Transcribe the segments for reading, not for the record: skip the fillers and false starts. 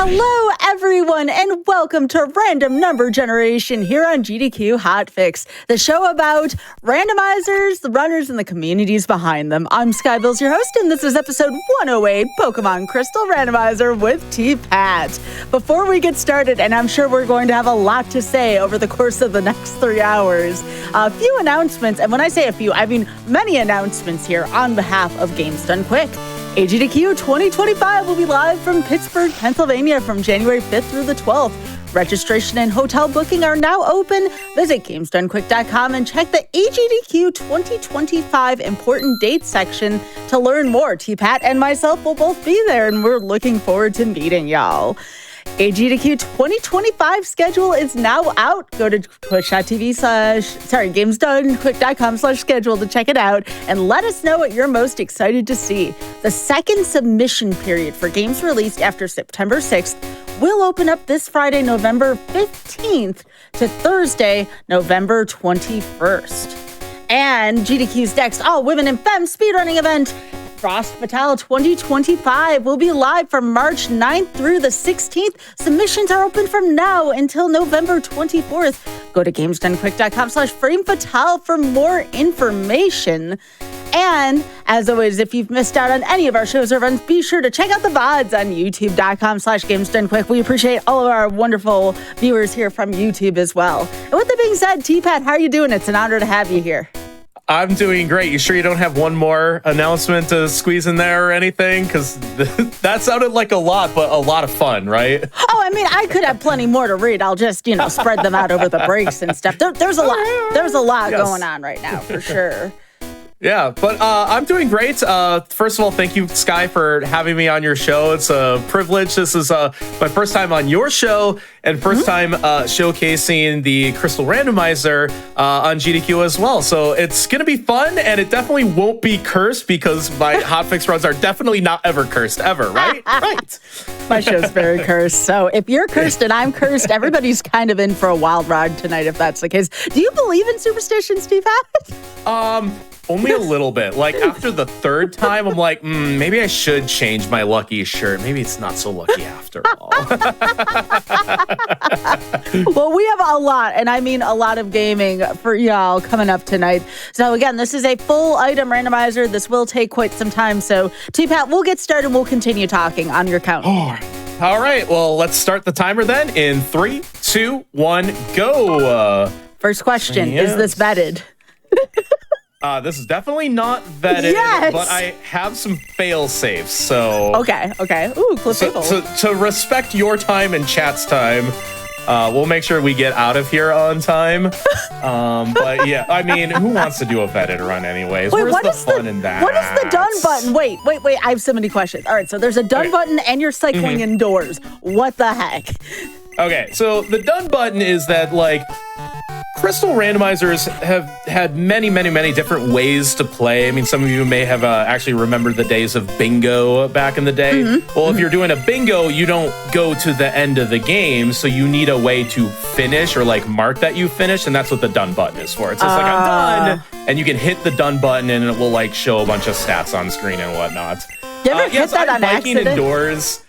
Hello, everyone, and welcome to Random Number Generation here on GDQ Hotfix, the show about randomizers, the runners, and the communities behind them. I'm Skybills, your host, and this is episode 108, Pokémon Crystal Randomizer with T-Pat. Before we get started, and I'm sure we're going to have a lot to say over the course of the next 3 hours, a few announcements, and when I say a few, I mean many announcements here on behalf of Games Done Quick. GDQ 2025 will be live from Pittsburgh, Pennsylvania from January 5th through the 12th. Registration and hotel booking are now open. Visit GamesDoneQuick.com and check the GDQ 2025 important dates section to learn more. T-Pat and myself will both be there, and we're looking forward to meeting y'all. GDQ 2025 schedule is now out. Go to GamesDoneQuick.com/schedule to check it out and let us know what you're most excited to see. The second submission period for games released after September 6th will open up this Friday, November 15th to Thursday, November 21st. And GDQ's next All Women and Femme speedrunning event, Frost Fatale 2025, will be live from March 9th through the 16th. Submissions are open from now until November 24th. Go to GamesDoneQuick.com/FrameFatale for more information. And as always, if you've missed out on any of our shows or events, be sure to check out the VODs on YouTube.com/GamesDoneQuick. We appreciate all of our wonderful viewers here from YouTube as well. And with that being said, T-Pat, how are you doing? It's an honor to have you here. I'm doing great. You sure you don't have one more announcement to squeeze in there or anything? Because that sounded like a lot, but a lot of fun, right? Oh, I mean, I could have plenty more to read. I'll just, spread them out over the breaks and stuff. There's a lot. There's a lot going on right now, for sure. Yeah, but I'm doing great. First of all, thank you, Sky, for having me on your show. It's a privilege. This is my first time on your show and first time showcasing the Crystal Randomizer on GDQ as well. So it's going to be fun, and it definitely won't be cursed because my hotfix runs are definitely not ever cursed, ever, right? Right. My show's very cursed. So if you're cursed and I'm cursed, everybody's kind of in for a wild ride tonight if that's the case. Do you believe in superstitions, T-Pat? Only a little bit. Like after the third time, I'm like, maybe I should change my lucky shirt. Maybe it's not so lucky after all. Well, we have a lot, and I mean a lot of gaming for y'all coming up tonight. So again, this is a full item randomizer. This will take quite some time. So T-Pat, we'll get started. We'll continue talking on your count. All right. Well, let's start the timer then in 3, 2, 1, go. First question, is this vetted? This is definitely not vetted, but I have some fail safes. So okay. Ooh, close table. So to respect your time and chat's time, we'll make sure we get out of here on time. But yeah, I mean, who wants to do a vetted run anyways? Wait, Where's the fun in that? What is the done button? Wait. I have so many questions. All right, so there's a done button and you're cycling indoors. What the heck? Okay, so the done button is that, like, Crystal randomizers have had many different ways to play. I mean, some of you may have actually remembered the days of bingo back in the day. Well, if you're doing a bingo, you don't go to the end of the game, so you need a way to finish or like mark that you finished, and that's what the done button is for. It's just like, I'm done, and you can hit the done button, and it will like show a bunch of stats on screen and whatnot. You ever hit that on accident? Indoors.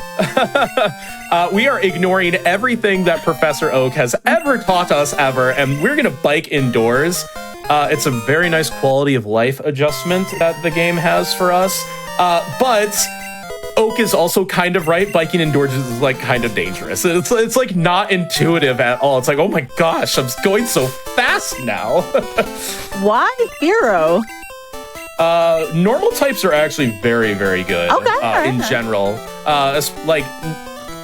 We are ignoring everything that Professor Oak has ever taught us ever, and we're going to bike indoors. It's a very nice quality of life adjustment that the game has for us. But Oak is also kind of right. Biking indoors is like kind of dangerous. It's like not intuitive at all. It's like, oh my gosh, I'm going so fast now. Why hero? Normal types are actually very good. Okay, in general.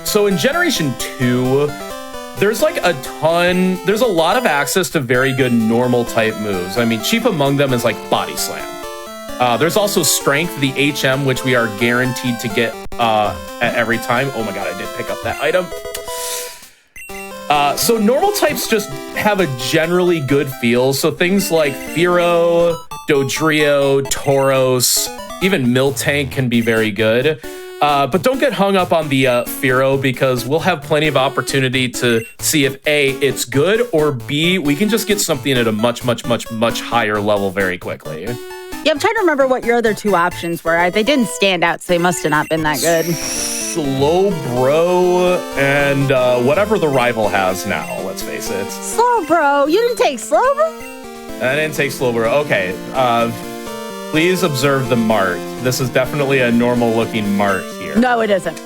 So in Generation 2, there's like there's a lot of access to very good normal type moves. I mean, chief among them is like Body Slam. There's also Strength, the HM, which we are guaranteed to get at every time. Oh my god, I did pick up that item. So normal types just have a generally good feel. So things like Fearow, Dodrio, Tauros, even Miltank can be very good. But don't get hung up on the Fearow, because we'll have plenty of opportunity to see if A, it's good, or B, we can just get something at a much higher level very quickly. Yeah, I'm trying to remember what your other two options were. They didn't stand out, so they must have not been that good. Slowbro and whatever the rival has now, let's face it. Slowbro. You didn't take Slowbro? I didn't take Slowbro. Okay. Please observe the mart. This is definitely a normal-looking mart here. No, it isn't.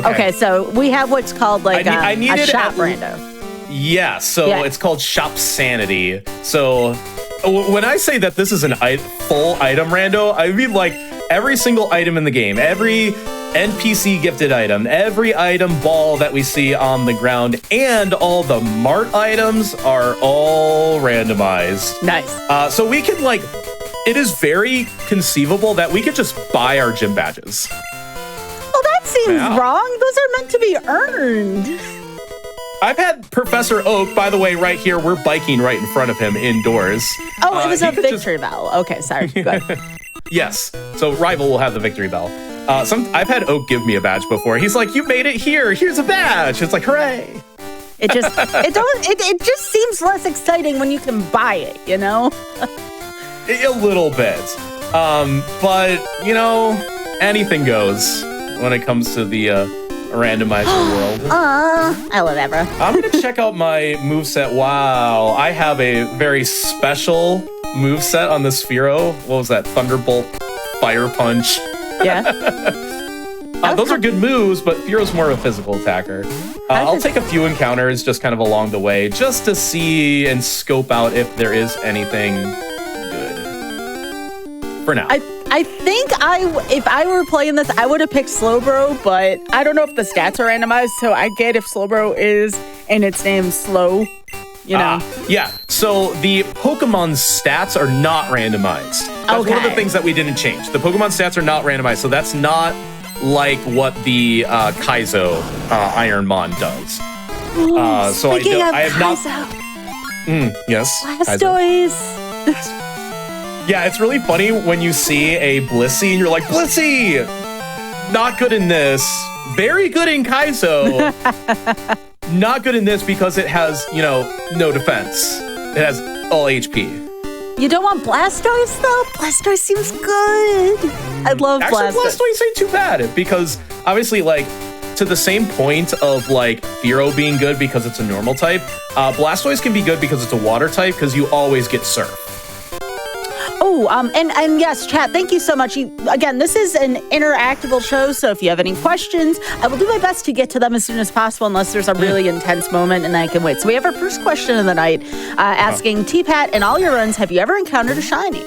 Okay, so we have what's called like a shop rando. Yeah, so it's called Shop Sanity. So when I say that this is an full item rando, I mean like every single item in the game, every NPC gifted item, every item ball that we see on the ground, and all the mart items are all randomized. Nice. So we can like, it is very conceivable that we could just buy our gym badges. Well, that seems wrong. Those are meant to be earned. I've had Professor Oak, by the way, right here. We're biking right in front of him indoors. Oh, it was a victory bell. Okay, sorry. Go ahead. Yes. So Rival will have the victory bell. I've had Oak give me a badge before. He's like, "You made it here. Here's a badge." It's like, hooray! It just seems less exciting when you can buy it. You know. A little bit. But you know, anything goes when it comes to the randomizer world. I love Evra. I'm gonna check out my moveset. Wow, I have a very special moveset on the Sphero. What was that? Thunderbolt, Fire Punch. Yeah. Those are good moves, but Fearo's more of a physical attacker. I'll take a few encounters just kind of along the way, just to see and scope out if there is anything good. For now. I think if I were playing this, I would have picked Slowbro, but I don't know if the stats are randomized, so I get if Slowbro is in its name Slow, you know. Yeah, so the Pokemon stats are not randomized. That's one of the things that we didn't change. The Pokemon stats are not randomized, so that's not like what the Kaizo Ironmon does. So I have not. Yes. Blastoise. Yeah, it's really funny when you see a Blissey and you're like, Blissey! Not good in this. Very good in Kaizo. Not good in this because it has, you know, no defense. It has all HP. You don't want Blastoise, though? Blastoise seems good. I love Blastoise. Actually, Blastoise ain't too bad because, obviously, like, to the same point of, like, Fearow being good because it's a normal type, Blastoise can be good because it's a water type because you always get Surf. Oh, and yes, chat, thank you so much. Again, this is an interactable show, so if you have any questions, I will do my best to get to them as soon as possible, unless there's a really intense moment and I can wait. So we have our first question of the night, asking, T-Pat, in all your runs, have you ever encountered a shiny?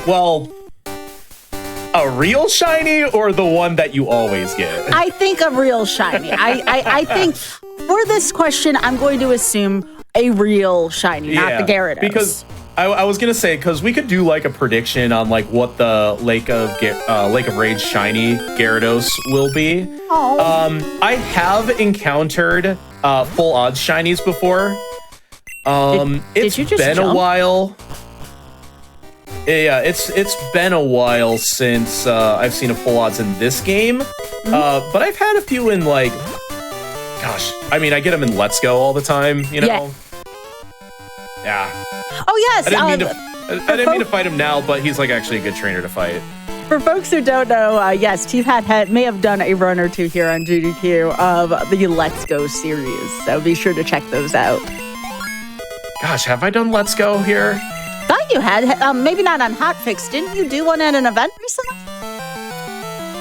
Well, a real shiny or the one that you always get? I think a real shiny. I think for this question, I'm going to assume a real shiny, not the Gyarados. Because I was gonna say, because we could do like a prediction on like what the Lake of Rage shiny Gyarados will be. I have encountered full odds shinies before. It's been a while. Yeah, it's been a while since I've seen a full odds in this game. But I've had a few in like, gosh, I mean, I get them in Let's Go all the time, you know? Yeah. Oh, yes. I didn't mean to fight him now, but he's like actually a good trainer to fight. For folks who don't know, yes, T-Pat may have done a run or two here on GDQ of the Let's Go series. So be sure to check those out. Gosh, have I done Let's Go here? Thought you had. Maybe not on Hotfix. Didn't you do one at an event recently?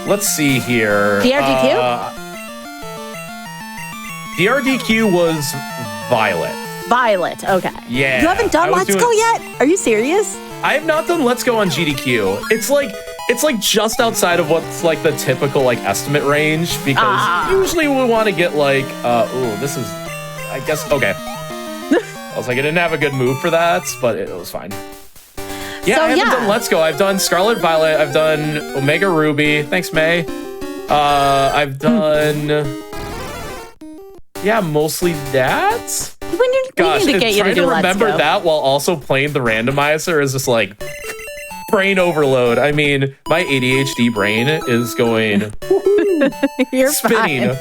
Let's see here. DRDQ? DRDQ was Violet. Violet, okay. Yeah. You haven't done Let's Go yet? Are you serious? I have not done Let's Go on GDQ. It's like just outside of what's like the typical like estimate range because usually we want to get like this is, I guess, okay. I was like, I didn't have a good move for that, but it was fine. Yeah, I haven't done Let's Go. I've done Scarlet Violet. I've done Omega Ruby. Thanks, May. I've done mostly that. Gosh, we need to get you to do Let's Go. Trying to remember that while also playing the randomizer is just like brain overload. I mean, my ADHD brain is going You're spinning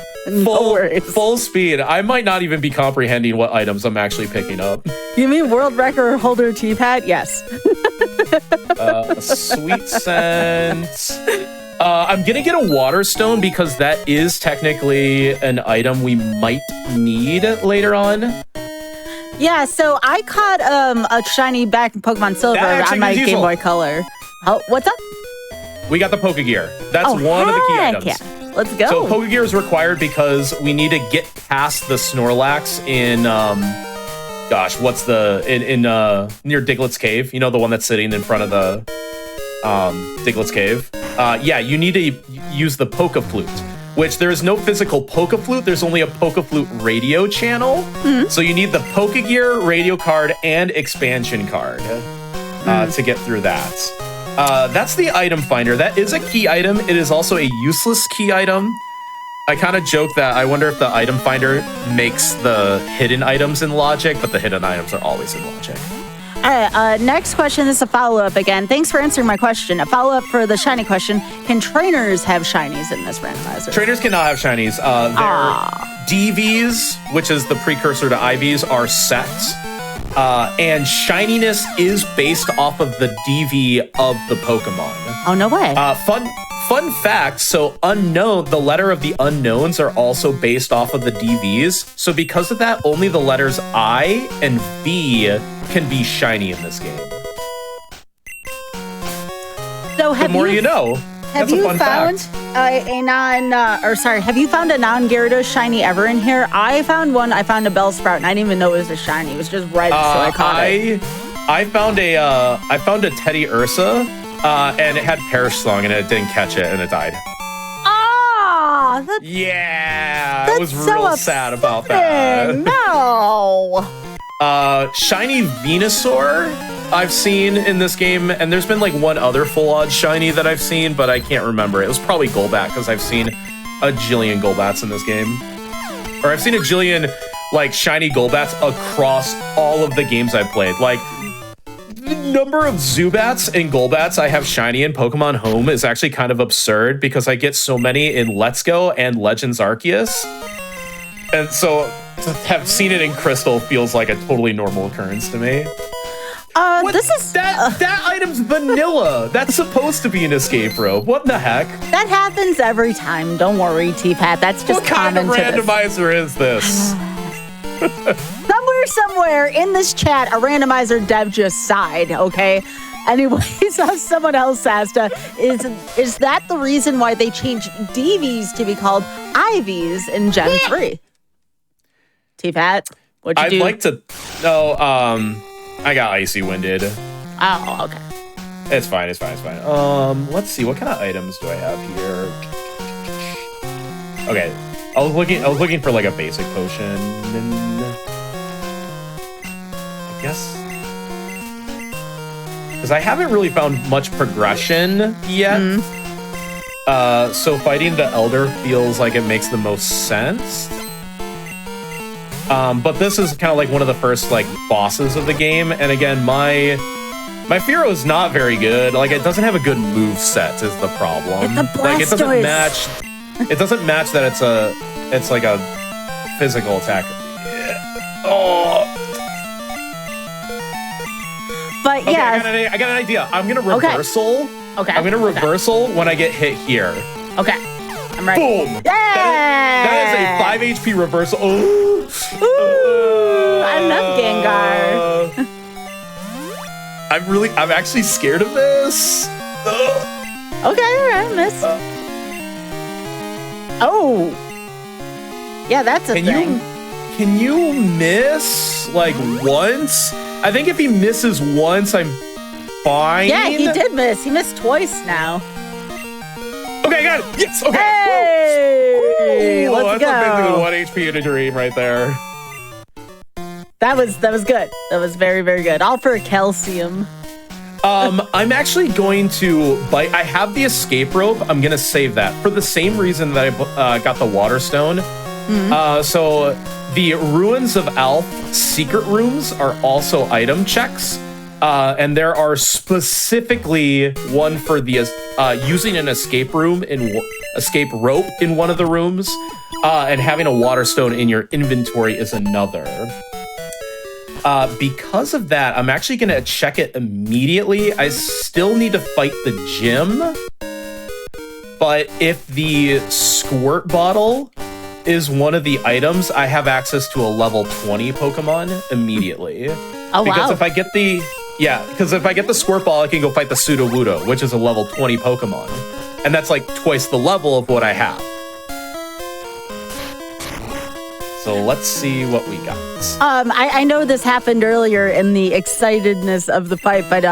fine. full speed. I might not even be comprehending what items I'm actually picking up. You mean world record holder T-Pat? Yes. Sweet Scent. I'm gonna get a water stone because that is technically an item we might need later on. Yeah, so I caught a shiny back in Pokemon Silver on my Game Boy Color. Oh, what's up? We got the Pokegear. That's one of the key items. Yeah. Let's go. So Pokegear is required because we need to get past the Snorlax in what's the near Diglett's Cave? You know, the one that's sitting in front of the Diglett's Cave. Yeah, you need to use the Poke-Flute, which there is no physical Poke-Flute. There's only a Poke-Flute radio channel. So you need the Pokegear radio card and expansion card to get through that. That's the item finder. That is a key item. It is also a useless key item. I kind of joke that I wonder if the item finder makes the hidden items in logic, but the hidden items are always in logic. All right, next question is a follow-up again. Thanks for answering my question. A follow-up for the shiny question. Can trainers have shinies in this randomizer? Trainers cannot have shinies. Their DVs, which is the precursor to IVs, are set. And shininess is based off of the DV of the Pokemon. Oh, no way. Fun fact, so unknown, the letter of the unknowns are also based off of the DVs. So because of that, only the letters I and V can be shiny in this game. So the more you know. Have you found have you found a non-Gyarados shiny ever in here? I found one. I found a Bellsprout, and I didn't even know it was a shiny. It was just red, so I caught it. I found a Teddy Ursa, and it had Perish Song, and it didn't catch it, and it died. Ah, I was real sad about that. No. Shiny Venusaur I've seen in this game, and there's been like one other full-on shiny that I've seen, but I can't remember. It was probably Golbat, because I've seen a jillion Golbats in this game. Or I've seen a jillion like shiny Golbats across all of the games I've played. Like, the number of Zubats and Golbats I have shiny in Pokemon Home is actually kind of absurd, because I get so many in Let's Go and Legends Arceus. And so to have seen it in Crystal feels like a totally normal occurrence to me. That item's vanilla. That's supposed to be an escape rope. What the heck? That happens every time. Don't worry, T-Pat. That's just common to this. What kind of randomizer is this? Somewhere in this chat, a randomizer dev just sighed, okay? Anyways, someone else asked, is that the reason why they changed DVs to be called IVs in Gen 3? T-Pat, what'd you do? I'd like to... No, I got Icy Winded. Oh, okay. It's fine. Let's see. What kind of items do I have here? Okay. I was looking for like a basic potion. And I guess... Because I haven't really found much progression yet. So fighting the Elder feels like it makes the most sense. But this is kind of like one of the first like bosses of the game, and again, my Fearow is not very good. Like, it doesn't have a good move set is the problem. Like, it doesn't match. It doesn't match that it's like a physical attack. Oh. But okay, yeah, I got an idea. I'm gonna reversal. Okay. I'm gonna reversal when I get hit here. Okay. I'm ready. Boom! Yay! That is a 5 HP reversal. Oh! I love Gengar. I'm actually scared of this. Okay, all right, miss. Oh. Yeah, that's a thing. Can you miss, like, once? I think if he misses once, I'm fine. Yeah, he did miss. He missed twice now. Okay, I got it. Yes. Okay. Hey, let's go. That's basically 1 HP in a dream right there. That was good. That was very, very good. All for calcium. I'm actually going to bite. I have the escape rope. I'm gonna save that for the same reason that I got the water stone. So the Ruins of Alph secret rooms are also item checks. And there are specifically one for the using an escape rope in one of the rooms, and having a water stone in your inventory is another. Because of that, I'm actually gonna check it immediately. I still need to fight the gym, but if the squirt bottle is one of the items, I have access to a level 20 Pokemon immediately. Oh, because wow. if I get the squirt ball, I can go fight the Sudowoodo, which is a level 20 Pokemon. And that's like twice the level of what I have. So let's see what we got. I know this happened earlier in the excitedness of the fight, but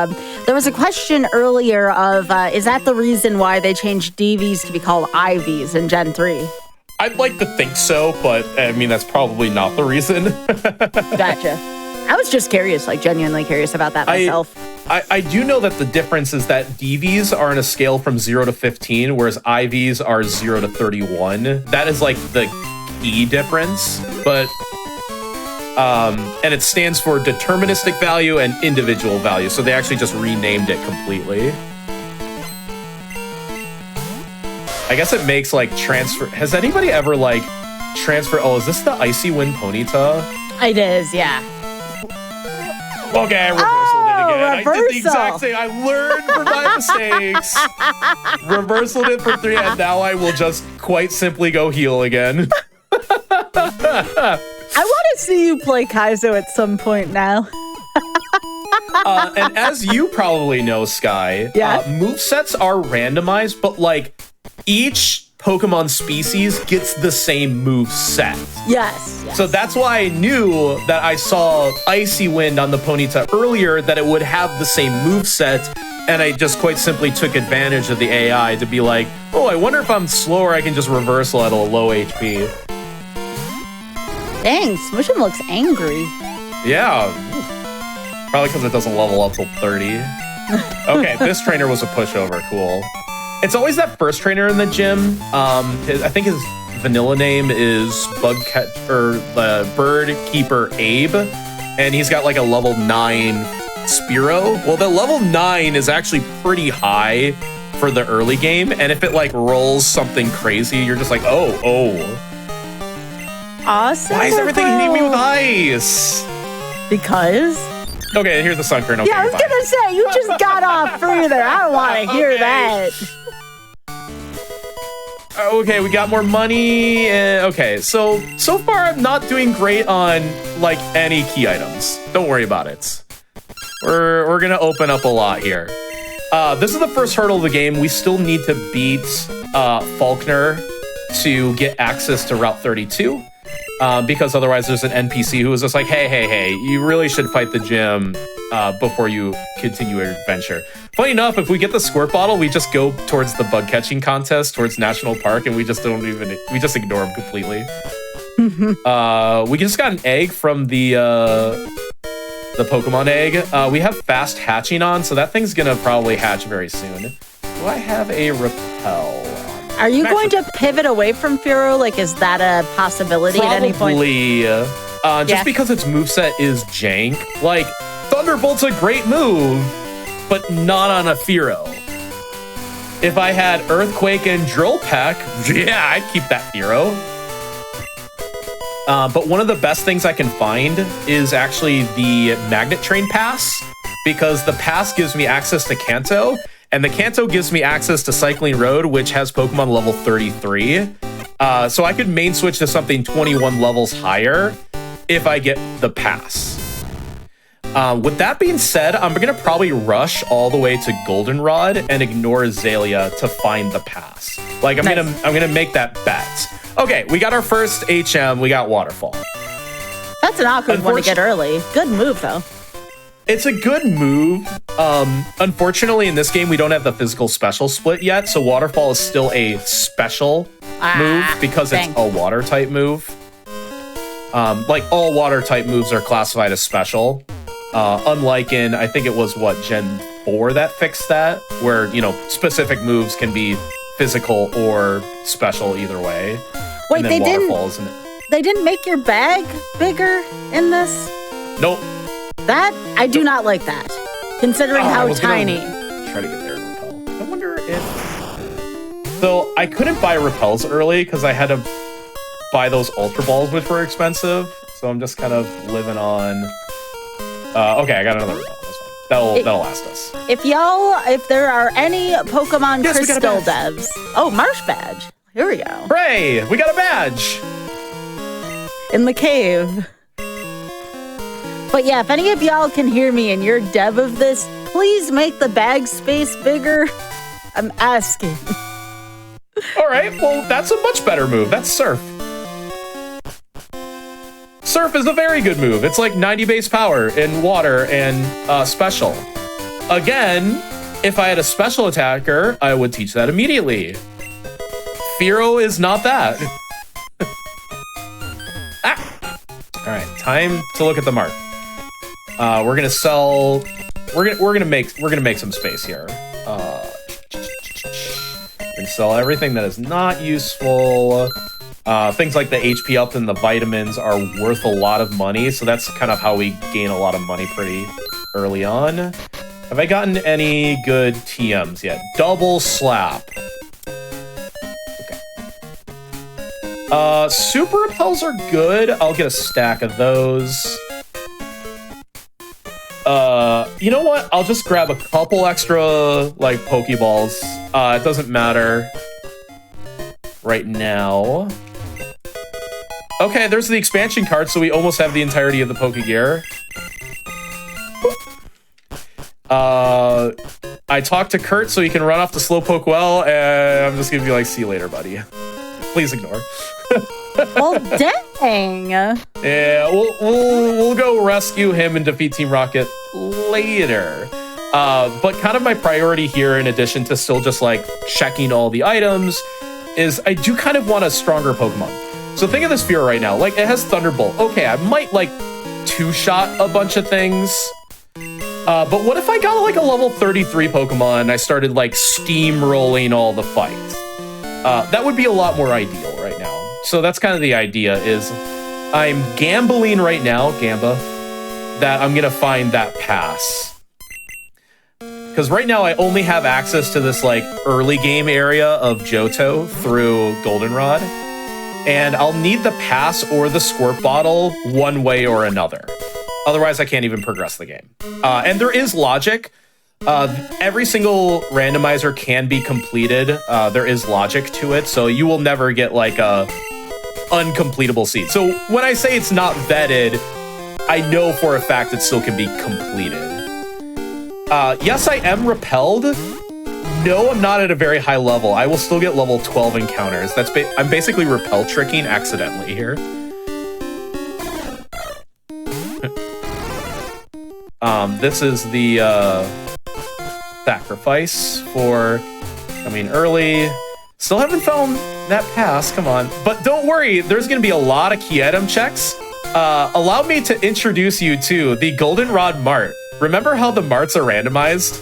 there was a question earlier of, is that the reason why they changed DVs to be called IVs in Gen 3? I'd like to think so, but I mean, that's probably not the reason. Gotcha. I was just curious, like genuinely curious about that myself. I do know that the difference is that DVs are on a scale from 0 to 15, whereas IVs are 0 to 31. That is like the key difference, but and it stands for deterministic value and individual value. So they actually just renamed it completely. I guess it makes like transfer. Has anybody ever like transfer? Oh, is this the Icy Wind Ponyta? It is, yeah. Okay, I reversaled it again. Reversal. I did the exact same. I learned from my mistakes. Reversaled it for 3, and now I will just quite simply go heal again. I want to see you play Kaizo at some point now. And as you probably know, Sky, Yeah? movesets are randomized, but like each Pokemon species gets the same move set. Yes. So that's why I knew that I saw Icy Wind on the Ponyta earlier, that it would have the same move set, and I just quite simply took advantage of the AI to be like, oh, I wonder if I'm slower, I can just reversal at a low HP. Dang, Smushim looks angry. Yeah. Probably because it doesn't level up till 30. Okay, this trainer was a pushover. Cool. It's always that first trainer in the gym. I think his vanilla name is Bird Keeper Abe, and he's got like a level 9 Spearow. Well, the level 9 is actually pretty high for the early game, and if it like rolls something crazy, you're just like, oh. Awesome. Why is everything hitting me with ice? Because? Okay, here's the sun kernel. Yeah, I was gonna say, you just got off free there. I don't want to hear that. Okay, we got more money. Okay, so far I'm not doing great on like any key items. Don't worry about it. We're gonna open up a lot here. This is the first hurdle of the game. We still need to beat Faulkner to get access to Route 32. Because otherwise there's an NPC who is just like, hey, you really should fight the gym before you continue your adventure. Funny enough, if we get the squirt bottle, we just go towards the bug catching contest towards National Park, and we just ignore him completely. We just got an egg from the Pokemon egg. We have fast hatching on, so that thing's gonna probably hatch very soon. Do I have a repel? Are you going to pivot away from Furo? Like, is that a possibility at any point? Probably. Just because its moveset is jank. Like, Thunderbolt's a great move, but not on a Furo. If I had Earthquake and Drill Peck, yeah, I'd keep that Furo. But one of the best things I can find is actually the Magnet Train Pass, because the pass gives me access to Kanto, and the Kanto gives me access to Cycling Road, which has Pokemon level 33. So I could main switch to something 21 levels higher if I get the pass. With that being said, I'm going to probably rush all the way to Goldenrod and ignore Azalea to find the pass. Like, I'm gonna make that bet. Okay, we got our first HM. We got Waterfall. That's an awkward one to get early. Good move, though. It's a good move. Unfortunately, in this game, we don't have the physical special split yet, so Waterfall is still a special move because it's a water type move. Like, all water type moves are classified as special. Unlike in, I think it was, Gen 4 that fixed that, where, specific moves can be physical or special either way. Wait, they didn't make your bag bigger in this? Nope. That, I do not like that, considering how tiny. Try to get there and repel. I wonder if... So, I couldn't buy repels early because I had to buy those Ultra Balls, which were expensive. So I'm just kind of living on... okay, I got another repel. That's That'll last us. If there are any Pokemon Yes, Crystal devs. Oh, Marsh badge. Here we go. Hooray! We got a badge! In the cave. But yeah, if any of y'all can hear me and you're dev of this, please make the bag space bigger. I'm asking. All right, well, that's a much better move. That's Surf. Surf is a very good move. It's like 90 base power in water and special. Again, if I had a special attacker, I would teach that immediately. Fearow is not that. All right, time to look at the mark. We're gonna sell. We're gonna make some space here. We're gonna sell everything that is not useful. Things like the HP up and the vitamins are worth a lot of money, so that's kind of how we gain a lot of money pretty early on. Have I gotten any good TMs yet? Double slap. Super repels are good. I'll get a stack of those. You know what? I'll just grab a couple extra, like, Pokeballs. It doesn't matter right now. Okay, there's the expansion card, so we almost have the entirety of the Pokegear. I talked to Kurt so he can run off the Slowpoke well, and I'm just gonna be like, see you later, buddy. Please ignore. Well, dang. Yeah, we'll go rescue him and defeat Team Rocket later. But kind of my priority here, in addition to still just like checking all the items, is I do kind of want a stronger Pokemon. So think of this Fearow right now. Like, it has Thunderbolt. Okay, I might like two-shot a bunch of things. But what if I got like a level 33 Pokemon and I started like steamrolling all the fights? That would be a lot more ideal right now. So that's kind of the idea, is I'm gambling right now, Gamba, that I'm gonna find that pass. Because right now I only have access to this like early game area of Johto through Goldenrod. And I'll need the pass or the squirt bottle one way or another. Otherwise, I can't even progress the game. And there is logic. Every single randomizer can be completed. There is logic to it, so you will never get like a uncompletable seed. So when I say it's not vetted, I know for a fact it still can be completed. Yes, I am repelled. No, I'm not at a very high level. I will still get level 12 encounters. I'm basically repel tricking accidentally here. This is the sacrifice for coming early. Still haven't found that pass, come on. But don't worry, there's gonna be a lot of key item checks. Allow me to introduce you to the Goldenrod Mart. Remember how the marts are randomized?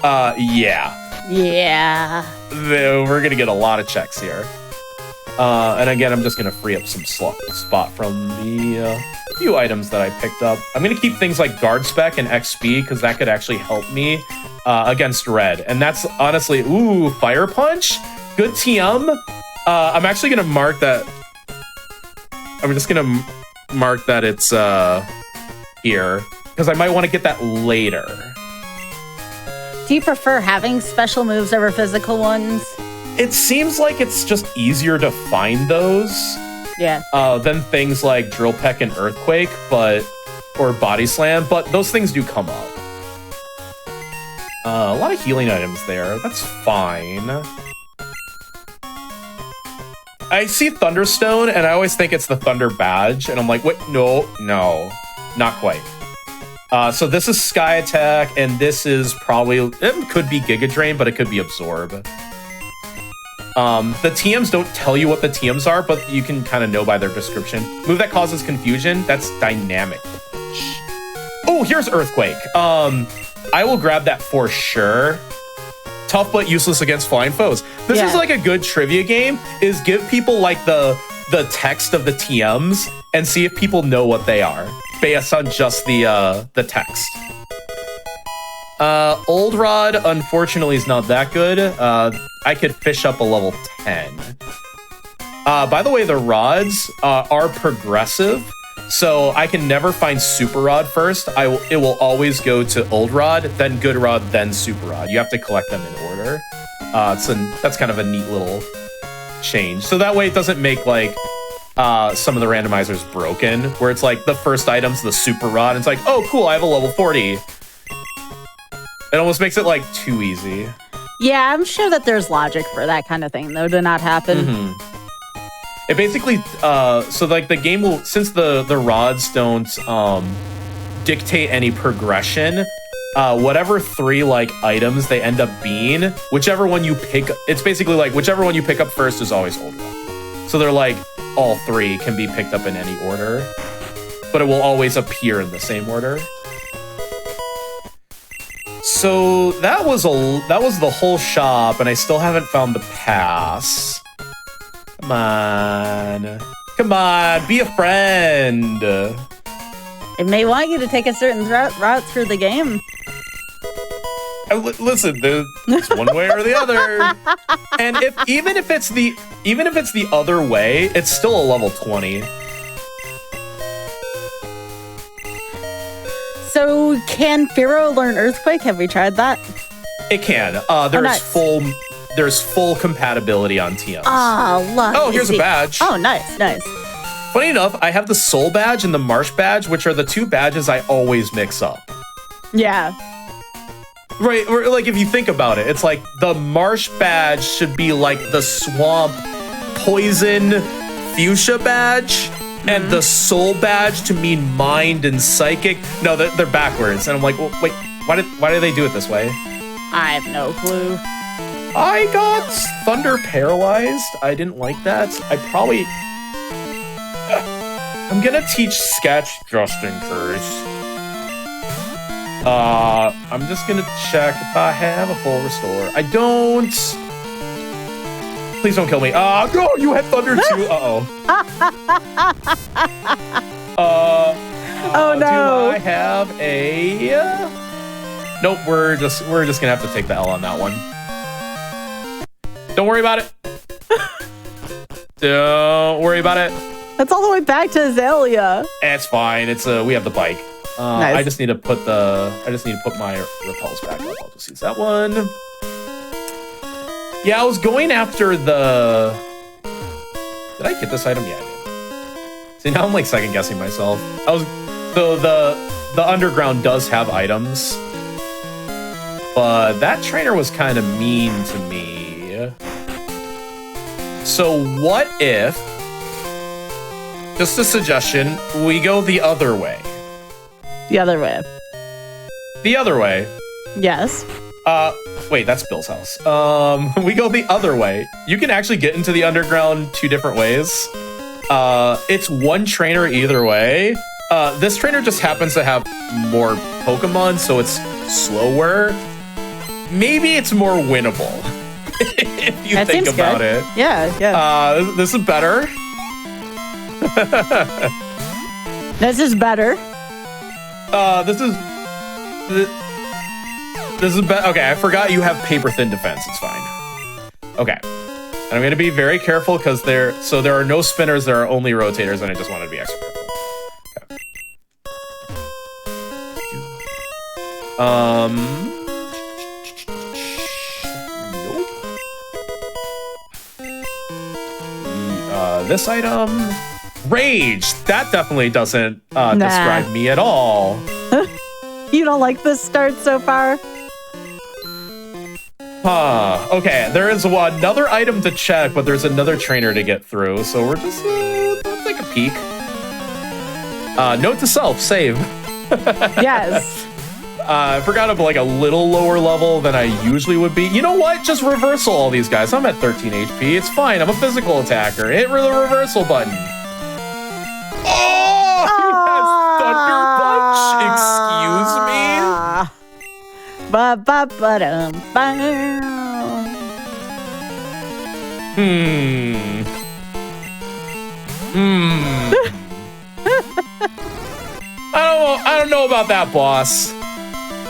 Yeah. Yeah. We're gonna get a lot of checks here. And again, I'm just gonna free up some spot from the few items that I picked up. I'm gonna keep things like guard spec and XP because that could actually help me against red. And that's honestly, ooh, fire punch, good TM. I'm actually gonna mark that. I'm just gonna mark that it's here because I might want to get that later. Do you prefer having special moves over physical ones? It seems like it's just easier to find those. Yeah. Than things like Drill Peck and Earthquake, or Body Slam, but those things do come up. A lot of healing items there. That's fine. I see Thunderstone, and I always think it's the Thunder Badge, and I'm like, wait, no, not quite. So this is Sky Attack, and this is probably, it could be Giga Drain, but it could be Absorb. The TMs don't tell you what the TMs are, but you can kind of know by their description. Move that causes confusion, that's Dynamic Punch. Oh, here's Earthquake. I will grab that for sure. Tough but useless against flying foes. This is like a good trivia game, is give people like the text of the TMs and see if people know what they are based on just the text. Old Rod, unfortunately, is not that good. I could fish up a level 10. By the way, the rods are progressive. So I can never find Super Rod first. It will always go to Old Rod, then Good Rod, then Super Rod. You have to collect them in order. That's kind of a neat little change. So that way it doesn't make like some of the randomizers broken, where it's like the first item's the Super Rod, and it's like, oh cool, I have a level 40. It almost makes it like too easy. Yeah, I'm sure that there's logic for that kind of thing, though, to not happen. Mm-hmm. It basically, so like the game will, since the rods don't dictate any progression, whatever 3 like items they end up being, whichever one you pick, it's basically like whichever one you pick up first is always Old Rod. So they're like, all 3 can be picked up in any order, but it will always appear in the same order. So that was the whole shop, and I still haven't found the pass. Come on, be a friend. It may want you to take a certain route through the game. Listen, it's one way or the other. And even if it's the other way, it's still a level 20. So can Pharaoh learn Earthquake? Have we tried that? It can. There's full compatibility on TMs. Oh, lucky. Oh, here's a badge. Oh, nice. Funny enough, I have the Soul Badge and the Marsh Badge, which are the 2 badges I always mix up. Yeah. Right, or like if you think about it, it's like the Marsh Badge should be like the Swamp Poison Fuchsia Badge, and the Soul Badge to mean Mind and Psychic. No, they're backwards, and I'm like, well, wait, why did they do it this way? I have no clue. I got Thunder Paralyzed. I didn't like that. I'm gonna teach Sketch just in case. I'm just gonna check if I have a full restore. I don't. Please don't kill me. No, you had Thunder too. Oh no. Do I have a? Nope. We're just gonna have to take the L on that one. Don't worry about it. Don't worry about it. That's all the way back to Azalea. It's fine. We have the bike. Nice. I just need to put my repels back up. I'll just use that one. Yeah, I was going after the. Did I get this item? Yeah, I did. See, now I'm like second guessing myself. The underground does have items, but that trainer was kind of mean to me. So what if, just a suggestion, we go the other way? The other way. The other way? Yes. Wait, that's Bill's house. We go the other way. You can actually get into the underground 2 different ways. It's 1 trainer either way. This trainer just happens to have more Pokemon, so it's slower. Maybe it's more winnable. If you that think about good. it. Yeah. This is better. This is better. This is better. Okay, I forgot you have paper thin defense. It's fine. Okay. And I'm going to be very careful because there are no spinners, there are only rotators, and I just wanted to be extra careful. Okay. Nope. This item, Rage. That definitely doesn't describe me at all. You don't like this start so far? Okay, there is another item to check, but there's another trainer to get through, so we're just let's take a peek. Note to self, save. Yes. I forgot I'm like a little lower level than I usually would be. You know what? Just reversal all these guys. I'm at 13 HP. It's fine. I'm a physical attacker. Hit the reversal button. Oh! He has Thunder Punch. Excuse me? I don't know about that, boss.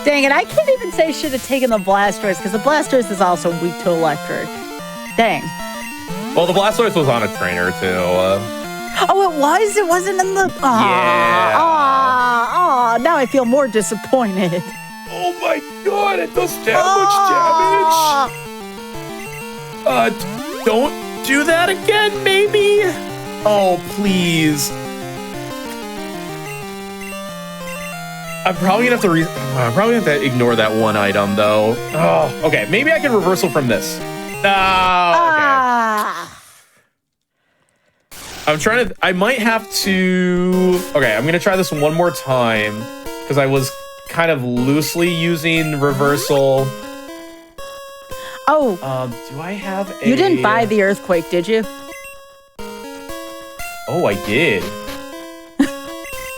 Dang it, I can't even say should have taken the Blastoise, because the Blastoise is also weak to electric. Dang. Well, the Blastoise was on a trainer, too. Oh, it was? It wasn't in the... Yeah. Now I feel more disappointed. Oh my god, it does that much damage. Don't do that again, maybe? Oh, please. I'm probably gonna have to ignore that one item though. Oh, okay. Maybe I can reversal from this. Okay. I might have to. Okay, I'm gonna try this one more time because I was kind of loosely using reversal. Oh. Do I have a... You didn't buy the earthquake, did you? Oh, I did.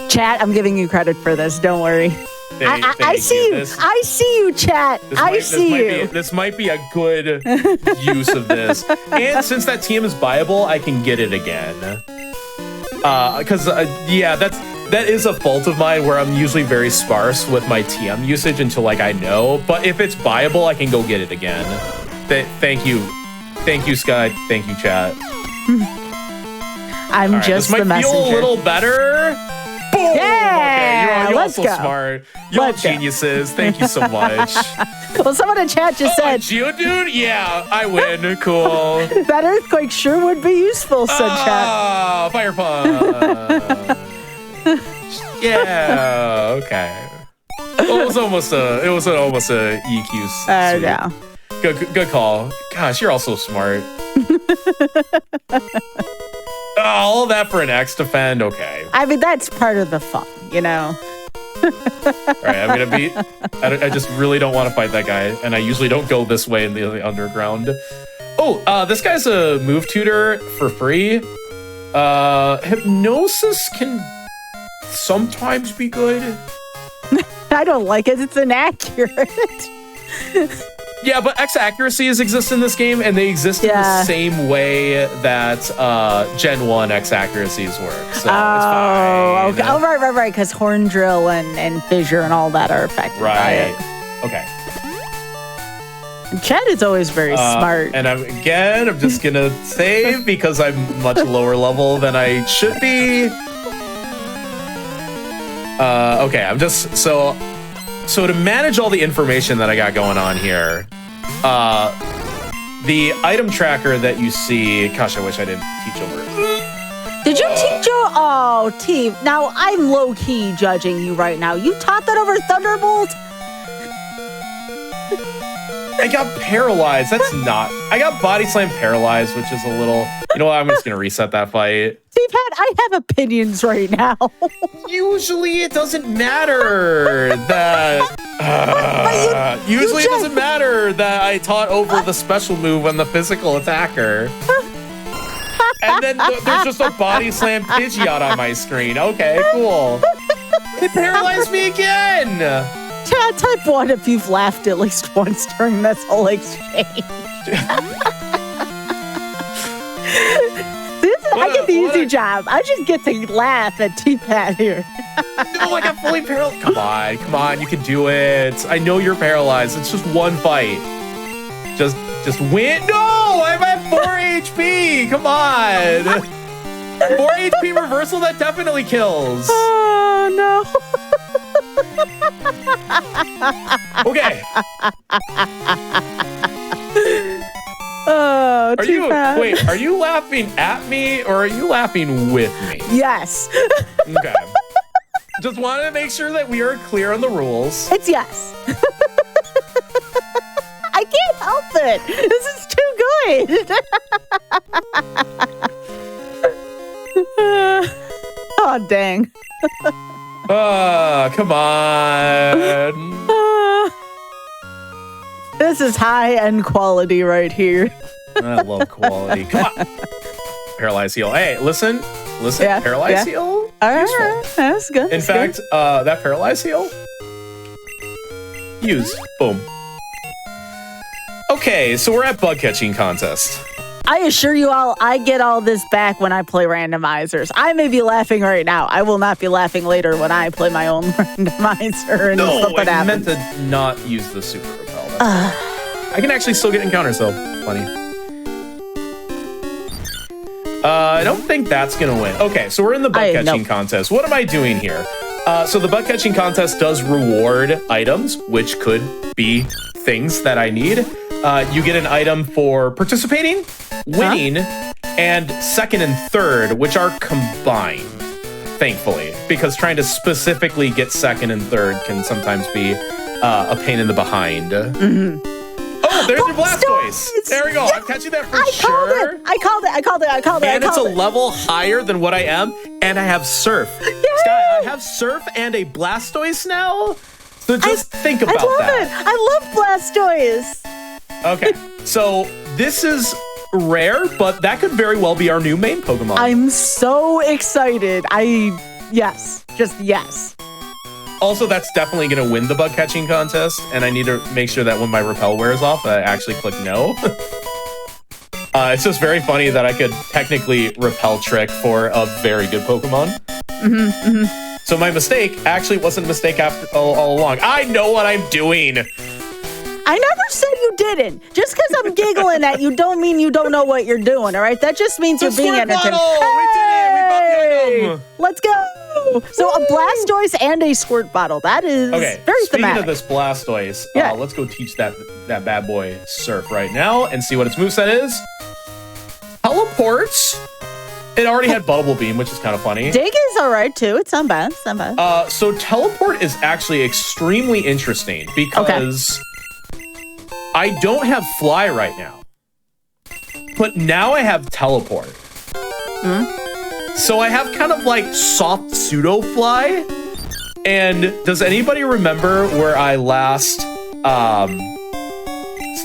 Chat, I'm giving you credit for this. Don't worry. I see you. I see you, chat. I see you. This might be a good use of this. And since that TM is buyable, I can get it again. Because, yeah, that is a fault of mine where I'm usually very sparse with my TM usage until, like, I know. But if it's buyable, I can go get it again. Thank you. Thank you, Sky. Thank you, chat. I'm right, just the messenger. This might feel a little better. Boom! Yeah, okay, you're also smart. Y'all geniuses. Thank you so much. Well, someone in chat just said, Geodude? Yeah, I win. Cool. That earthquake sure would be useful, said chat. Fire punch. Yeah, okay. Well, it was almost a EQ. Yeah. Good call. Gosh, you're all so smart. All that for an X defend? Okay. I mean, that's part of the fun, you know? All right, I'm going to beat... I just really don't want to fight that guy, and I usually don't go this way in the underground. Oh, this guy's a move tutor for free. Hypnosis can sometimes be good. I don't like it. It's inaccurate. Yeah, but X accuracies exist in this game, and they exist in the same way that Gen 1 X accuracies work. So it's fine. Okay. Oh, right. Because Horn Drill and Fissure and all that are affected by it. Okay. And Chad is always very smart. And I'm just going to save because I'm much lower level than I should be. Okay, I'm just... So to manage all the information that I got going on here, the item tracker that you see, gosh, I wish I didn't teach over it. Did you teach your, oh, T, now I'm low-key judging you right now. You taught that over Thunderbolt? I got paralyzed, I got body slam paralyzed, which is a little, you know what, I'm just gonna reset that fight. T-Pat, I have opinions right now. Usually it doesn't matter that, usually it doesn't matter that I taught over the special move on the physical attacker. And then there's just a body slam Pidgeot on my screen. Okay, cool. It paralyzed me again. Chat, type 1 if you've laughed at least once during this whole exchange. I get the easy job. I just get to laugh at T-Pat here. No, I got fully paralyzed. Come on, you can do it. I know you're paralyzed. It's just one fight. Just win. No, I'm at 4 HP. Come on. 4 HP reversal, that definitely kills. Oh, no. Okay. Oh, are you laughing at me or are you laughing with me? Yes. Okay. Just wanted to make sure that we are clear on the rules. It's yes. I can't help it. This is too good. Oh, dang. Come on. This is high-end quality right here. I love quality. Come on. Paralyze heal. Hey, listen. Yeah, paralyze heal? All right. That's good. In fact, that paralyze heal? Use. Boom. Okay, so we're at bug catching contest. I assure you all, I get all this back when I play randomizers. I may be laughing right now. I will not be laughing later when I play my own randomizer. And I meant to not use the super repel. I can actually still get encounters though. Funny. I don't think that's going to win. Okay, so we're in the bug catching contest. What am I doing here? So the bug catching contest does reward items, which could be things that I need. You get an item for participating, winning, and second and third, which are combined, thankfully, because trying to specifically get second and third can sometimes be a pain in the behind. Oh, there's your Blastoise. There we go. I'm catching that for sure. I called it. And it's a level higher than what I am, and I have Surf. Yay! Sky, I have Surf and a Blastoise now. So just think about that. I love Blastoise. Okay, so this is rare, but that could very well be our new main Pokemon. I'm so excited. Yes. Also, that's definitely going to win the bug catching contest, and I need to make sure that when my repel wears off, I actually click no. It's just very funny that I could technically repel trick for a very good Pokemon. So my mistake actually wasn't a mistake all along. I know what I'm doing. I never said you didn't. Just because I'm giggling at you don't mean you don't know what you're doing, all right? That just means you're being entertained. Hey! Let's go. So a Blastoise and a Squirt Bottle. That is very speaking thematic. Of this Blastoise, let's go teach that bad boy Surf right now and see what its moveset is. Teleports. It already had Bubble Beam, which is kind of funny. Dig is all right, too. It's not bad. So Teleport is actually extremely interesting because I don't have Fly right now. But now I have Teleport. So I have kind of like soft pseudo Fly. And does anybody remember where I last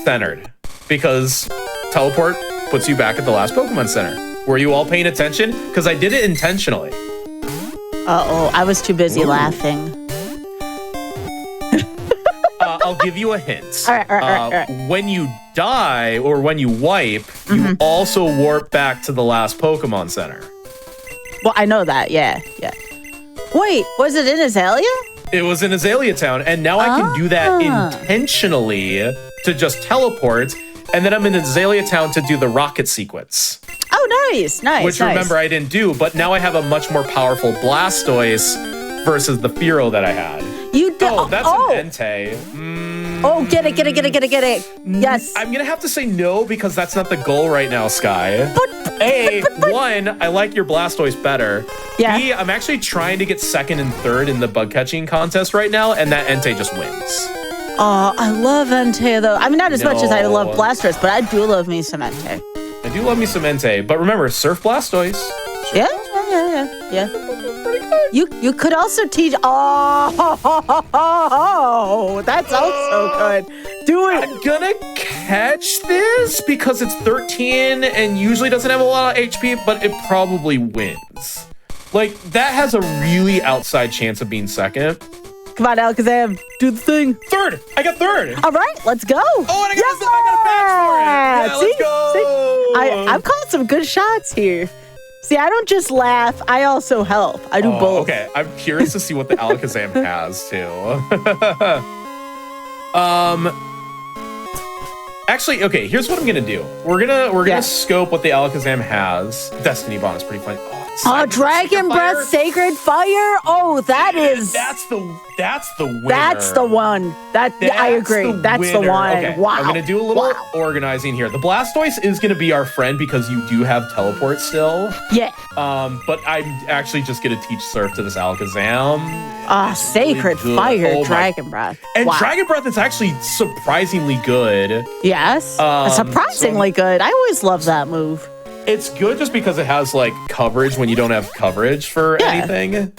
centered? Because Teleport puts you back at the last Pokemon Center. Were you all paying attention? Because I did it intentionally. Uh-oh, I was too busy laughing. I'll give you a hint. All right. When you die or when you wipe, you also warp back to the last Pokemon Center. Well, I know that. Yeah. Wait, was it in Azalea? It was in Azalea Town, and now I can do that intentionally to just teleport, and then I'm in Azalea Town to do the rocket sequence. Oh, nice. Which, remember, I didn't do, but now I have a much more powerful Blastoise versus the Fearow that I had. Oh, that's an Entei. Oh, get it. Yes. I'm going to have to say no because that's not the goal right now, Sky. One, I like your Blastoise better. Yeah. B, I'm actually trying to get second and third in the bug catching contest right now, and that Entei just wins. I love Entei, though. I mean, not as much as I love Blastoise, but I do love me some Entei. I do love me some Entei, but remember, Surf Blastoise. Yeah. You could also teach. Oh, that's also good. Do it. I'm gonna catch this because it's 13 and usually doesn't have a lot of HP, but it probably wins. Like, that has a really outside chance of being second. Come on, Alakazam, do the thing. Third! I got third! All right, let's go. Oh, and I got a badge for it! Yeah, let's go! See? I'm calling some good shots here. See, I don't just laugh, I also help. I do both. Okay, I'm curious to see what the Alakazam has, too. Actually, okay, here's what I'm gonna do. We're gonna scope what the Alakazam has. Destiny Bond is pretty funny. Oh, Dragon Breath, Sacred Fire. Oh, that's the winner. That's the one. I agree. That's the one. Okay, wow. I'm gonna do a little organizing here. The Blastoise is gonna be our friend because you do have teleport still. Yeah. But I'm actually just gonna teach Surf to this Alakazam. Sacred Fire, Dragon Breath. And Dragon Breath is actually surprisingly good. Yes. Surprisingly good. I always love that move. It's good just because it has, like, coverage when you don't have coverage for anything.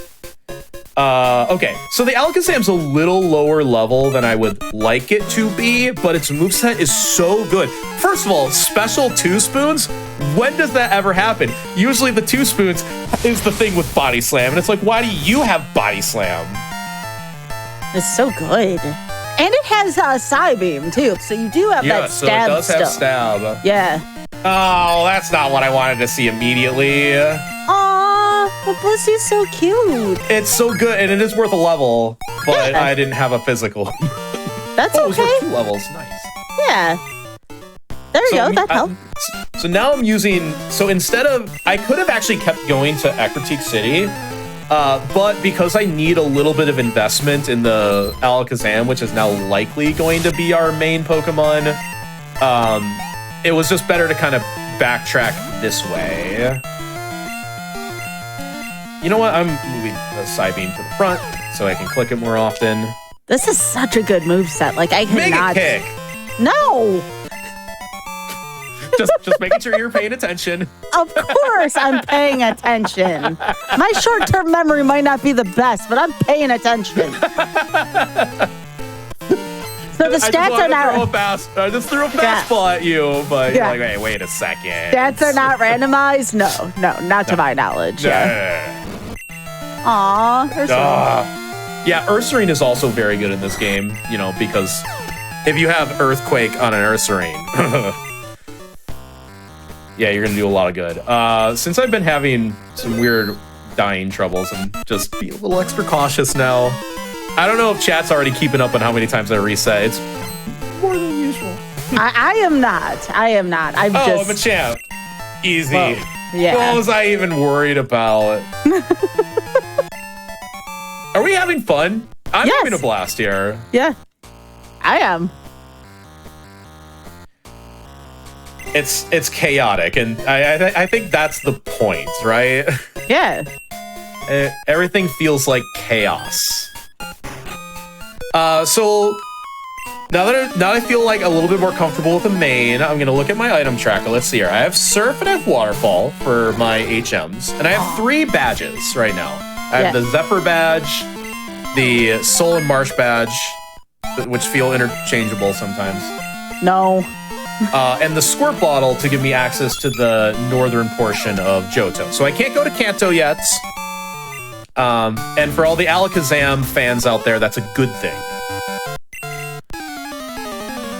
Okay, so the Alakazam's a little lower level than I would like it to be, but its moveset is so good. First of all, special 2 spoons? When does that ever happen? Usually the 2 spoons is the thing with Body Slam, and it's like, why do you have Body Slam? It's so good. And it has Psybeam, too, so you do have that stab so it does have stuff. stab. Yeah. Oh, that's not what I wanted to see immediately. Aww, well, Blissey's so cute. It's so good, and it is worth a level, but I didn't have a physical. That's okay. It was worth 2 levels. Nice. Yeah. There you go. That helped. So now I'm using. So instead of, I could have actually kept going to Aquatique City, but because I need a little bit of investment in the Alakazam, which is now likely going to be our main Pokemon, it was just better to kind of backtrack this way. You know what? I'm moving the Psybeam to the front so I can click it more often. This is such a good moveset. Like, I cannot. Mega Kick! No! Just making sure you're paying attention. Of course I'm paying attention. My short-term memory might not be the best, but I'm paying attention. So the stats are not. I just threw a fastball at you, but you're like, hey, wait a second. Stats are not randomized? No, not to my knowledge. Yeah. Aw, yeah, Ursaring is also very good in this game, you know, because if you have Earthquake on an Ursaring, yeah, you're gonna do a lot of good. Since I've been having some weird dying troubles, I'm just being a little extra cautious now. I don't know if chat's already keeping up on how many times I reset. It's more than usual. I am not. I'm I'm a champ. Easy. Well, yeah. What was I even worried about? Are we having fun? I'm having a blast here. Yeah, I am. It's chaotic, and I think that's the point, right? Yeah. Everything feels like chaos. So now that I feel like a little bit more comfortable with the main, I'm gonna look at my item tracker. Let's see here. I have Surf and I have Waterfall for my HMs, and I have 3 badges right now. I have the Zephyr badge, the Soul and Marsh badge, which feel interchangeable sometimes. No. And the Squirt Bottle to give me access to the northern portion of Johto. So I can't go to Kanto yet. And for all the Alakazam fans out there, that's a good thing.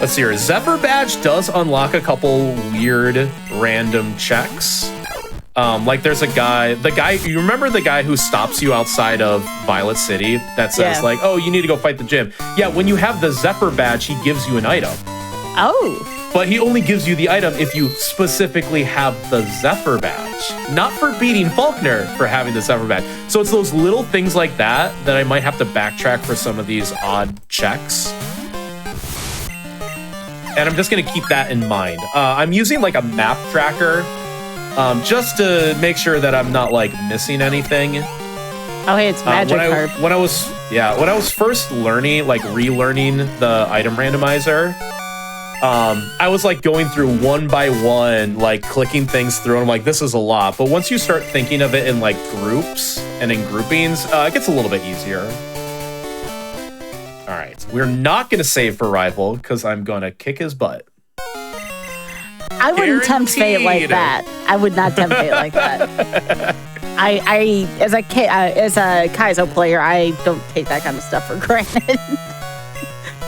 Let's see here. Zephyr badge does unlock a couple weird random checks. Like there's a guy, you remember the guy who stops you outside of Violet City that says like, oh, you need to go fight the gym. Yeah, when you have the Zephyr badge, he gives you an item. Oh. But he only gives you the item if you specifically have the Zephyr badge. Not for beating Faulkner for having the Zephyr badge. So it's those little things like that I might have to backtrack for some of these odd checks. And I'm just gonna keep that in mind. I'm using like a map tracker just to make sure that I'm not like missing anything. Oh, hey, it's Magikarp. When I was first learning, like relearning the item randomizer, I was like going through one by one, like clicking things through, and I'm like, this is a lot. But once you start thinking of it in like groups and in groupings, it gets a little bit easier. All right, we're not going to save for Rival because I'm going to kick his butt. I wouldn't tempt fate like that. I would not tempt fate like that. I as a Kaizo player, I don't take that kind of stuff for granted.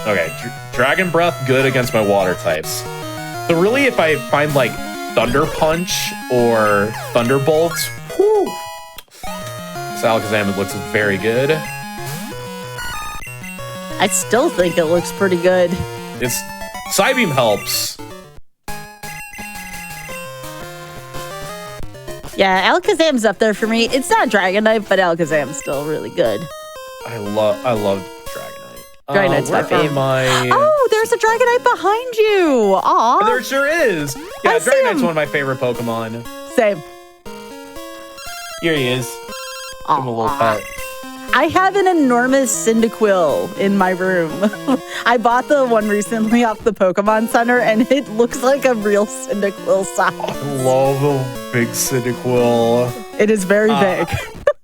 Okay, Dragon Breath, good against my water types. So really, if I find like Thunder Punch or Thunderbolt, whew, this Alakazam looks very good. I still think it looks pretty good. It's Psybeam helps. Yeah, Alakazam's up there for me. It's not Dragonite, but Alakazam's still really good. I love Dragonite. Dragonite's my favorite. My... Oh, there's a Dragonite behind you. Aw. There sure is. Yeah, Dragonite's one of my favorite Pokemon. Same. Here he is. Give him a little pet. I have an enormous Cyndaquil in my room. I bought the one recently off the Pokemon Center, and it looks like a real Cyndaquil size. I love the big Cyndaquil. It is very big.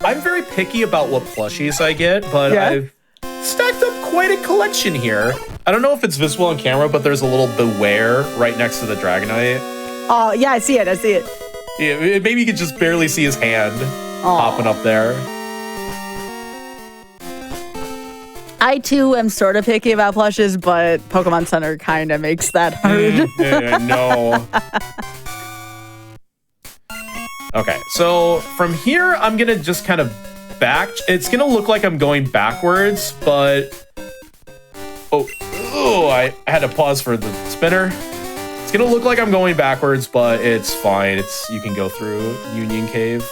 I'm very picky about what plushies I get, but I've stacked up quite a collection here. I don't know if it's visible on camera, but there's a little Beware right next to the Dragonite. Oh, yeah, I see it. Yeah, maybe you could just barely see his hand popping up there. I, too, am sort of picky about plushes, but Pokemon Center kind of makes that hard. No. Okay, so from here, I'm going to just kind of back. It's going to look like I'm going backwards, but... Oh, I had to pause for the spinner. It's gonna look like I'm going backwards, but it's fine. You can go through Union Cave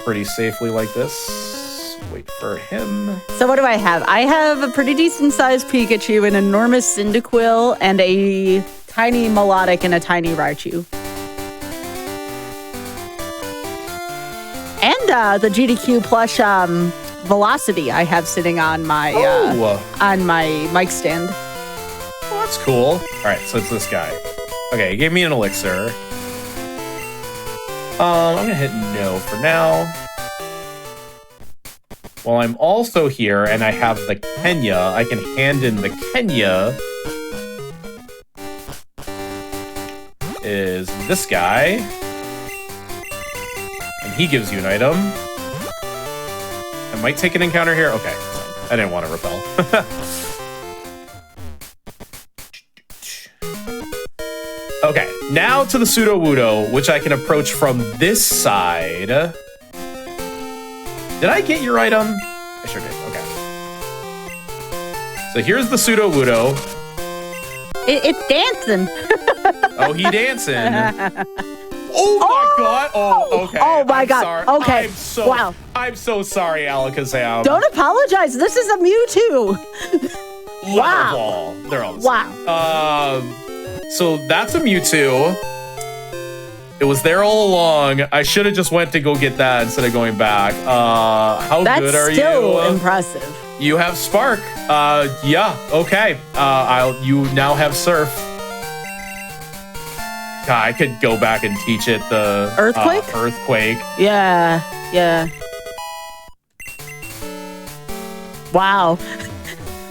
pretty safely like this. Wait for him. So what do I have? I have a pretty decent sized Pikachu, an enormous Cyndaquil, and a tiny Melodic and a tiny Raichu. And the GDQ plush Velocity I have sitting on my mic stand. Well, that's cool. All right, so it's this guy. Okay, he gave me an elixir. I'm gonna hit no for now. While I'm also here and I have the Kenya, I can hand in the Kenya. Is this guy. And he gives you an item. I might take an encounter here. Okay, I didn't want to repel. Okay, now to the Sudowoodo, which I can approach from this side. Did I get your item? I sure did. Okay. So here's the Sudowoodo. It's dancing. Oh, he dancing. Oh my god. Oh, okay. Oh my god. Sorry. Okay. Wow. I'm so sorry, Alakazam. Don't apologize. This is a Mewtwo. Wow. They're all the same. Wow. So that's a Mewtwo. It was there all along. I should have just went to go get that instead of going back. How good are you? That's still impressive. You have Spark. Yeah. Okay. You now have Surf. God, I could go back and teach it the Earthquake. Earthquake. Yeah. Yeah. Wow.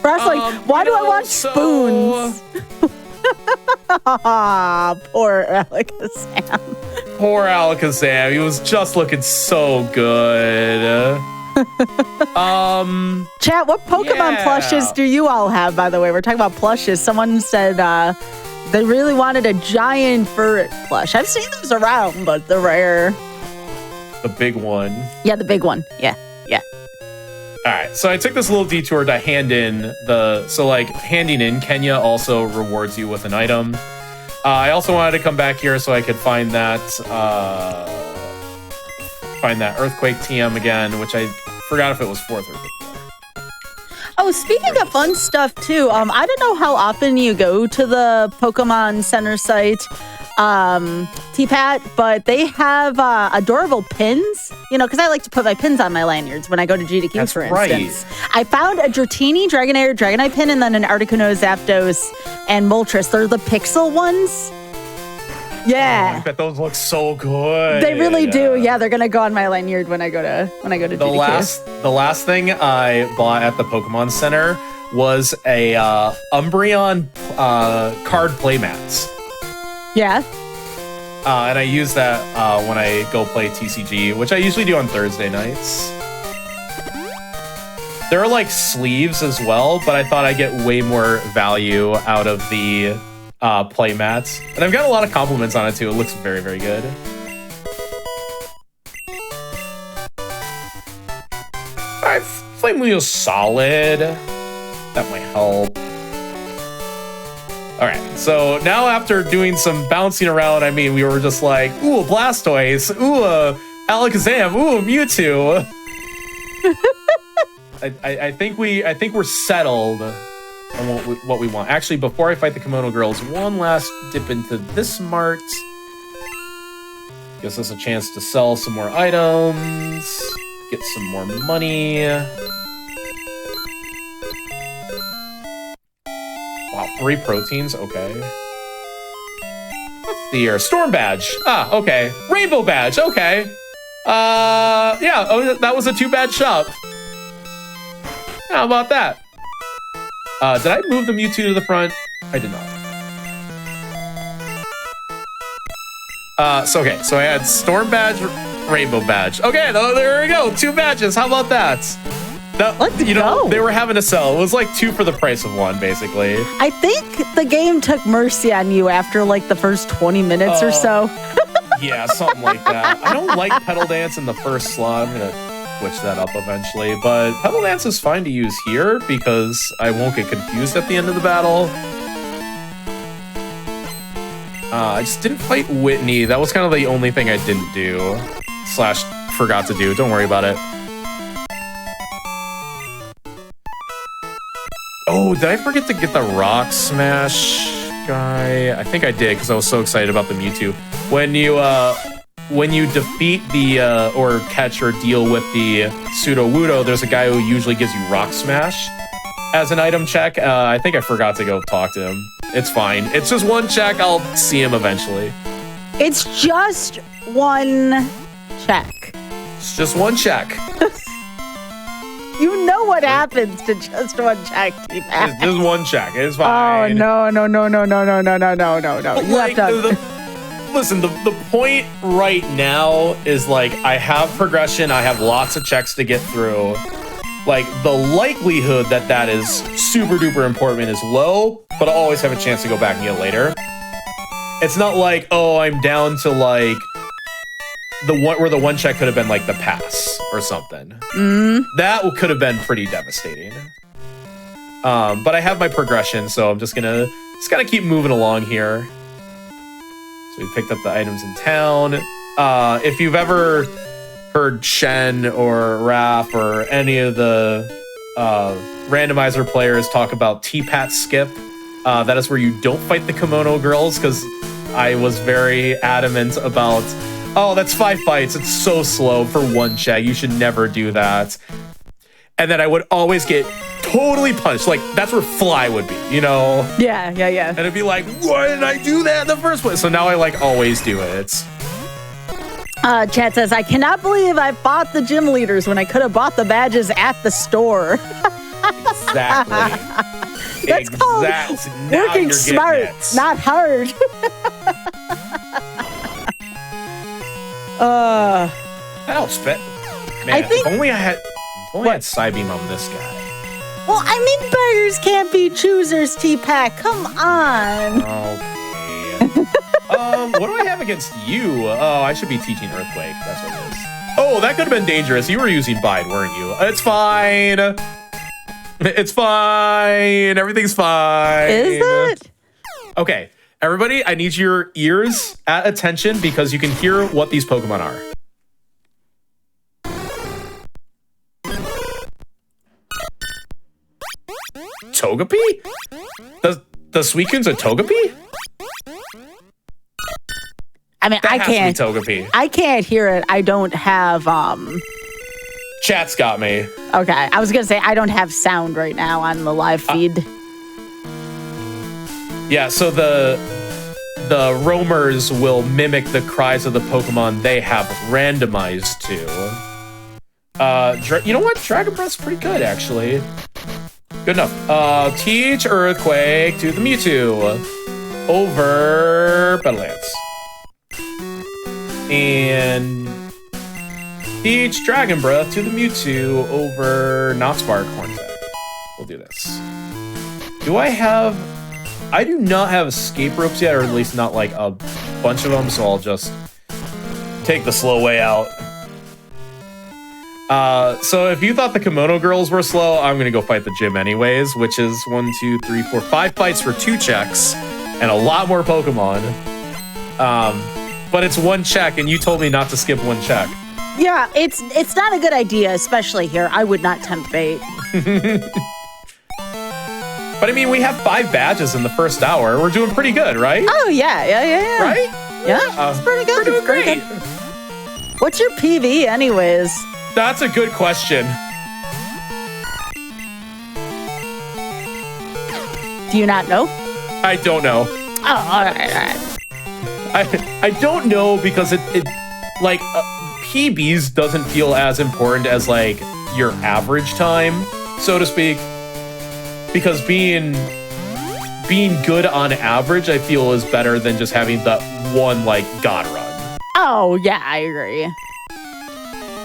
Ross, like, why do I want spoons? Poor Alakazam. Poor Alakazam. He was just looking so good. Chat, what Pokemon plushes do you all have, by the way? We're talking about plushes. Someone said they really wanted a giant Furret plush. I've seen those around, but they're rare. The big one. Yeah, the big one. Yeah. All right, so I took this little detour to hand in handing in Kenya also rewards you with an item. I also wanted to come back here so I could find that Earthquake TM again, which I forgot if it was 4th or 5th. Oh, speaking of fun stuff too, I don't know how often you go to the Pokemon Center site, TPAT, but they have adorable pins, because I like to put my pins on my lanyards when I go to GDQ, That's for instance. Right. I found a Dratini, Dragonair, Dragonite pin, and then an Articuno, Zapdos, and Moltres. They're the pixel ones. Yeah. I bet those look so good. They really do. Yeah, they're gonna go on my lanyard when I go to GDQ. The last thing I bought at the Pokemon Center was a Umbreon card playmats. Yeah. And I use that when I go play TCG, which I usually do on Thursday nights. There are like sleeves as well, but I thought I'd get way more value out of the play mats, and I've got a lot of compliments on it too. It looks very, very good. Alright, Flame Wheel's solid. That might help. Alright, so now after doing some bouncing around, we were just like, ooh, a Blastoise, ooh, a Alakazam, ooh, a Mewtwo. I think we're settled on what we want. Actually, before I fight the Kimono Girls, one last dip into this mart. Gives us a chance to sell some more items, get some more money. Wow, 3 proteins, okay. What's the year? Storm Badge. Ah, okay. Rainbow Badge, okay. Yeah, that was a 2-badge shop. How about that? Did I move the Mewtwo to the front? I did not. So I had Storm Badge, Rainbow Badge. Okay, there we go. 2 badges. How about that? They were having a sell. It was like 2 for the price of 1, basically. I think the game took mercy on you after like the first 20 minutes or so. Yeah, something like that. I don't like Petal Dance in the first slot. I'm gonna switch that up eventually, but Petal Dance is fine to use here because I won't get confused at the end of the battle. I just didn't fight Whitney. That was kind of the only thing I didn't do. Slash forgot to do. Don't worry about it. Oh, did I forget to get the Rock Smash guy? I think I did because I was so excited about the Mewtwo. When you defeat the or catch or deal with the Sudowoodo, there's a guy who usually gives you Rock Smash as an item check. I think I forgot to go talk to him. It's fine. It's just one check. I'll see him eventually. It's just one check. It's just one check. You know what happens to just one check, T-Pack. It's just one check. It's fine. Oh, no. You Like, have to... Listen, the point right now is like I have progression. I have lots of checks to get through. Like the likelihood that is super duper important is low, but I'll always have a chance to go back and get later. It's not like, oh, I'm down to like where the one check could have been like the pass or something. That could have been pretty devastating. But I have my progression, so I'm just gonna keep moving along here. So we picked up the items in town. If you've ever heard Shen or Raph or any of the randomizer players talk about T-Pat skip, that is where you don't fight the kimono girls, because I was very adamant about, oh, that's 5 fights. It's so slow for one check. You should never do that. And then I would always get totally punched. Like, that's where Fly would be, you know? Yeah. And it'd be like, why didn't I do that in the first place? So now I, like, always do it. Chat says, I cannot believe I bought the gym leaders when I could have bought the badges at the store. Exactly. That's called working smart, not hard. I'll spend. Man, if only I had Psybeam on this guy. Well, I mean, beggars can't be choosers, T-Pack. Come on. Okay. What do I have against you? Oh, I should be teaching Earthquake. That's what it is. Oh, that could have been dangerous. You were using Bide, weren't you? It's fine. It's fine. Everything's fine. Is it? Okay, everybody, I need your ears at attention because you can hear what these Pokemon are. Togepi? The Suicune's a Togepi? I mean, That has to be Togepi. I can't hear it. I don't have Chat's got me. Okay, I was gonna say I don't have sound right now on the live feed. Yeah, so the roamers will mimic the cries of the Pokemon they have randomized to. You know what? Dragon Breath's pretty good, actually. Good enough. Teach Earthquake to the Mewtwo over Badlands. And teach Dragon Breath to the Mewtwo over Knotspark Hornfang. We'll do this. I do not have escape ropes yet, or at least not like a bunch of them, so I'll just take the slow way out. So if you thought the Kimono Girls were slow, I'm gonna go fight the gym anyways, which is 1, 2, 3, 4, 5 fights for 2 checks and a lot more Pokemon. But it's 1 check, and you told me not to skip 1 check. Yeah, it's not a good idea, especially here. I would not tempt fate. But I mean, we have 5 badges in the first hour. We're doing pretty good, right? Oh yeah. Right? Yeah, it's pretty good. We're doing great. What's your PV, anyways? That's a good question. Do you not know? I don't know. Oh, all right. I don't know because it like PBs doesn't feel as important as like your average time, so to speak. Because being good on average, I feel is better than just having that one like god run. Oh yeah, I agree.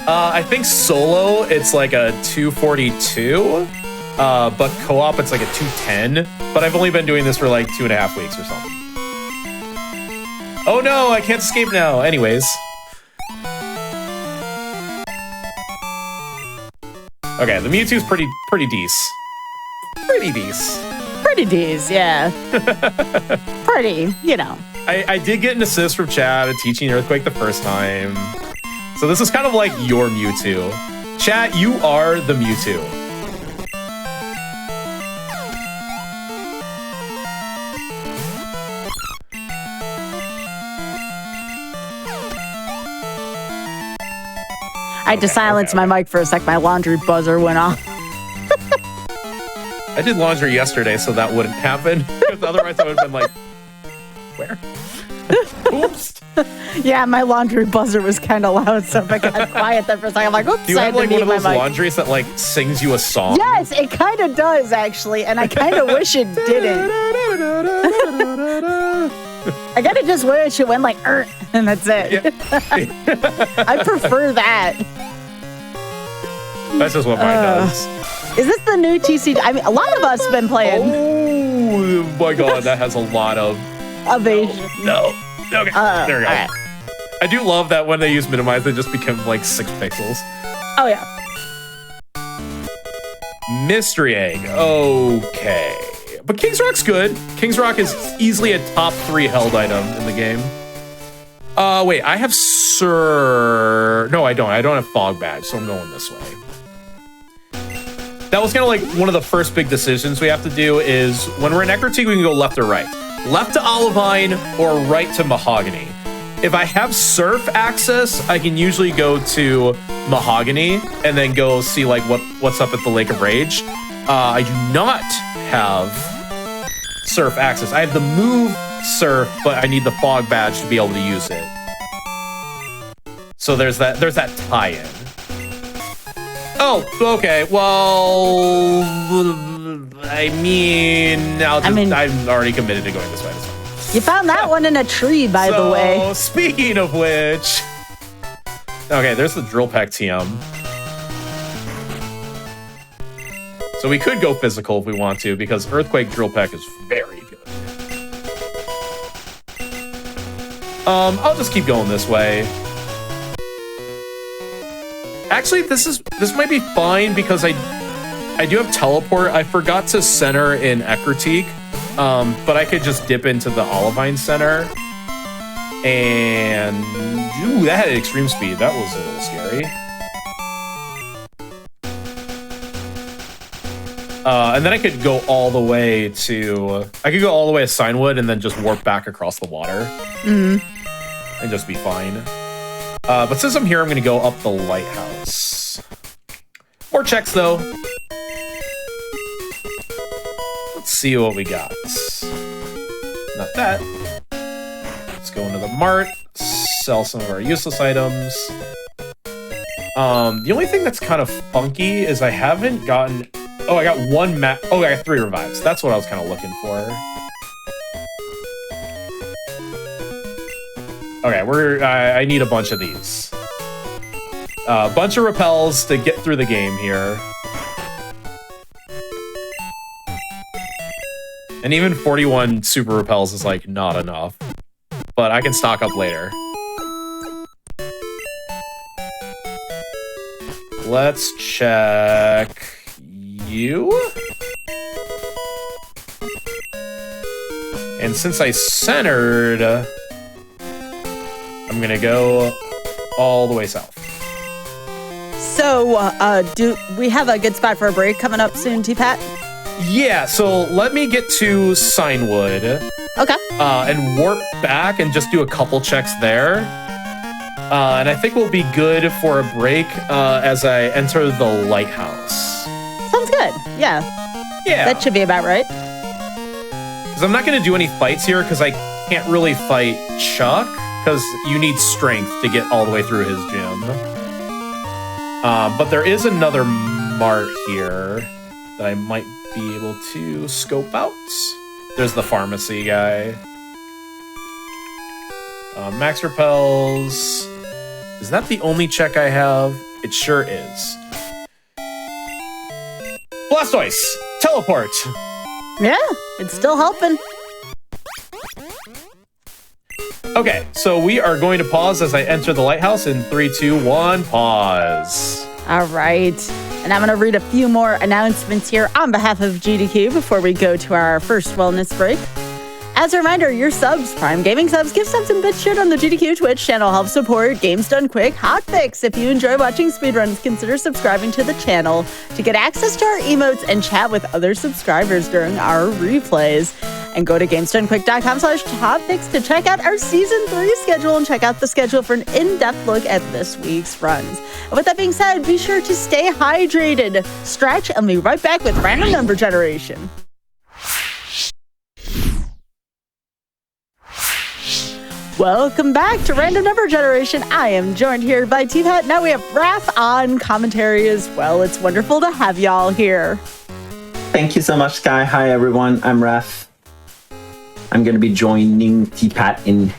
I think solo it's like a 242, but co-op it's like a 210. But I've only been doing this for like 2.5 weeks or something. Oh no, I can't escape now. Anyways. Okay, the Mewtwo's pretty decent. Pretty decent. Pretty D's, yeah. Pretty, you know. I did get an assist from Chad at teaching Earthquake the first time. So this is kind of like your Mewtwo. Chat, you are the Mewtwo. I had to silence my mic for a sec. My laundry buzzer went off. I did laundry yesterday, so that wouldn't happen. Because otherwise I would have been like, where? Oops. Yeah, my laundry buzzer was kind of loud, so if I got quiet there for a second, I'm like, oops. Do you I have had to like one mute of my those mic. laundries that like sings you a song? Yes, it kind of does, actually, and I kind of wish it didn't. I gotta just wish it went like, and that's it. Yeah. I prefer that. That's just what mine does. Is this the new TC? I mean, a lot of us have been playing Oh my god, that has a lot of... Evasion. No. Okay, there we go. Okay. I do love that when they use minimize, they just become like 6 pixels. Oh, yeah. Mystery Egg. Okay. But King's Rock's good. King's Rock is easily a top 3 held item in the game. Wait, I have Sir... No, I don't. I don't have Fog Badge, so I'm going this way. That was kind of like one of the first big decisions we have to do is when we're in Ecruteak, we can go left or right. Left to Olivine or right to Mahogany. If I have Surf access, I can usually go to Mahogany and then go see like what's up at the Lake of Rage. I do not have Surf access. I have the move Surf, but I need the Fog Badge to be able to use it. So there's that tie-in. Oh, okay. Well, I mean, I'm already committed to going this way. You found that one in a tree, by the way. Speaking of which, okay, there's the Drill Peck TM. So we could go physical if we want to, because Earthquake Drill Peck is very good. I'll just keep going this way. Actually, this might be fine because I do have teleport. I forgot to center in Ecruteak, but I could just dip into the Olivine Center. And ooh, that had extreme speed. That was a little scary. And then I could go all the way to Signwood and then just warp back across the water. And just be fine. But since I'm here, I'm going to go up the lighthouse. More checks, though. Let's see what we got. Not that. Let's go into the mart, sell some of our useless items. The only thing that's kind of funky is I haven't gotten... Oh, I got one map. Oh, I got 3 revives. That's what I was kind of looking for. Okay, I need a bunch of these. A bunch of repels to get through the game here. And even 41 super repels is like not enough. But I can stock up later. Let's check you. And since I centered, I'm gonna go all the way south. So, do we have a good spot for a break coming up soon, T-Pat? Yeah, so let me get to Signwood. Okay. And warp back and just do a couple checks there. And I think we'll be good for a break as I enter the lighthouse. Sounds good. Yeah. Yeah. That should be about right. Because I'm not going to do any fights here because I can't really fight Chuck because you need strength to get all the way through his gym. But there is another mart here that I might be able to scope out. There's the pharmacy guy. Max repels. Is that the only check I have? It sure is. Blastoise! Teleport! Yeah, it's still helping. Okay, so we are going to pause as I enter the lighthouse in 3, 2, 1, pause. All right. And I'm going to read a few more announcements here on behalf of GDQ before we go to our first wellness break. As a reminder, your subs, Prime Gaming subs, give subs and bit shit on the GDQ Twitch channel, help support Games Done Quick Hotfix. If you enjoy watching speedruns, consider subscribing to the channel to get access to our emotes and chat with other subscribers during our replays. And go to GamesDoneQuick.com/hotfix to check out our Season 3 schedule and check out the schedule for an in-depth look at this week's runs. And with that being said, be sure to stay hydrated, stretch, and be right back with Random Number Generation. Welcome back to Random Number Generation. I am joined here by T-Pat. Now we have Raph on commentary as well. It's wonderful to have y'all here. Thank you so much, Sky. Hi, everyone. I'm Raph. I'm going to be joining T-Pat in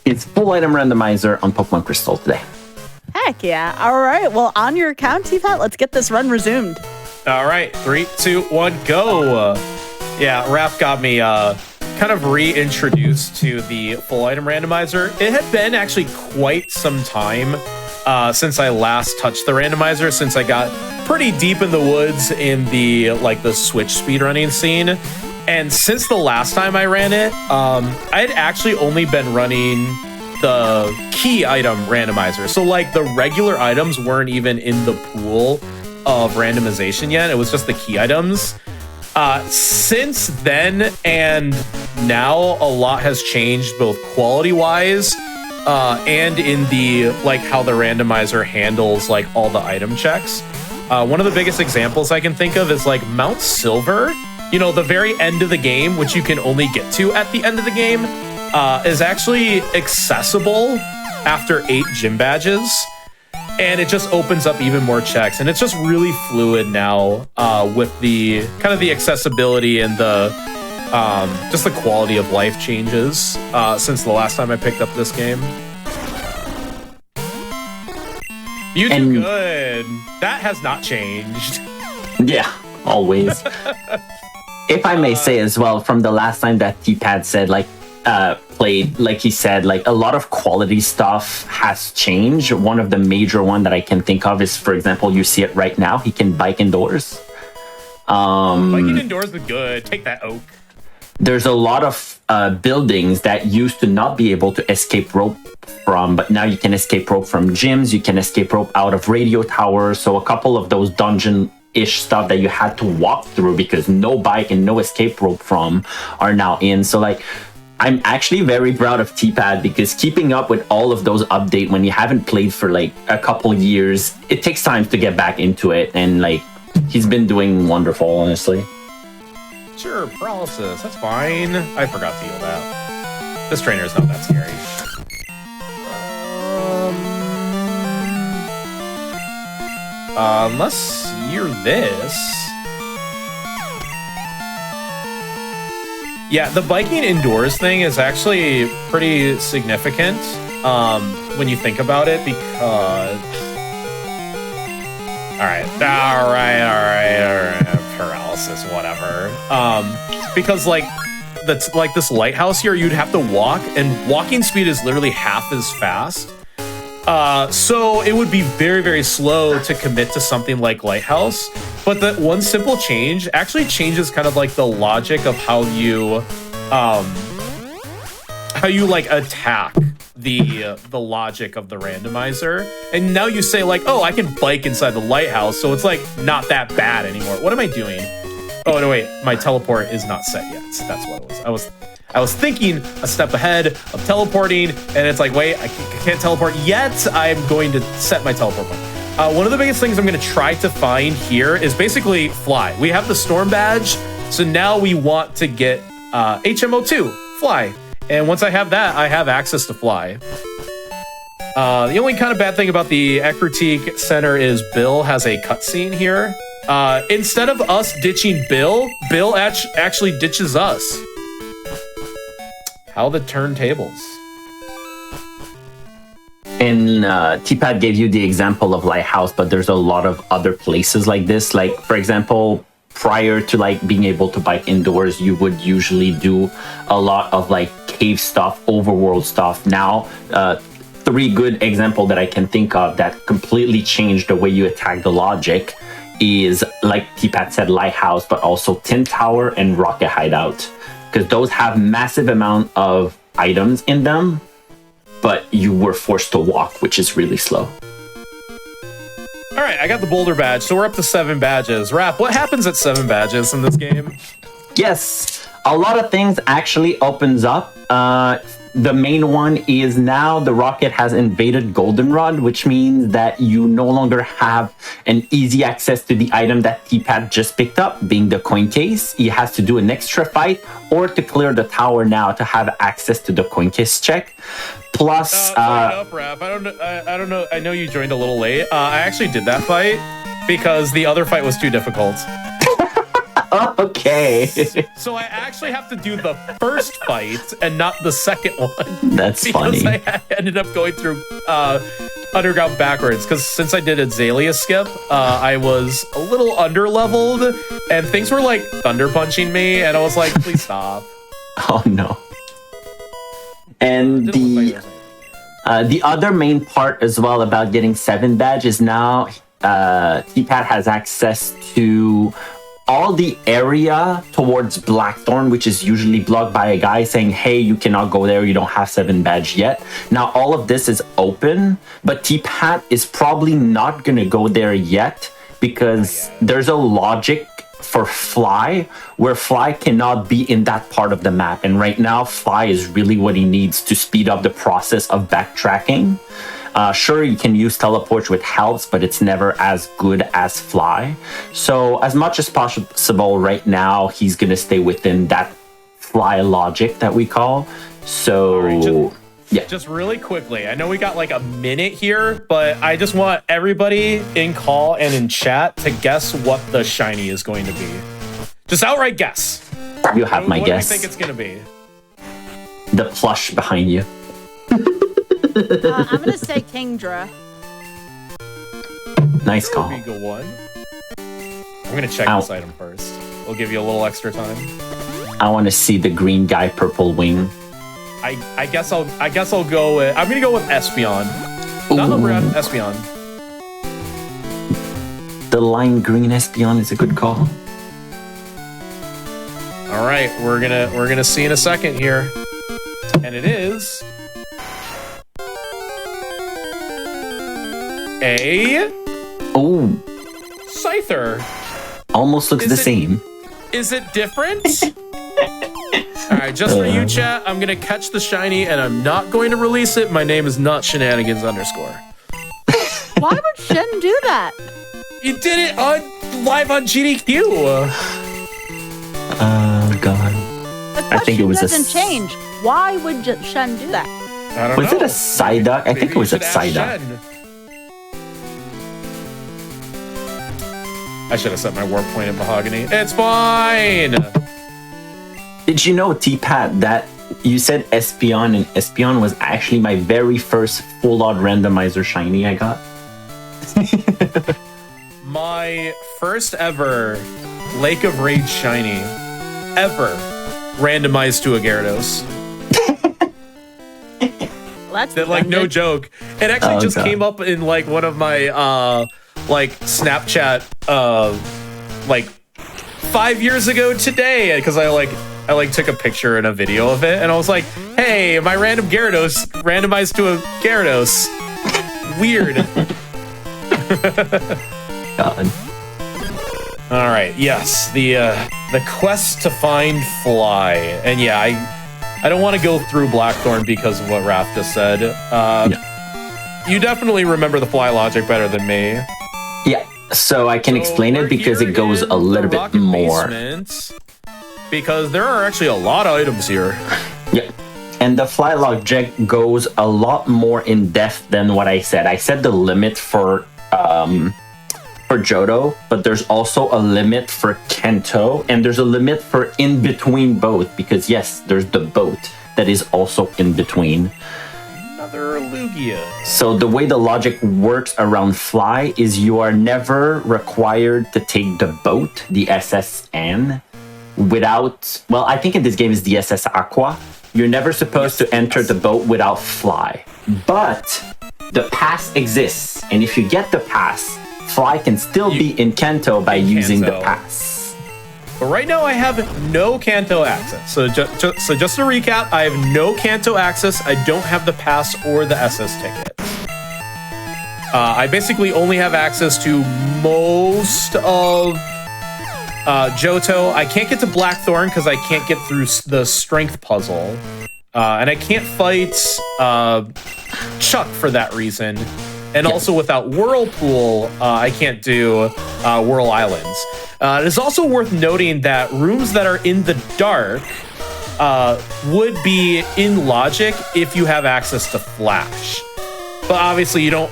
his full item randomizer on Pokémon Crystal today. Heck yeah. All right. Well, on your account, T-Pat, let's get this run resumed. All right, 3, 2, 1, go. Yeah, Raph got me kind of reintroduced to the full item randomizer. It had been actually quite some time since I last touched the randomizer, since I got pretty deep in the woods in the Switch speedrunning scene. And since the last time I ran it, I had actually only been running the key item randomizer. So the regular items weren't even in the pool of randomization yet. It was just the key items. Since then and now, a lot has changed both quality-wise and in the how the randomizer handles all the item checks. One of the biggest examples I can think of is Mount Silver. You know, the very end of the game, which you can only get to at the end of the game, is actually accessible after 8 gym badges. And it just opens up even more checks. And it's just really fluid now with the kind of the accessibility and the just the quality of life changes since the last time I picked up this game. You do good. That has not changed. Yeah, always. If I may say as well, from the last time that T-Pad said, played, he said, a lot of quality stuff has changed. One of the major one that I can think of is, for example, you see it right now, he can bike indoors. Biking indoors is good. Take that, Oak. There's a lot of buildings that used to not be able to escape rope from, but now you can escape rope from gyms, you can escape rope out of radio towers. So a couple of those dungeon-ish stuff that you had to walk through because no bike and no escape rope from are now in. So I'm actually very proud of T-Pad because keeping up with all of those updates when you haven't played for a couple years, it takes time to get back into it. And he's been doing wonderful, honestly. Sure, paralysis. That's fine. I forgot to heal that. This trainer is not that scary. Unless you're this. Yeah, the biking indoors thing is actually pretty significant when you think about it because... All right. Paralysis, whatever. Because that's this lighthouse here, you'd have to walk, and walking speed is literally half as fast. So it would be very, very slow to commit to something like Lighthouse. But that one simple change actually changes kind of the logic of how you attack the logic of the randomizer. And now you say oh, I can bike inside the lighthouse, so it's not that bad anymore. What am I doing? Oh no, wait, my teleport is not set yet. That's what it was. I was thinking a step ahead of teleporting, and it's wait, I can't teleport yet. I'm going to set my teleport point. One of the biggest things I'm going to try to find here is basically fly. We have the storm badge, so now we want to get HMO2, fly. And once I have that, I have access to fly. The only kind of bad thing about the Ekritique Center is Bill has a cutscene here. Instead of us ditching Bill actually ditches us. How the turntables. And T-Pad gave you the example of Lighthouse, but there's a lot of other places like this. For example, prior to being able to bike indoors, you would usually do a lot of cave stuff, overworld stuff. Now, 3 good examples that I can think of that completely changed the way you attack the logic is, like T-Pat said, Lighthouse, but also Tin Tower and Rocket Hideout. Because those have massive amount of items in them, but you were forced to walk, which is really slow. All right, I got the boulder badge, so we're up to 7 badges. Raph, what happens at 7 badges in this game? Yes, a lot of things actually opens up. The main one is now the rocket has invaded Goldenrod, which means that you no longer have an easy access to the item that T-Pat just picked up, being the coin case. He has to do an extra fight or to clear the tower now to have access to the coin case check. Plus, Sign up, Raph. I don't know. I know you joined a little late. I actually did that fight because the other fight was too difficult. Okay. So I actually have to do the first fight and not the second one. That's funny. Because I ended up going through Underground backwards. Because since I did Azalea skip, I was a little under-leveled, and things were like thunder punching me, and I was like, please stop. Oh no. And the other main part as well about getting 7 badge is now T-Pat has access to all the area towards Blackthorn, which is usually blocked by a guy saying, hey, you cannot go there, you don't have 7 badge yet. Now all of this is open, but T-Pat is probably not gonna go there yet because there's a logic for Fly where Fly cannot be in that part of the map. And right now, Fly is really what he needs to speed up the process of backtracking. Sure, you can use teleport with helps, but it's never as good as Fly. So as much as possible right now, he's going to stay within that Fly logic that we call. So, right, yeah. Just really quickly, I know we got like a minute here, but I just want everybody in call and in chat to guess what the shiny is going to be. Just outright guess. You have my guess. What do you think it's going to be? The plush behind you. I'm gonna say Kingdra. Nice call. Be good one. I'm gonna check this item first. We'll give you a little extra time. I want to see the green guy, purple wing. I guess I'll go with. I'm gonna go with Espeon. Not Umbreon, Espeon. The lime green Espeon is a good call. All right, we're gonna see in a second here, and it is a Scyther. Almost looks the same. Is it different? All right, just for you, chat, I'm gonna catch the shiny, and I'm not going to release it. My name is not shenanigans_. Why would Shen do that? You did it live on GDQ. Oh God. The question I think it was doesn't change. Why would Shen do that? I don't know. Was it a Psyduck? I think it was a Psyduck. I should have set my warp point at Mahogany. It's fine! Did you know, T-Pat, that you said Espeon, and Espeon was actually my very first full-out randomizer shiny I got? My first ever Lake of Rage shiny ever randomized to a Gyarados. Well, that's Like, no joke. It actually just God. came up in, like, one of my, like, Snapchat, like, 5 years ago today, because I took a picture and a video of it, and I was like, hey, my random Gyarados randomized to a Gyarados. Weird. God. All right, yes, the quest to find Fly. And yeah, I don't want to go through Blackthorn because of what Raph just said. You definitely remember the Fly logic better than me. Yeah, so I can explain it because it goes a little bit more. Because there are actually a lot of items here. Yeah, and the Fly logic goes a lot more in depth than what I said. I said the limit for Johto, but there's also a limit for Kento, and there's a limit for in between both, because yes, there's the boat that is also in between. Another Lugia. So the way the logic works around Fly is you are never required to take the boat, the SSN, without, well, I think in this game is the SS Aqua. You're never supposed to enter the boat without Fly. But the pass exists, and if you get the pass, fly can still be in Kanto by using the Kanto. pass. But right now I have no Kanto access. So just to recap, I have no Kanto access. I don't have the pass or the SS ticket. I basically only have access to most of Johto. I can't get to Blackthorn because I can't get through the strength puzzle. And I can't fight Chuck for that reason. And also without Whirlpool, I can't do Whirl Islands. It is also worth noting that rooms that are in the dark would be in logic if you have access to Flash. But obviously you're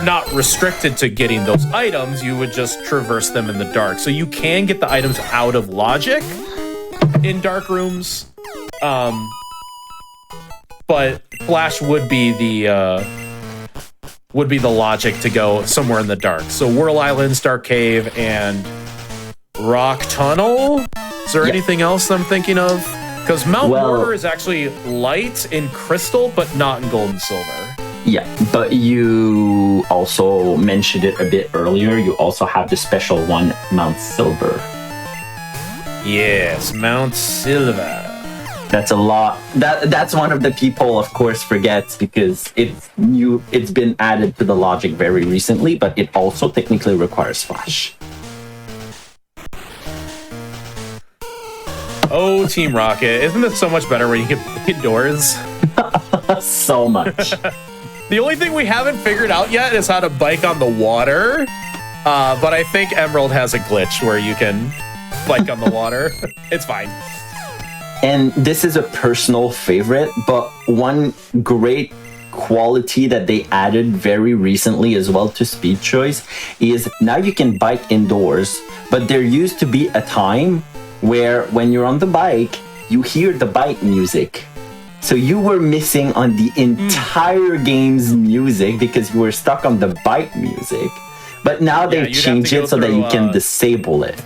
not restricted to getting those items. You would just traverse them in the dark. So you can get the items out of logic in dark rooms. But Flash would be the logic to go somewhere in the dark. So Whirl Islands, Dark Cave, and Rock Tunnel. Is there anything else I'm thinking of? Because Mount Mortar is actually light in Crystal, but not in Gold and Silver. Yeah, but you also mentioned it a bit earlier. You also have the special one, Mount Silver. Yes, Mount Silver. That's a lot. That's one of the people, of course, forgets because it's new. It's been added to the logic very recently, but it also technically requires Flash. Oh, Team Rocket. Isn't this so much better when you get doors? So much. The only thing we haven't figured out yet is how to bike on the water. But I think Emerald has a glitch where you can bike on the water. It's fine. And this is a personal favorite, but one great quality that they added very recently as well to Speed Choice is now you can bike indoors, but there used to be a time where when you're on the bike, you hear the bike music. So you were missing on the entire game's music because you were stuck on the bike music. But now they changed it so that you can disable it.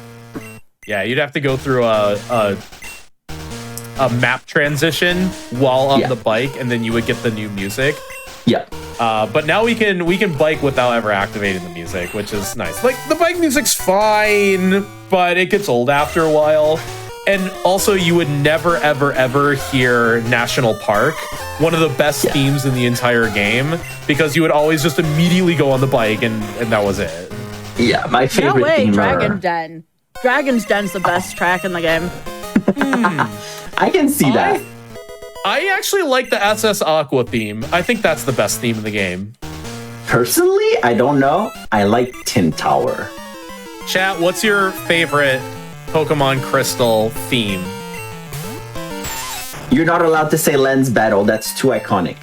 Yeah, you'd have to go through a map transition while on the bike, and then you would get the new music. Yeah. But now we can bike without ever activating the music, which is nice. Like, the bike music's fine, but it gets old after a while. And also, you would never, ever, ever hear National Park, one of the best themes in the entire game, because you would always just immediately go on the bike, and that was it. Yeah, my favorite No way, theme Dragon's Den. Dragon's Den's the best track in the game. I can see that. I actually like the SS Aqua theme. I think that's the best theme in the game. Personally, I don't know. I like Tin Tower. Chat, what's your favorite Pokémon Crystal theme? You're not allowed to say Lens Battle. That's too iconic.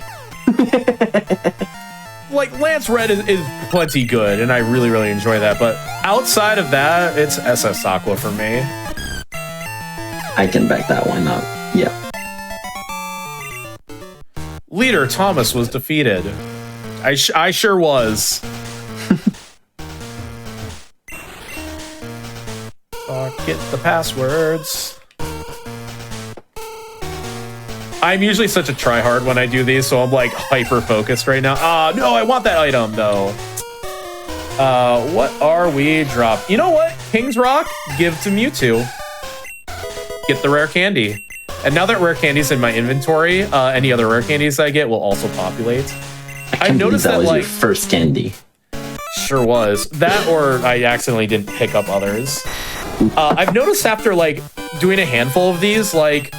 Like, Lance Red is plenty good, and I really, really enjoy that. But outside of that, it's SS Aqua for me. I can back that one up. Yeah. Leader Thomas was defeated. I sure was. Get the passwords. I'm usually such a tryhard when I do these, so I'm like hyper focused right now. No, I want that item though. What are we dropping? You know what? King's Rock, give to Mewtwo. Get the rare candy. And now that rare candy's in my inventory, any other rare candies I get will also populate. I noticed that was like your first candy. Sure was. That or I accidentally didn't pick up others. I've noticed after like doing a handful of these, like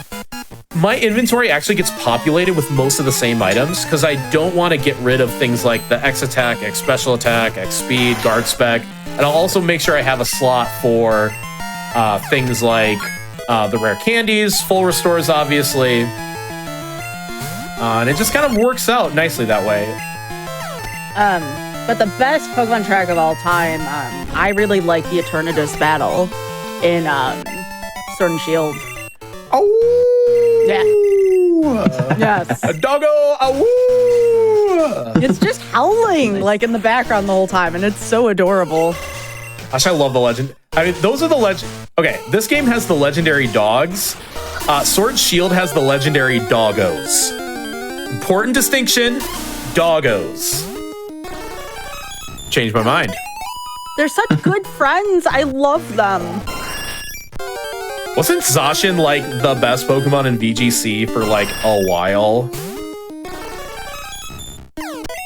my inventory actually gets populated with most of the same items because I don't want to get rid of things like the X attack, X special attack, X speed, guard spec. And I'll also make sure I have a slot for things like the rare candies, full restores, obviously. And it just kind of works out nicely that way. But the best Pokemon track of all time, I really like the Eternatus battle in Sword and Shield. Oh! Yeah. Yes. A doggo! Awoo! It's just howling like in the background the whole time, and it's so adorable. Gosh, I love the legend. I mean, those are the legend. Okay, this game has the legendary dogs. Sword and Shield has the legendary doggos. Important distinction: doggos. Changed my mind. They're such good friends. I love them. Wasn't Zacian like the best Pokemon in VGC for like a while?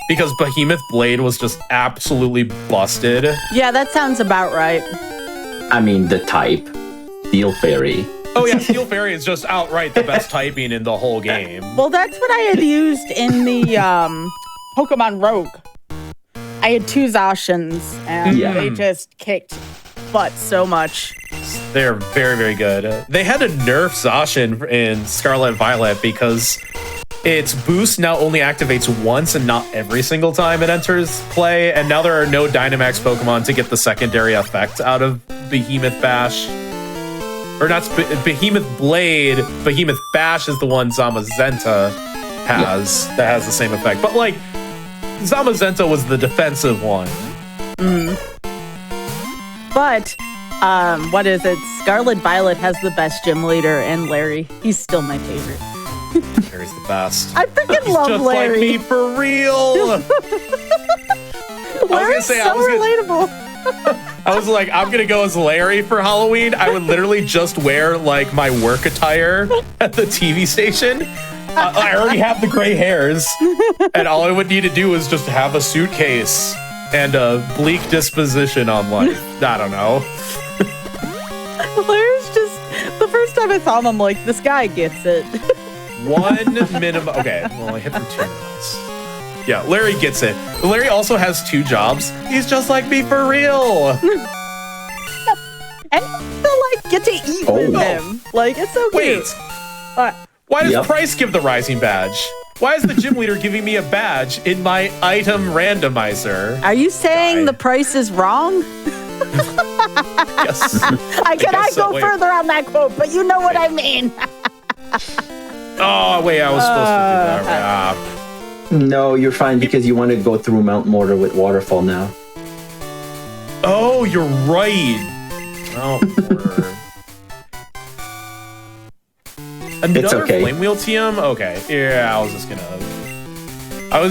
Because Behemoth Blade was just absolutely busted. Yeah, that sounds about right. I mean, the type, Steel Fairy. Oh yeah, Steel Fairy is just outright the best typing in the whole game. Well, that's what I had used in the Pokemon Rogue. I had 2 Zacians, and they just kicked butt so much. They're very, very good. They had to nerf Zacian in Scarlet and Violet because its boost now only activates once and not every single time it enters play, and now there are no Dynamax Pokemon to get the secondary effect out of Behemoth Bash. Or not Behemoth Blade, Behemoth Bash is the one Zamazenta has that has the same effect. But like, Zamazenta was the defensive one. But, what is it? Scarlet Violet has the best gym leader, and Larry, he's still my favorite. Larry's the best. I freaking love just Larry. Like me for real. Larry's so relatable. I was like, I'm gonna go as Larry for Halloween. I would literally just wear like my work attire at the TV station. I already have the gray hairs, and all I would need to do is just have a suitcase and a bleak disposition on life. I don't know. Larry's just, the first time I saw him, I'm like, this guy gets it. 1 minimum. Okay, well, I hit for 2 minutes. Yeah, Larry gets it. Larry also has 2 jobs. He's just like me for real. And you still like get to eat with him. Like, it's so cute. Wait. Why does Price give the Rising Badge? Why is the gym leader giving me a badge in my item randomizer? Are you saying the price is wrong? Yes. I cannot go further on that quote, but you know what I mean. Oh, wait, I was supposed to do that. No, you're fine because you want to go through Mount Mortar with Waterfall now. Oh, you're right. Mount Mortar. Another Flame Wheel TM? Okay. Yeah, I was gonna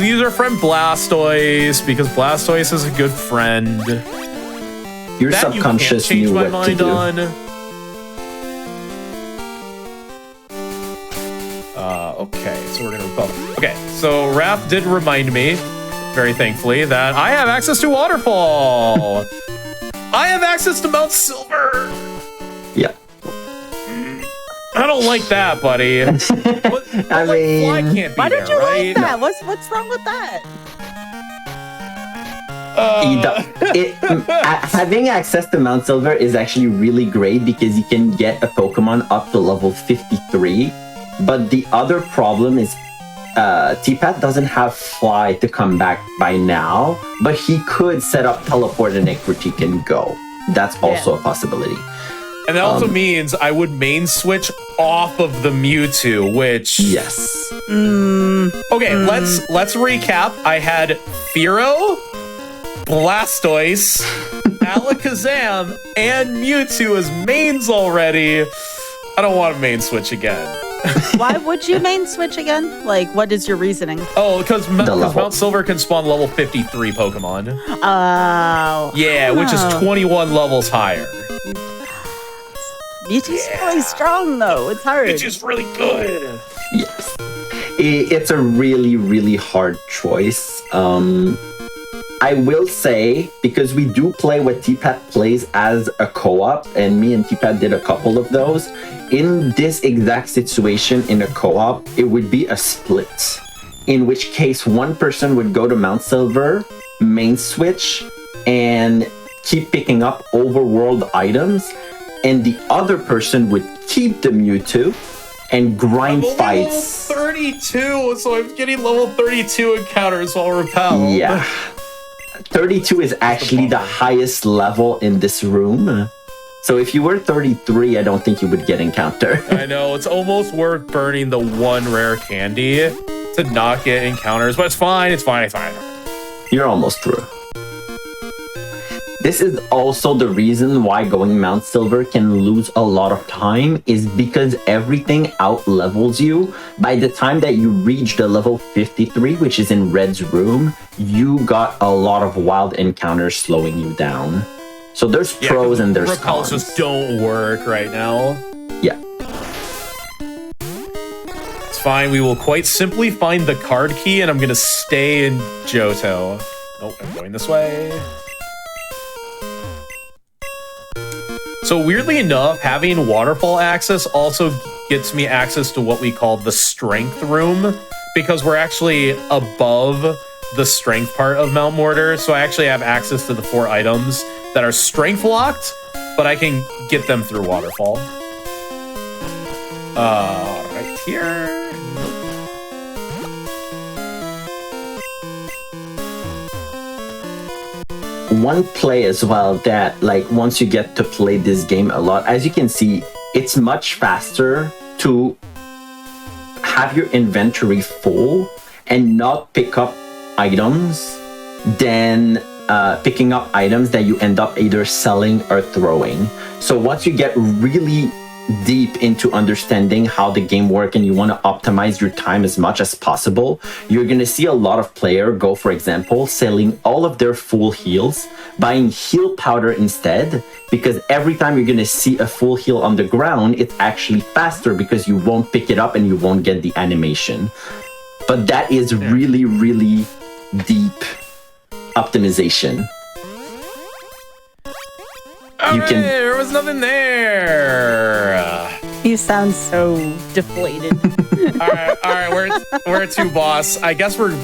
use our friend Blastoise because Blastoise is a good friend. Your subconscious knew what to do. Okay, so we're gonna both. Okay, so Raph did remind me, very thankfully, that I have access to Waterfall. I have access to Mount Silver. Yeah. I don't like that, buddy. I mean, Fly can't be why don't you right? like that? What's wrong with that? Having access to Mount Silver is actually really great because you can get a Pokemon up to level 53. But the other problem is T-Pat doesn't have Fly to come back by now, but he could set up Teleport and Equity can go. That's also a possibility. And that also means I would main switch off of the Mewtwo, which... Yes. Okay, let's recap. I had Fearow, Blastoise, Alakazam, and Mewtwo as mains already. I don't want to main switch again. Why would you main switch again? Like, what is your reasoning? Oh, because Mount Silver can spawn level 53 Pokemon. Oh. Yeah, which is 21 levels higher. Mewtwo's really strong, though. It's hard. It's just really good. Yes. It's a really, really hard choice. I will say, because we do play what T-Pat plays as a co-op, and me and T-Pat did a couple of those, in this exact situation in a co-op, it would be a split. In which case, one person would go to Mount Silver, main switch, and keep picking up overworld items, and the other person would keep the Mewtwo and grind fights. Level 32, so I'm getting level 32 encounters while repelled. Yeah. 32 is actually the highest level in this room. So if you were 33, I don't think you would get encounter. I know, it's almost worth burning the one rare candy to not get encounters, but it's fine, it's fine. You're almost through. This is also the reason why going Mount Silver can lose a lot of time, is because everything out levels you. By the time that you reach the level 53, which is in Red's room, you got a lot of wild encounters slowing you down. So there's pros and there's cons. Just don't work right now. Yeah. It's fine. We will quite simply find the card key, and I'm going to stay in Johto. Oh, I'm going this way. So weirdly enough, having waterfall access also gets me access to what we call the strength room, because we're actually above the strength part of Mount Mortar. So I actually have access to the 4 items that are strength locked, but I can get them through waterfall. Right here. One play as well that, like, once you get to play this game a lot, as you can see, it's much faster to have your inventory full and not pick up items than picking up items that you end up either selling or throwing. So once you get really deep into understanding how the game works and you want to optimize your time as much as possible, you're going to see a lot of players go, for example, selling all of their full heals, buying heal powder instead, because every time you're going to see a full heal on the ground, it's actually faster because you won't pick it up and you won't get the animation. But that is really, really deep optimization. There was nothing there. You sound so deflated. all right, where to, boss? I guess we're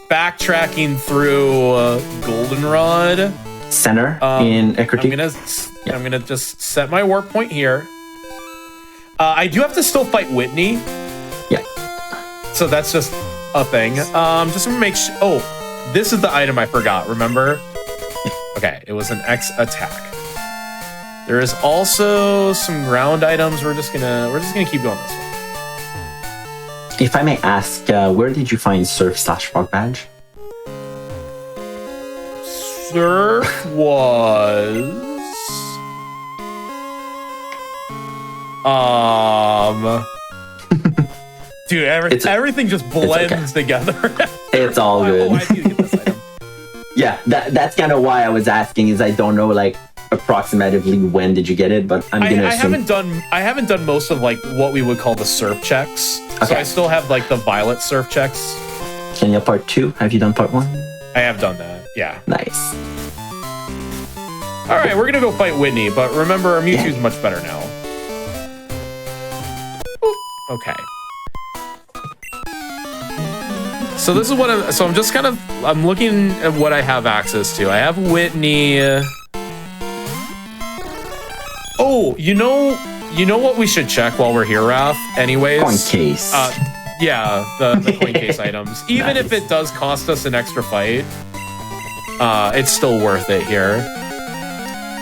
backtracking through Goldenrod Center in Eckerty. I'm gonna just set my warp point here. I do have to still fight Whitney. Yeah. So that's just a thing. Just gonna make sure. Oh, this is the item I forgot. Remember? Okay, it was an X attack. There is also some ground items. We're just gonna keep going this way. If I may ask, where did you find Surf/Frog badge? Surf was dude, everything just blends together. It's all good. I need to get this item. Yeah, that's kind of why I was asking, is I don't know, like, approximately when did you get it, but I'm gonna assume... I haven't done most of, like, what we would call the surf checks. Okay. So I still have, like, the violet surf checks. Kenya part 2, have you done part 1? I have done that, yeah. Nice. Alright, we're gonna go fight Whitney, but remember, our Mewtwo's much better now. Ooh, okay. So this is what I'm just kind of, I'm looking at what I have access to. I have Whitney. Oh, you know what we should check while we're here, Raph? Anyways. Coin case. Yeah, the coin case items. Even if it does cost us an extra fight, it's still worth it here.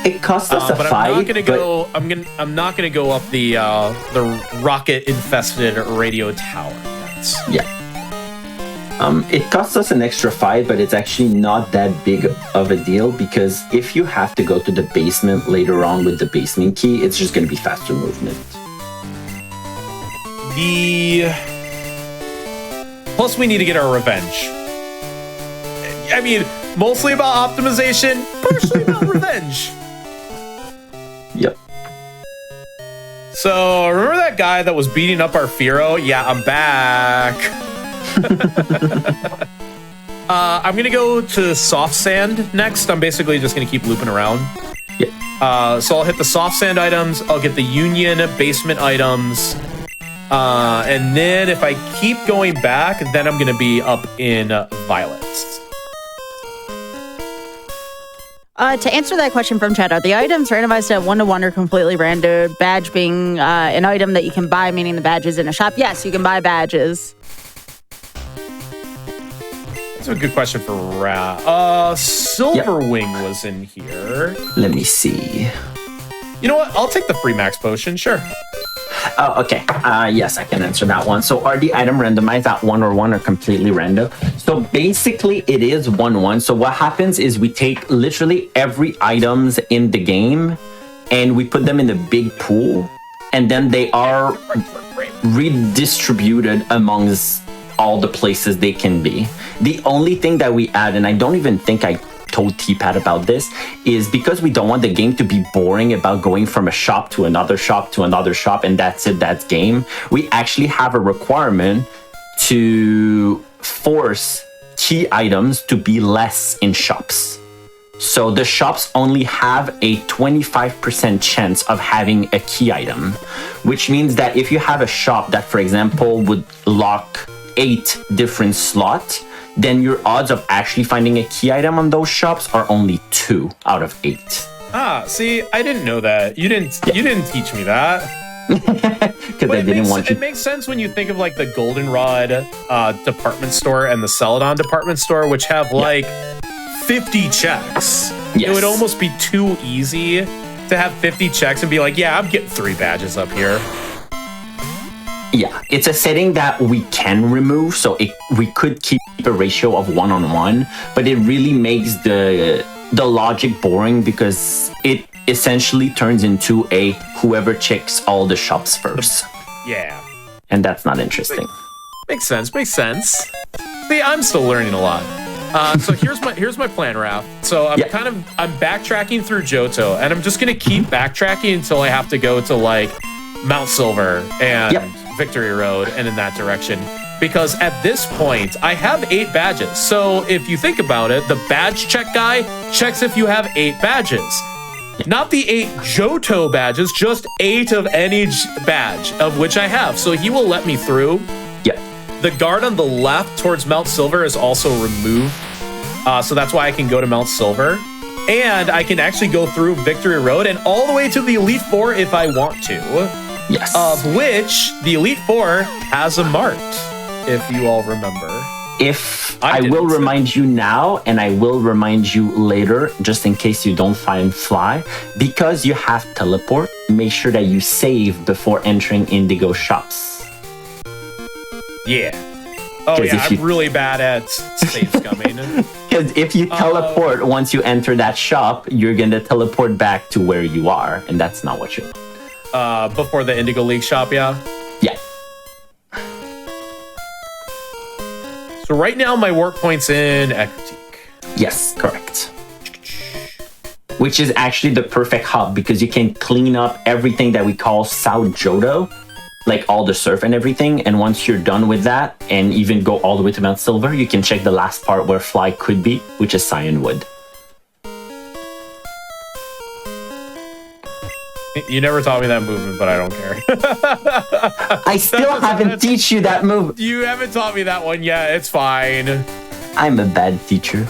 It costs us a but fight. I'm not gonna go up the rocket infested radio tower yet. Yeah. It costs us an extra fight, but it's actually not that big of a deal, because if you have to go to the basement later on with the basement key, it's just going to be faster movement. Plus, we need to get our revenge. I mean, mostly about optimization, partially about revenge. Yep. So, remember that guy that was beating up our Firo? Yeah, I'm back. I'm gonna go to soft sand next. I'm basically just gonna keep looping around. Yeah. So I'll hit the soft sand items. I'll get the Union basement items. And then if I keep going back, then I'm gonna be up in Violets. To answer that question from chat, are the items randomized at 1-to-1 or completely random? Badge being an item that you can buy, meaning the badge is in a shop. Yes, you can buy badges. That's a good question for Ra. Silverwing was in here. Let me see. You know what? I'll take the free max potion. Sure. Oh, okay. Yes, I can answer that one. So are the item randomized at 1-or-1 or completely random? So basically it is 1-1. So what happens is we take literally every items in the game and we put them in the big pool, and then they are redistributed amongst all the places they can be. The only thing that we add, and I don't even think I told T-Pat about this, is because we don't want the game to be boring about going from a shop to another shop to another shop and that's it, that's game. We actually have a requirement to force key items to be less in shops. So the shops only have a 25% chance of having a key item, which means that if you have a shop that, for example, would lock 8 different slots, then your odds of actually finding a key item on those shops are only 2 out of 8. See, I didn't know that. You didn't teach me that. Because I didn't want you. It makes sense when you think of like the Goldenrod department store and the Celadon department store, which have like 50 checks. Yes. It would almost be too easy to have 50 checks and be like, yeah, I'm getting 3 badges up here. Yeah, it's a setting that we can remove, so we could keep a ratio of 1-on-1, but it really makes the logic boring because it essentially turns into a whoever checks all the shops first. Yeah. And that's not interesting. Makes sense. See, I'm still learning a lot. So here's my plan, Raph. So I'm backtracking through Johto, and I'm just gonna keep backtracking until I have to go to like Mount Silver and Victory Road and in that direction. Because at this point, I have 8 badges. So if you think about it, the badge check guy checks if you have 8 badges. Not the 8 Johto badges, just 8 of any badge of which I have. So he will let me through. Yeah. The guard on the left towards Mount Silver is also removed. So that's why I can go to Mount Silver. And I can actually go through Victory Road and all the way to the Elite Four if I want to. Yes. Of which the Elite Four has a mart, if you all remember. If I will remind you now, and I will remind you later, just in case you don't find Fly, because you have teleport, make sure that you save before entering Indigo shops. Yeah. Oh yeah, I'm really bad at save scumming. Because if you teleport once you enter that shop, you're gonna teleport back to where you are, and that's not what you want. Before the Indigo League shop, yeah? Yeah. So right now my work point's in Ekritique. Yes, correct. Which is actually the perfect hub because you can clean up everything that we call South Johto, like all the surf and everything. And once you're done with that and even go all the way to Mount Silver, you can check the last part where Fly could be, which is Cyanwood. You never taught me that movement, but I don't care. I still haven't teach you that move. You haven't taught me that one yet. It's fine. I'm a bad teacher.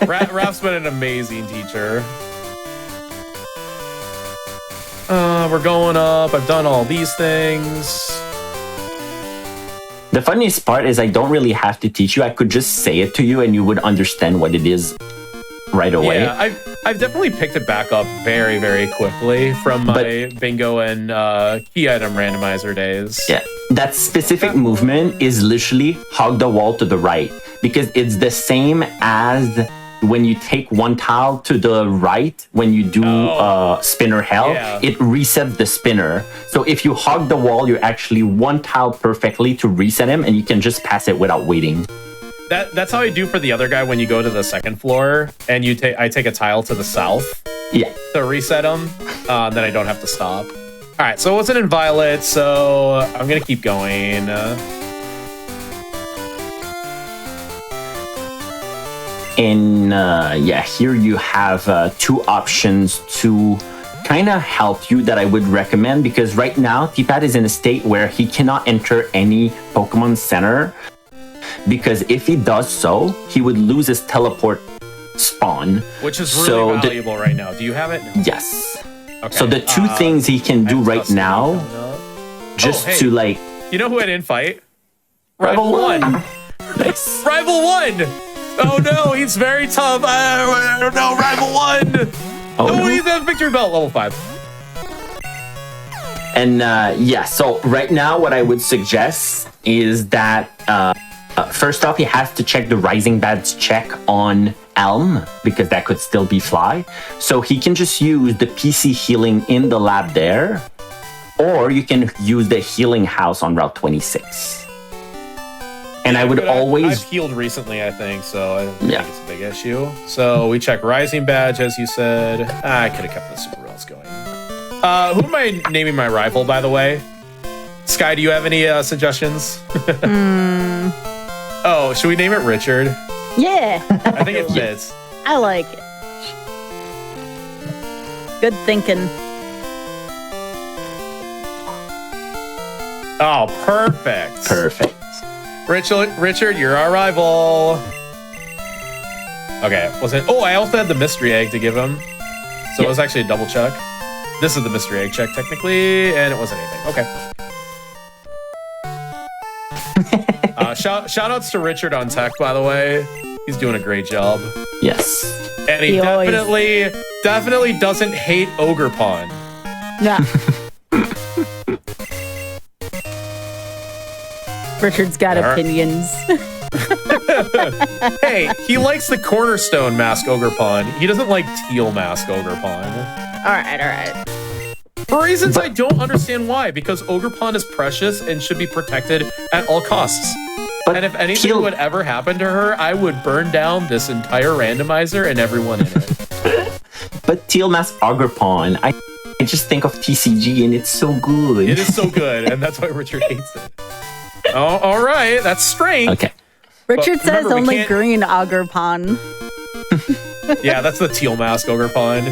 Raph's been an amazing teacher. We're going up. I've done all these things. The funniest part is I don't really have to teach you. I could just say it to you and you would understand what it is right away. Yeah, I've definitely picked it back up very, very quickly from my bingo and key item randomizer days. Yeah, that specific movement is literally hog the wall to the right because it's the same as when you take one tile to the right when you do spinner hell, it resets the spinner. So if you hog the wall, you're actually one tile perfectly to reset him and you can just pass it without waiting. That's how I do for the other guy when you go to the second floor and I take a tile to the south to reset him. Then I don't have to stop. All right, so it wasn't in Violet, so I'm going to keep going. Here you have 2 options to kind of help you that I would recommend because right now, T-Pat is in a state where he cannot enter any Pokemon Center. Because if he does so, he would lose his teleport spawn. Which is really valuable right now. Do you have it? No. Yes. Okay. So the 2 things he can do right now, just to like... You know who I didn't fight? Rival 1. Nice. Rival 1! Oh no, he's very tough. I don't know, Rival 1! Oh, he's at Victory Belt, level 5. And so right now what I would suggest is that First off, he has to check the Rising Bad's check on Elm, because that could still be Fly. So he can just use the PC healing in the lab there, or you can use the healing house on Route 26. And I would always... I've healed recently, I think, so I don't think it's a big issue. So we check Rising Badge, as you said. I could have kept the Super Rails going. Who am I naming my rival, by the way? Sky, do you have any suggestions? Oh, should we name it Richard? Yeah. I think it fits. I like it. Good thinking. Oh, perfect. Perfect. Richard, you're our rival. Okay, was it? Oh, I also had the mystery egg to give him. So it was actually a double check. This is the mystery egg check, technically, and it wasn't anything. Okay. Shout outs to Richard on tech, by the way. He's doing a great job. Yes. And he definitely doesn't hate Ogre Pawn. Yeah. Richard's got opinions. Hey, he likes the Cornerstone Mask Ogre Pawn. He doesn't like Teal Mask Ogre Pawn. All right. For reasons I don't understand why, because Ogre Pawn is precious and should be protected at all costs. And if anything would ever happen to her, I would burn down this entire randomizer and everyone in it. But Teal Mask Ogre Pawn, I just think of TCG and it's so good. It is so good, and that's why Richard hates it. Oh, all right, that's strength. Okay. Richard says only green Ogre Pawn. Yeah, that's the Teal Mask Ogre Pawn.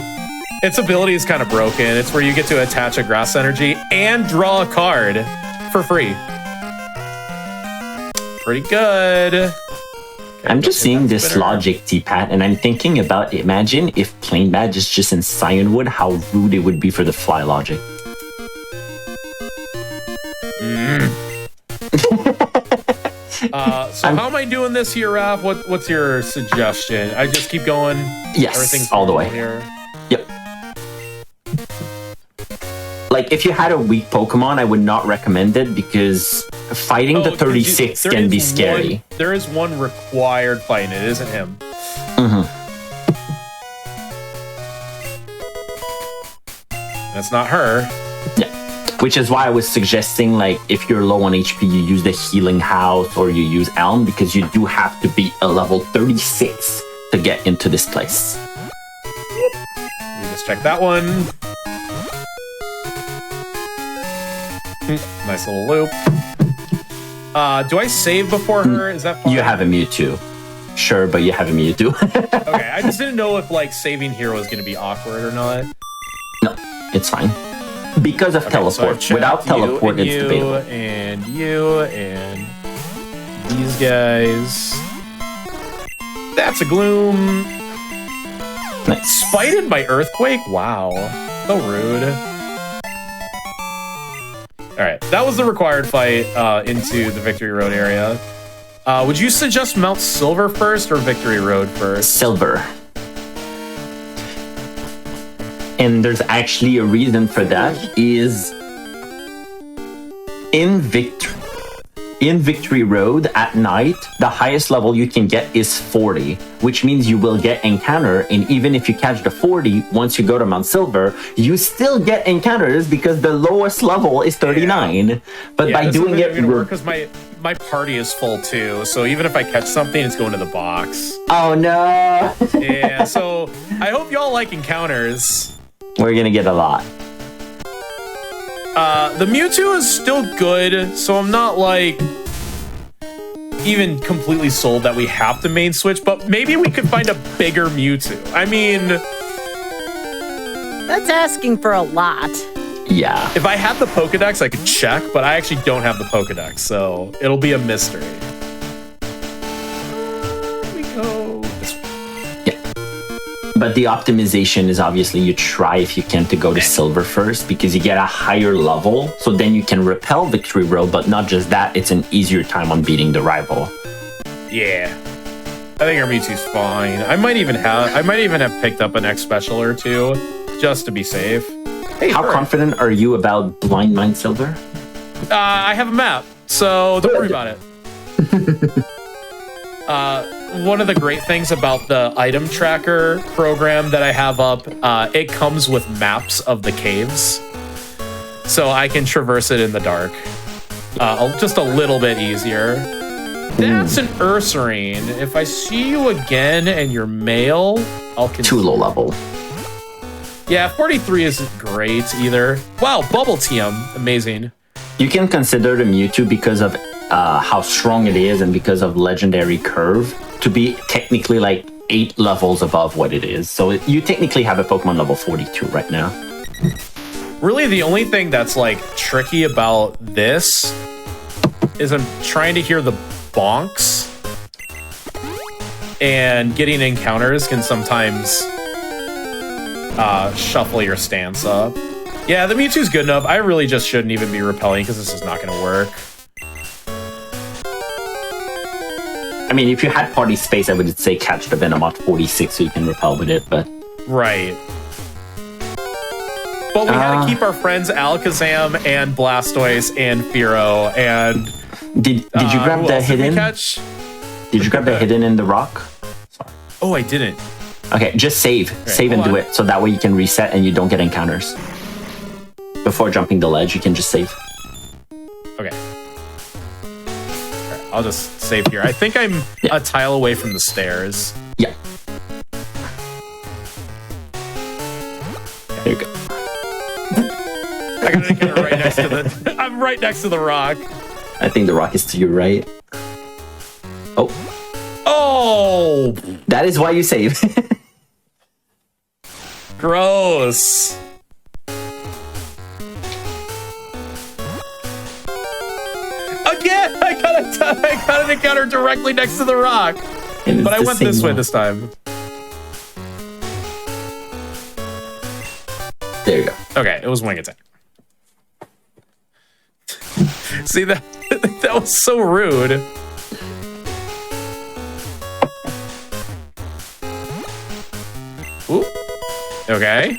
Its ability is kind of broken. It's where you get to attach a grass energy and draw a card for free. Pretty good. Okay, I'm just seeing this logic, T-Pat, and I'm thinking about, imagine if Plain Badge is just in Cyanwood, how rude it would be for the Fly logic. So how am I doing this here, Raph? What's your suggestion? I just keep going? Yes, everything's all the way. Here. Yep. Like, if you had a weak Pokemon, I would not recommend it because fighting the 36 can be scary. There is one required fight, and it isn't him. That's not her. Yeah. Which is why I was suggesting, like, if you're low on HP, you use the Healing House or you use Elm, because you do have to be a level 36 to get into this place. Let me just check that one. Nice little loop. Do I save before her? Is that fine? You have a Mewtwo. Sure, but you have a Mewtwo. Okay, I just didn't know if, like, saving here was going to be awkward or not. No, it's fine. Because of teleport. So without teleport, it's debatable. And you and these guys. That's a Gloom. Nice. Spited by Earthquake? Wow. So rude. Alright, that was the required fight into the Victory Road area. Would you suggest Mount Silver first or Victory Road first? Silver. And there's actually a reason for that, is in Victory Road at night, the highest level you can get is 40, which means you will get encounter, and even if you catch the 40, once you go to Mount Silver, you still get encounters because the lowest level is 39. Yeah. But by doing it... Because my party is full too, so even if I catch something, it's going to the box. Oh no! Yeah, so I hope y'all like encounters. We're gonna get a lot. The Mewtwo is still good, so I'm not, like, even completely sold that we have to main switch, but maybe we could find a bigger Mewtwo. I mean... That's asking for a lot. Yeah. If I had the Pokedex, I could check, but I actually don't have the Pokedex, so it'll be a mystery. Here we go. But the optimization is obviously you try if you can to go to Silver first because you get a higher level, so then you can repel Victory Road, but not just that, it's an easier time on beating the rival. Yeah. I think our Mewtwo's fine. I might even have picked up an X special or two just to be safe. Hey, how confident are you about Blind Mine Silver? I have a map, so don't worry about it. one of the great things about the item tracker program that I have up, it comes with maps of the caves. So I can traverse it in the dark. Just a little bit easier. That's an Ursaring. If I see you again and you're male, I'll consider. Too low level. Yeah, 43 isn't great either. Wow, Bubble TM. Amazing. You can consider the Mewtwo because of how strong it is and because of Legendary Curve to be technically like 8 levels above what it is. So you technically have a Pokemon level 42 right now. Really, the only thing that's like tricky about this is I'm trying to hear the bonks, and getting encounters can sometimes shuffle your stance up. Yeah, the Mewtwo's good enough. I really just shouldn't even be repelling because this is not going to work. I mean, if you had party space, I would say catch the Venomoth 46 so you can repel with it, but... Right. But we had to keep our friends Alakazam and Blastoise and Fearow and... Did you grab the hidden? Did you grab the hidden in the rock? Sorry. Oh, I didn't. Okay, just save. Okay, save and do it, so that way you can reset and you don't get encounters. Before jumping the ledge, you can just save. Okay. Right, I'll just save here. I think I'm a tile away from the stairs. Yeah. There you go. I gotta get right next to the... I'm right next to the rock. I think the rock is to your right. Oh. Oh! That is why you save. Gross. Again! I got an encounter directly next to the rock. But I went this way this time. There you go. Okay, it was wing attack. See, that was so rude. Ooh. Okay.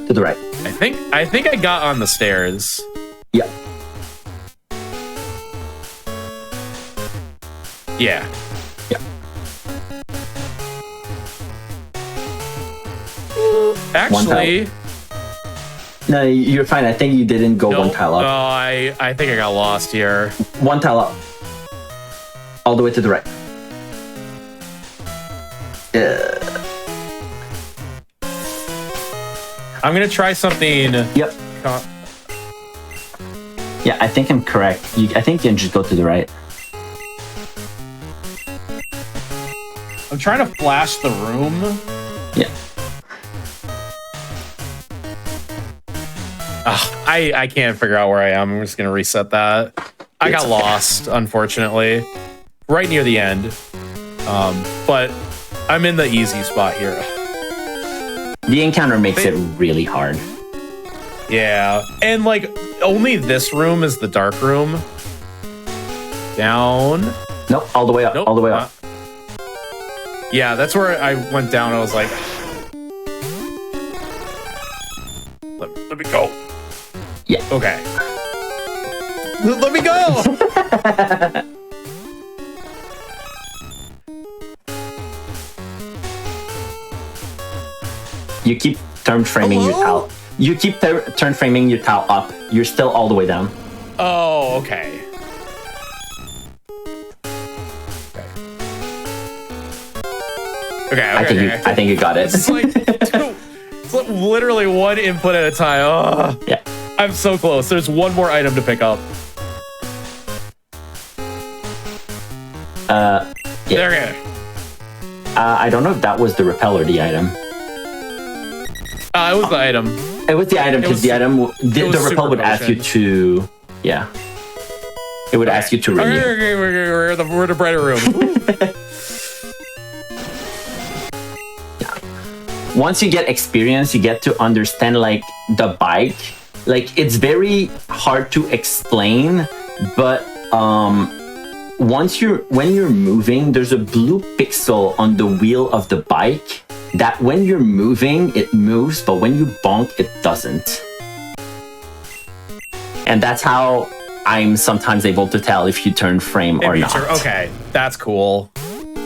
To the right. I think I got on the stairs. Yeah. Yeah. Yeah. Actually, no, you're fine. I think you didn't go one tile up. No, I think I got lost here. One tile up. All the way to the right. I'm gonna try something. Yep. Yeah, I think I'm correct. I think you can just go to the right. I'm trying to flash the room. Yeah. I can't figure out where I am. I'm just gonna reset that. I got lost, unfortunately, right near the end. But I'm in the easy spot here. The encounter makes it really hard. Yeah, and like only this room is the dark room. Down. Nope, all the way up. Nope, all the way up. Yeah, that's where I went down. I was like, let me go. Yeah. Okay. Let me go. You keep turn framing your towel. You keep turn framing your towel up. You're still all the way down. Oh, okay. Okay. I think you got it. It's like literally one input at a time. Oh, yeah. I'm so close. There's one more item to pick up. Yeah. There. I don't know if that was the repel or the item. It was the item. It was the item because the item, the repel would ask you to, yeah. It would ask you to renew. Okay, we're in the brighter room. Once you get experience, you get to understand like the bike. Like it's very hard to explain, but when you're moving, there's a blue pixel on the wheel of the bike that when you're moving, it moves, but when you bonk, it doesn't. And that's how I'm sometimes able to tell if you turn frame or not. Okay, that's cool.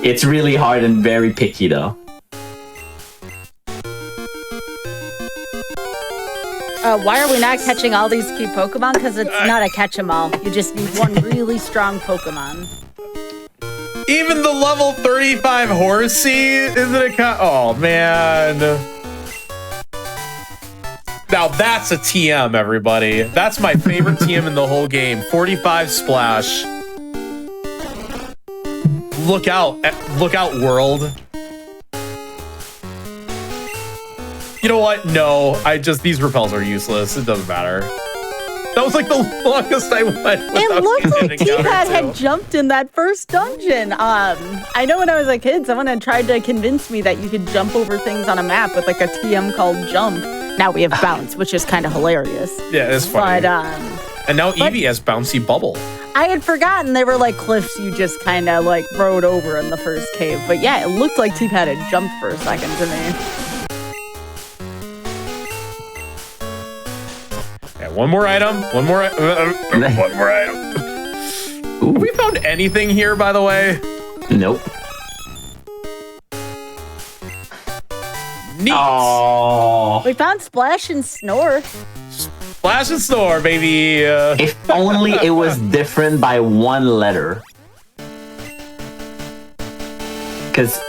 It's really hard and very picky though. Why are we not catching all these key Pokemon? Because it's not a catch-em-all. You just need one really strong Pokemon. Even the level 35 Horsey isn't a oh man. Now that's a TM, everybody. That's my favorite TM in the whole game. 45 Splash. Look out, world. You know what? No, these repels are useless. It doesn't matter. That was like the longest I went. It looked like T-Pat had jumped in that first dungeon. I know when I was a kid, someone had tried to convince me that you could jump over things on a map with like a TM called Jump. Now we have Bounce, which is kind of hilarious. Yeah, it's funny. But, and now Eevee has Bouncy Bubble. I had forgotten they were like cliffs you just kind of like rode over in the first cave. But yeah, it looked like T-Pat had jumped for a second to me. One more item. One more item. Ooh. Have we found anything here, by the way? Nope. Neat. Oh. We found Splash and Snore. Splash and Snore, baby. If only it was different by one letter. Because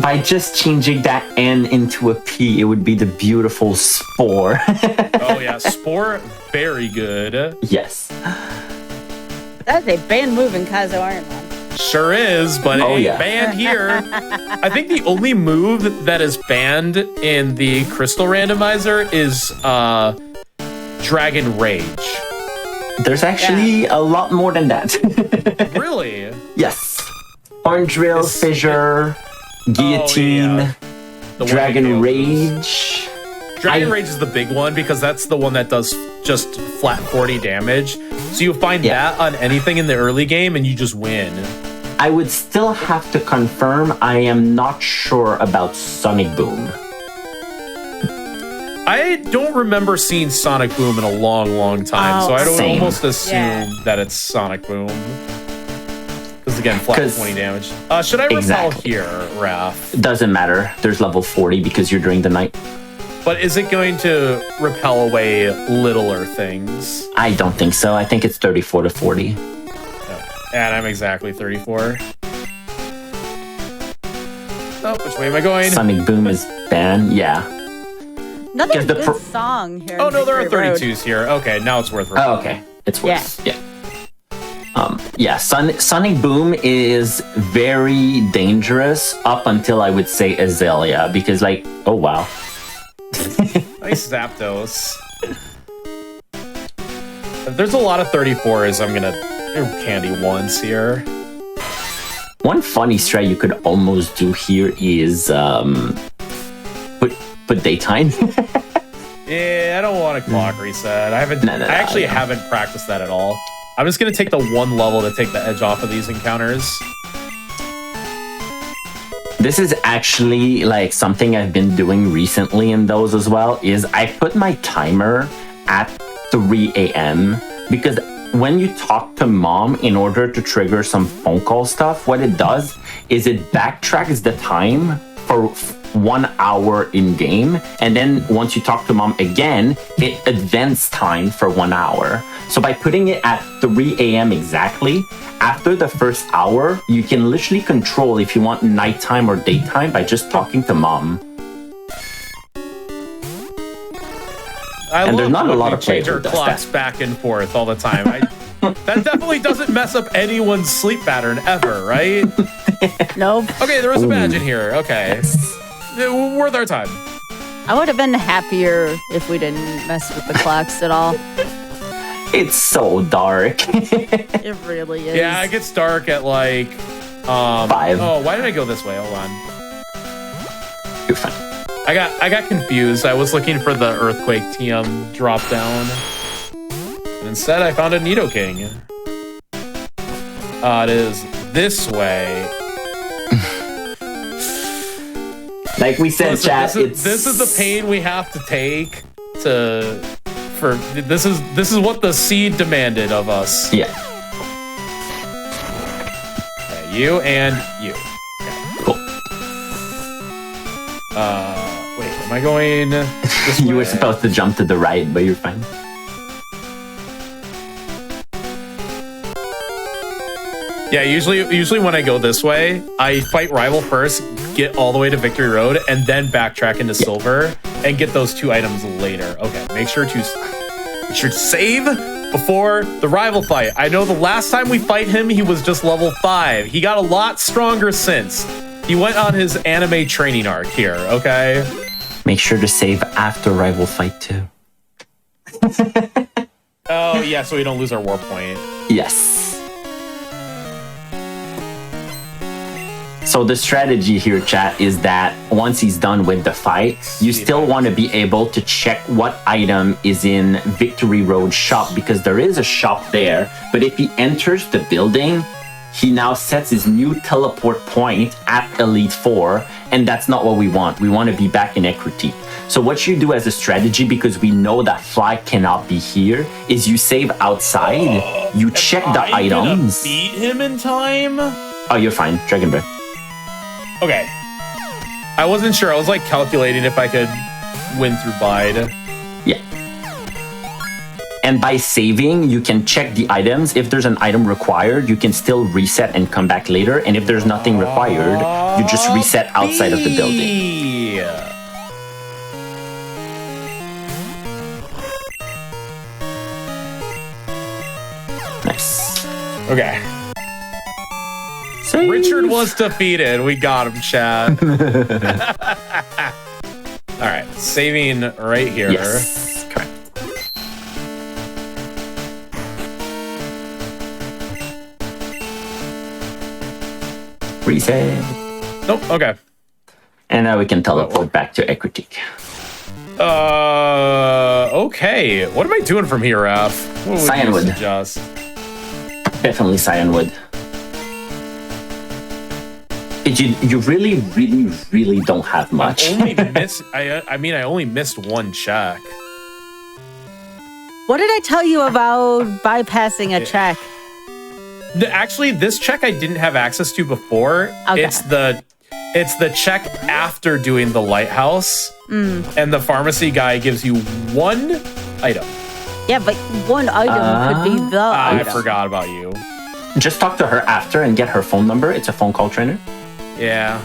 by just changing that N into a P, it would be the beautiful Spore. Oh yeah, Spore, very good. Yes. That's a banned move in Kazo Iron Man. Sure is, but it ain't banned here. I think the only move that is banned in the Crystal randomizer is Dragon Rage. There's actually a lot more than that. Really? Yes. Orange Drill, Fissure, Guillotine, Dragon Rage. Dragon Rage is the big one because that's the one that does just flat 40 damage. So you find that on anything in the early game and you just win. I would still have to confirm. I am not sure about Sonic Boom. I don't remember seeing Sonic Boom in a long, long time. So I don't almost assume that it's Sonic Boom. Because again, flat 20 damage. Should I repel here, Raph? Doesn't matter. There's level 40 because you're during the night. But is it going to repel away littler things? I don't think so. I think it's 34 to 40. And I'm exactly 34. Oh, which way am I going? Sonic Boom is banned. Yeah. Another good song here. Oh, no, there are 32s here. Okay, now it's worth repelling. Oh, okay. It's worth Sonic Boom is very dangerous up until I would say Azalea because like, oh wow. Nice Zapdos. There's a lot of 34s. I'm gonna candy once here. One funny strat you could almost do here is put daytime. Yeah, I don't want a clock reset. I haven't practiced that at all. I'm just gonna take the one level to take the edge off of these encounters. This is actually like something I've been doing recently in those as well, is I put my timer at 3 a.m. because when you talk to mom in order to trigger some phone call stuff, what it does is it backtracks the time for 1 hour in game. And then once you talk to mom again, it advances time for 1 hour. So by putting it at 3 a.m. exactly, after the first hour, you can literally control if you want nighttime or daytime by just talking to mom. And there's not a lot of players who clocks back and forth all the time. That definitely doesn't mess up anyone's sleep pattern ever, right? Nope. Okay, there was a badge in here. Okay. Worth our time. I would have been happier if we didn't mess with the clocks at all. It's so dark. It really is. Yeah, it gets dark at like 5. Oh, why did I go this way? Hold on. You're fine. I got confused. I was looking for the Earthquake TM drop down. And instead I found a Nidoking. It is this way. Like we said, chat, this is the pain we have to take to For this is what the seed demanded of us. Yeah. Okay, you and you. Cool. Wait, am I going this way? You were supposed to jump to the right, but you're fine. Yeah, usually when I go this way, I fight rival first, get all the way to Victory Road, and then backtrack into Silver and get those 2 items later. Okay, make sure to save before the rival fight. I know the last time we fight him, he was just level 5. He got a lot stronger since. He went on his anime training arc here, okay? Make sure to save after rival fight too. Oh, yeah, so we don't lose our war point. Yes. So the strategy here, chat, is that once he's done with the fight, you still want to be able to check what item is in Victory Road shop, because there is a shop there. But if he enters the building, he now sets his new teleport point at Elite 4, and that's not what we want. We want to be back in Equity. So what you do as a strategy, because we know that Fly cannot be here, is you save outside, you check the items. Beat him in time? Oh, you're fine. Dragon Breath. Okay. I wasn't sure. I was like calculating if I could win through Bide. Yeah. And by saving, you can check the items. If there's an item required, you can still reset and come back later. And if there's nothing required, you just reset outside of the building. Nice. Okay. Save. Richard was defeated. We got him, Chad. All right. Saving right here. Yes. Correct. Reset. Nope. Okay. And now we can teleport back to Equity. Okay. What am I doing from here, Raf? Cyanwood. Definitely Cyanwood. You really, really, really don't have much. I only missed one check. What did I tell you about bypassing a check? Actually, this check I didn't have access to before. Okay. It's the check after doing the lighthouse, and the pharmacy guy gives you 1 item. Yeah, but 1 item could be the I item. forgot about you. Just talk to her after and get her phone number. It's a phone call trainer. Yeah.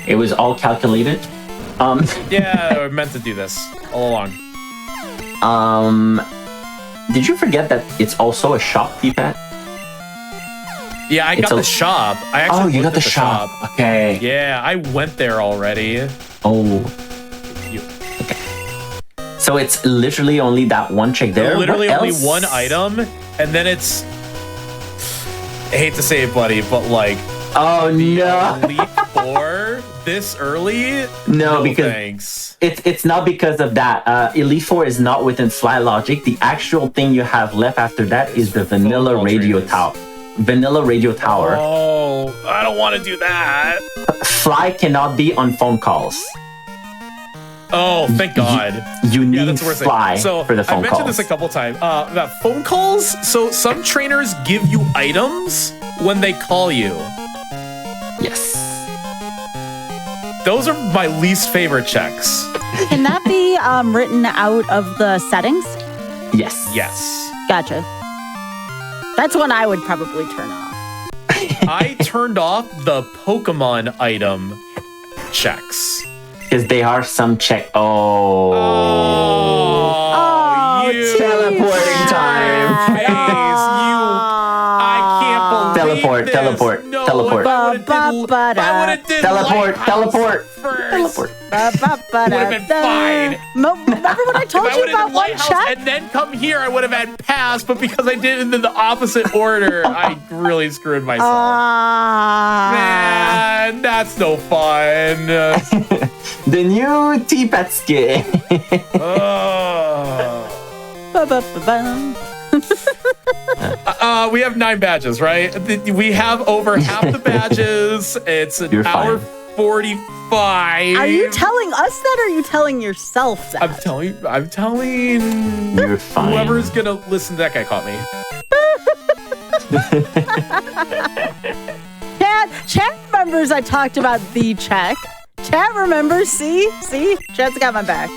It was all calculated. Yeah, I meant to do this all along. Did you forget that it's also a shop, Deepat? Yeah, I got the shop. I actually you got looked the at shop. Okay. Yeah, I went there already. Oh. Okay. So it's literally only that 1 check there. Literally What only else? 1 item, and then it's. I hate to say it, buddy, but like. Oh no! Elite 4 this early? No, because thanks. It's not because of that. Elite 4 is not within Fly logic. The actual thing you have left after that is the vanilla radio tower. Vanilla radio tower. Oh, I don't want to do that. Fly cannot be on phone calls. Oh, thank God. You need that's what we're Fly saying. for the phone I mentioned calls. this a couple times. About phone calls. So some trainers give you items when they call you. Yes. Those are my least favorite checks. Can that be written out of the settings? Yes. Yes. Gotcha. That's one I would probably turn off. I turned off the Pokemon item checks. Because they are some check. Oh, you teleporting time. Face, I can't believe Teleport, this. teleport, No, teleport. If I would have did Teleport, Lighthouse teleport, first, teleport. would have been fine. Remember when I told If I you would have about did 1 Lighthouse check? and then come here, I would have had pass. But because I did it in the opposite order, I really screwed myself. Man, that's no fun. The new Teapot skin. We have 9 badges, right? We have over half the badges. It's an You're hour fine. 45. Are you telling us that, or are you telling yourself that? I'm telling You're fine. whoever's gonna listen to that guy caught me. Chat remembers I talked about the check. Chat remembers. See, Chat's got my back.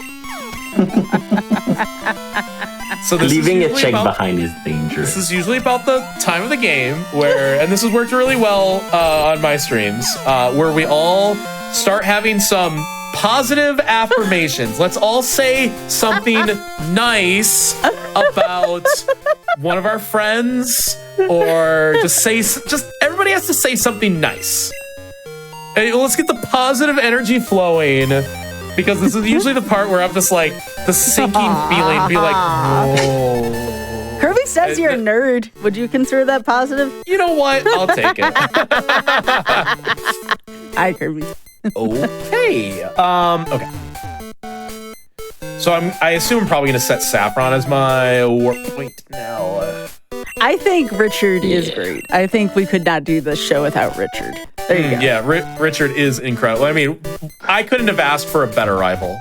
So this Leaving is a check about, behind is dangerous. This is usually about the time of the game where, and this has worked really well on my streams, where we all start having some positive affirmations. Let's all say something nice about one of our friends, or just everybody has to say something nice. And let's get the positive energy flowing, because this is usually the part where I'm just like the sinking feeling, be like, whoa. Kirby says you're a nerd. Would you consider that positive? You know what? I'll take it. Hi, Kirby. Okay. Okay. So I assume I'm probably gonna set Saffron as my warp point now. I think Richard is great. I think we could not do this show without Richard. There you go. Yeah, Richard is incredible. I mean, I couldn't have asked for a better rival.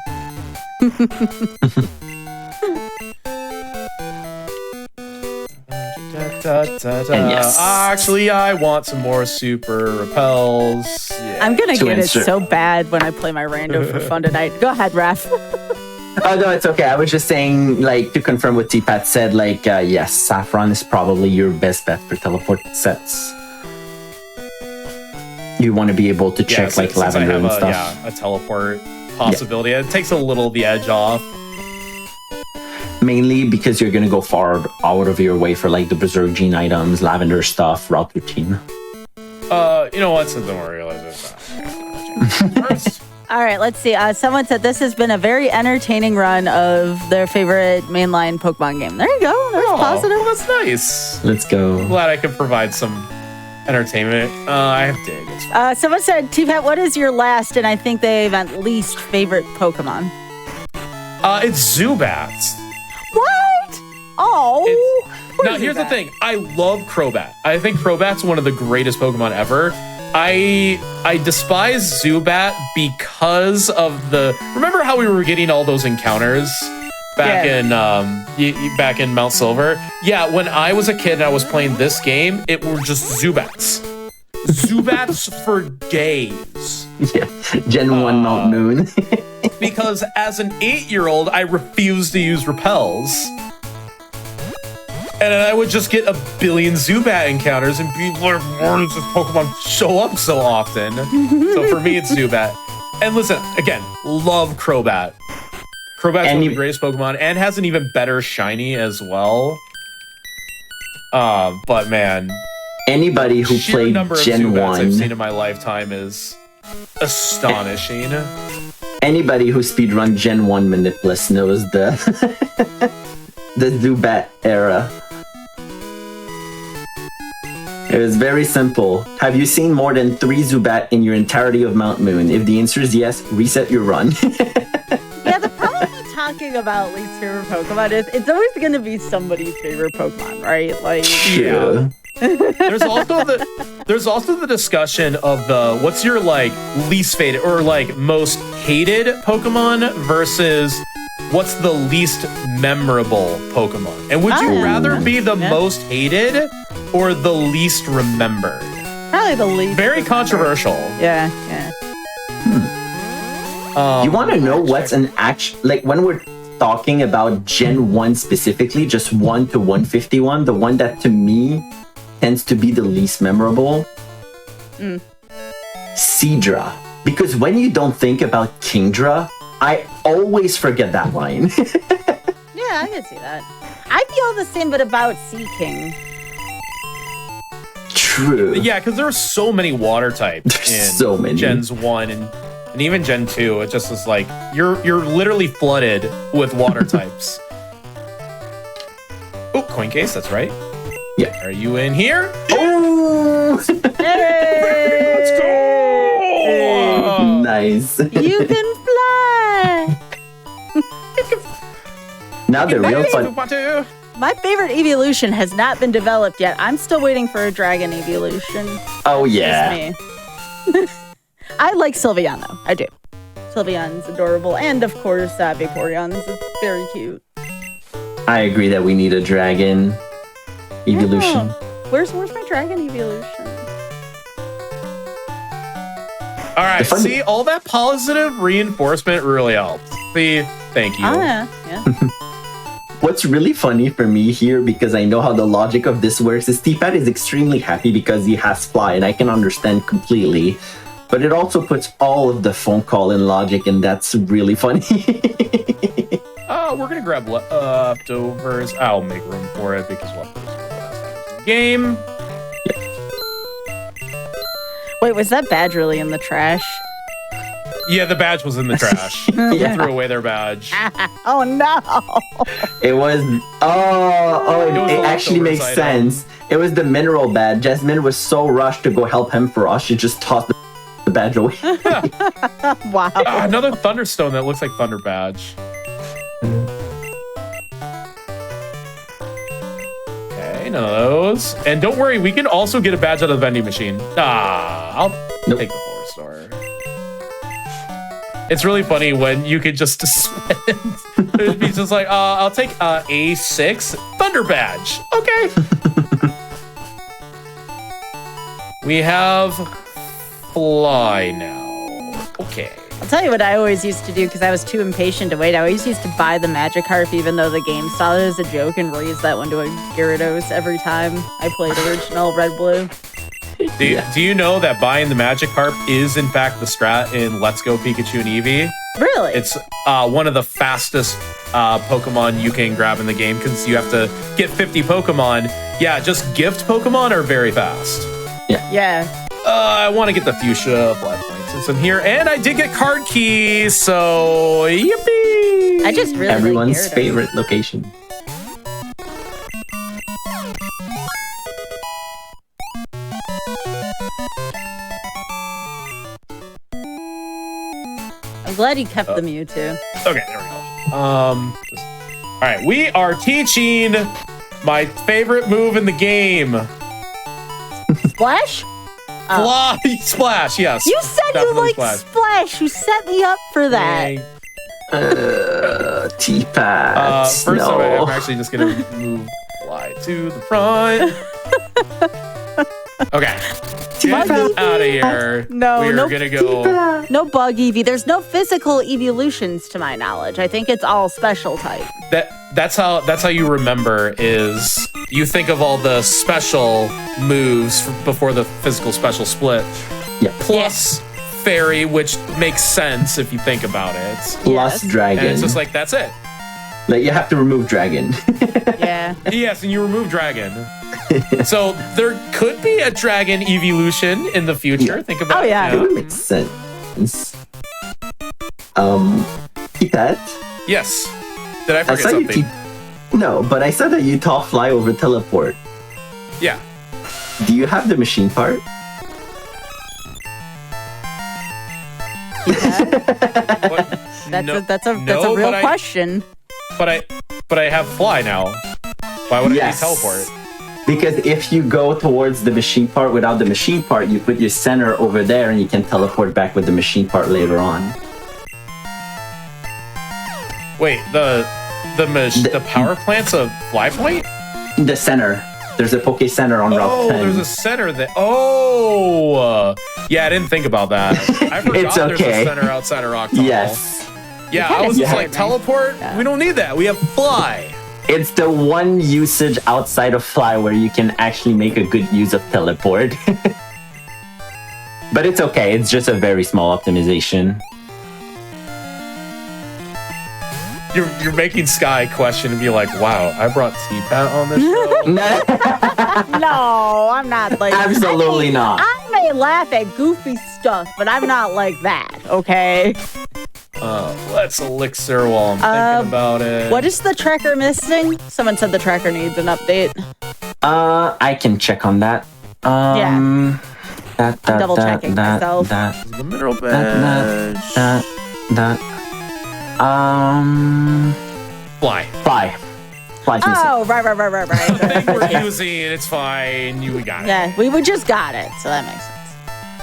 Yes. Actually, I want some more super repels. Yeah. I'm gonna To get insert- it so bad when I play my rando for fun tonight. Go ahead, Raph. Oh, no, it's okay. I was just saying, like, to confirm what T-Pat said, like, yes, Saffron is probably your best bet for teleport sets. You want to be able to check, like, since I Lavender have and stuff. a teleport possibility. It takes a little of the edge off. Mainly because you're going to go far out of your way for, like, the Berserk Gene items, Lavender stuff, route routine. You know what? Since I'm gonna realize it first. All right, let's see. Someone said this has been a very entertaining run of their favorite mainline Pokemon game. There you go. That's positive. Well, that's nice. Let's go. Glad I could provide some entertainment. I have dig. It's fine. Someone said, T-Pat, what is your last and I think they meant least favorite Pokemon? It's Zubat. What? Oh. Now, here's the thing. I love Crobat. I think Crobat's one of the greatest Pokemon ever. I despise Zubat because of the... Remember how we were getting all those encounters back in Mount Silver? Yeah, when I was a kid and I was playing this game, it were just Zubats. Zubats for days. Yeah, Gen 1 Mount Moon. Because as an 8-year-old, I refused to use repels. And then I would just get a billion Zubat encounters and be like, why does this Pokemon show up so often? So for me, it's Zubat. And listen, again, love Crobat. Crobat's one of the greatest Pokemon and has an even better shiny as well. But man, Anybody who sheer played number of Gen Zubats 1, I've seen in my lifetime is astonishing. anybody who speedrun Gen 1 Manipulus knows the the Zubat era. It was very simple. Have you seen more than 3 Zubat in your entirety of Mount Moon? If the answer is yes, reset your run. Yeah, the problem with talking about least favorite Pokemon is it's always going to be somebody's favorite Pokemon, right? Like, True. There's also the discussion of the what's your like least favorite or like most hated Pokemon versus what's the least memorable Pokemon. And would you rather be the most hated or the least remembered? Probably the least. Very controversial. Yeah. You want to know what's an like when we're talking about Gen 1 specifically, just 1 to 151, the one that to me tends to be the least memorable? Seadra. Because when you don't think about Kingdra, I always forget that line. Yeah, I can see that. I feel the same, but about Sea King. True. Yeah, because there are so many water types in so many. Gens 1 and even Gen 2. It just is like you're literally flooded with water types. Oh, coin case, that's right. Yeah. Are you in here? Oh! Hey! Let's go! Nice. You can fly! Now the real fun. My favorite evolution has not been developed yet. I'm still waiting for a dragon evolution. Oh yeah. Just me. I like Sylveon, though. I do. Sylveon's adorable. And, of course, Vaporeon's very cute. I agree that we need a dragon evolution. Yeah. Where's my dragon evolution? All right, see, all that positive reinforcement really helps. See, thank you. Oh, yeah. What's really funny for me here, because I know how the logic of this works, is T-Pat is extremely happy because he has Fly, and I can understand completely. But it also puts all of the phone call in logic, and that's really funny. We're going to grab leftovers. I'll make room for it because leftovers are the best items in the game. Wait, was that badge really in the trash? Yeah, the badge was in the trash. They threw away their badge. Oh, no. It was... it actually makes sense. It was the mineral badge. Jasmine was so rushed to go help him for us, she just tossed the badge away. Wow. Another Thunderstone that looks like Thunder Badge. Okay, none of those. And don't worry, we can also get a badge out of the vending machine. I'll take the floor store. It's really funny when you could just spend. It'd be just like, I'll take A6 Thunder Badge. Okay. We have Fly now. Okay. I'll tell you what I always used to do because I was too impatient to wait. I always used to buy the Magikarp even though the game saw it as a joke and raise that one to a Gyarados every time I played original Red-Blue. Do you know that buying the Magikarp is in fact the strat in Let's Go Pikachu and Eevee? Really? It's one of the fastest Pokemon you can grab in the game because you have to get 50 Pokemon. Yeah, just gift Pokemon are very fast. Yeah. I want to get the Fuchsia Fly Points since I'm here, and I did get card keys, so yippee! I just really everyone's like Gyarados. favorite location. I'm glad you kept the Mewtwo. Okay, there we go. All right, we are teaching my favorite move in the game. Splash? Fly Splash, yes. You said definitely you liked Splash. You set me up for that. T-Pat. First I'm actually just gonna move Fly to the front. Okay. Get out of here. No, we're no gonna go. No bug Eevee. There's no physical evolutions to my knowledge. I think it's all special type. That's how you remember is you think of all the special moves before the physical special split. Yeah. Plus fairy, which makes sense if you think about it. Plus dragon. And it's just like that's it. Like you have to remove dragon. Yeah. Yes, and you remove dragon. So there could be a dragon evolution in the future. Yeah. Think about it. yeah. It would make sense. T-Pat? Yes. Did I forget something? No, but I said that you taught Fly over teleport. Yeah. Do you have the machine part? That's a real question. But I have Fly now. Why would I need teleport? Because if you go towards the machine part without the machine part, you put your center over there and you can teleport back with the machine part later on. Wait, the power plant's a Fly point? The center. There's a Poke Center on Route 10. Oh, there's a center there. Oh! Yeah, I didn't think about that. I forgot there's a center outside of Rock Tunnel. Yes. Yeah, I was just like, teleport? Yeah. We don't need that. We have Fly. It's the one usage outside of Fly where you can actually make a good use of teleport. But it's okay. It's just a very small optimization. You're making Sky question and be like, wow, I brought T-Pat on this show? No, I'm not like... Absolutely not. I may laugh at goofy stuff, but I'm not like that, okay? Let's elixir while I'm thinking about it. What is the tracker missing? Someone said the tracker needs an update. I can check on that. I'm double checking myself. The mineral badge. Fly. Fly's missing. Oh, right. The thing we're using, it's fine. We got it. Yeah, we just got it, so that makes sense.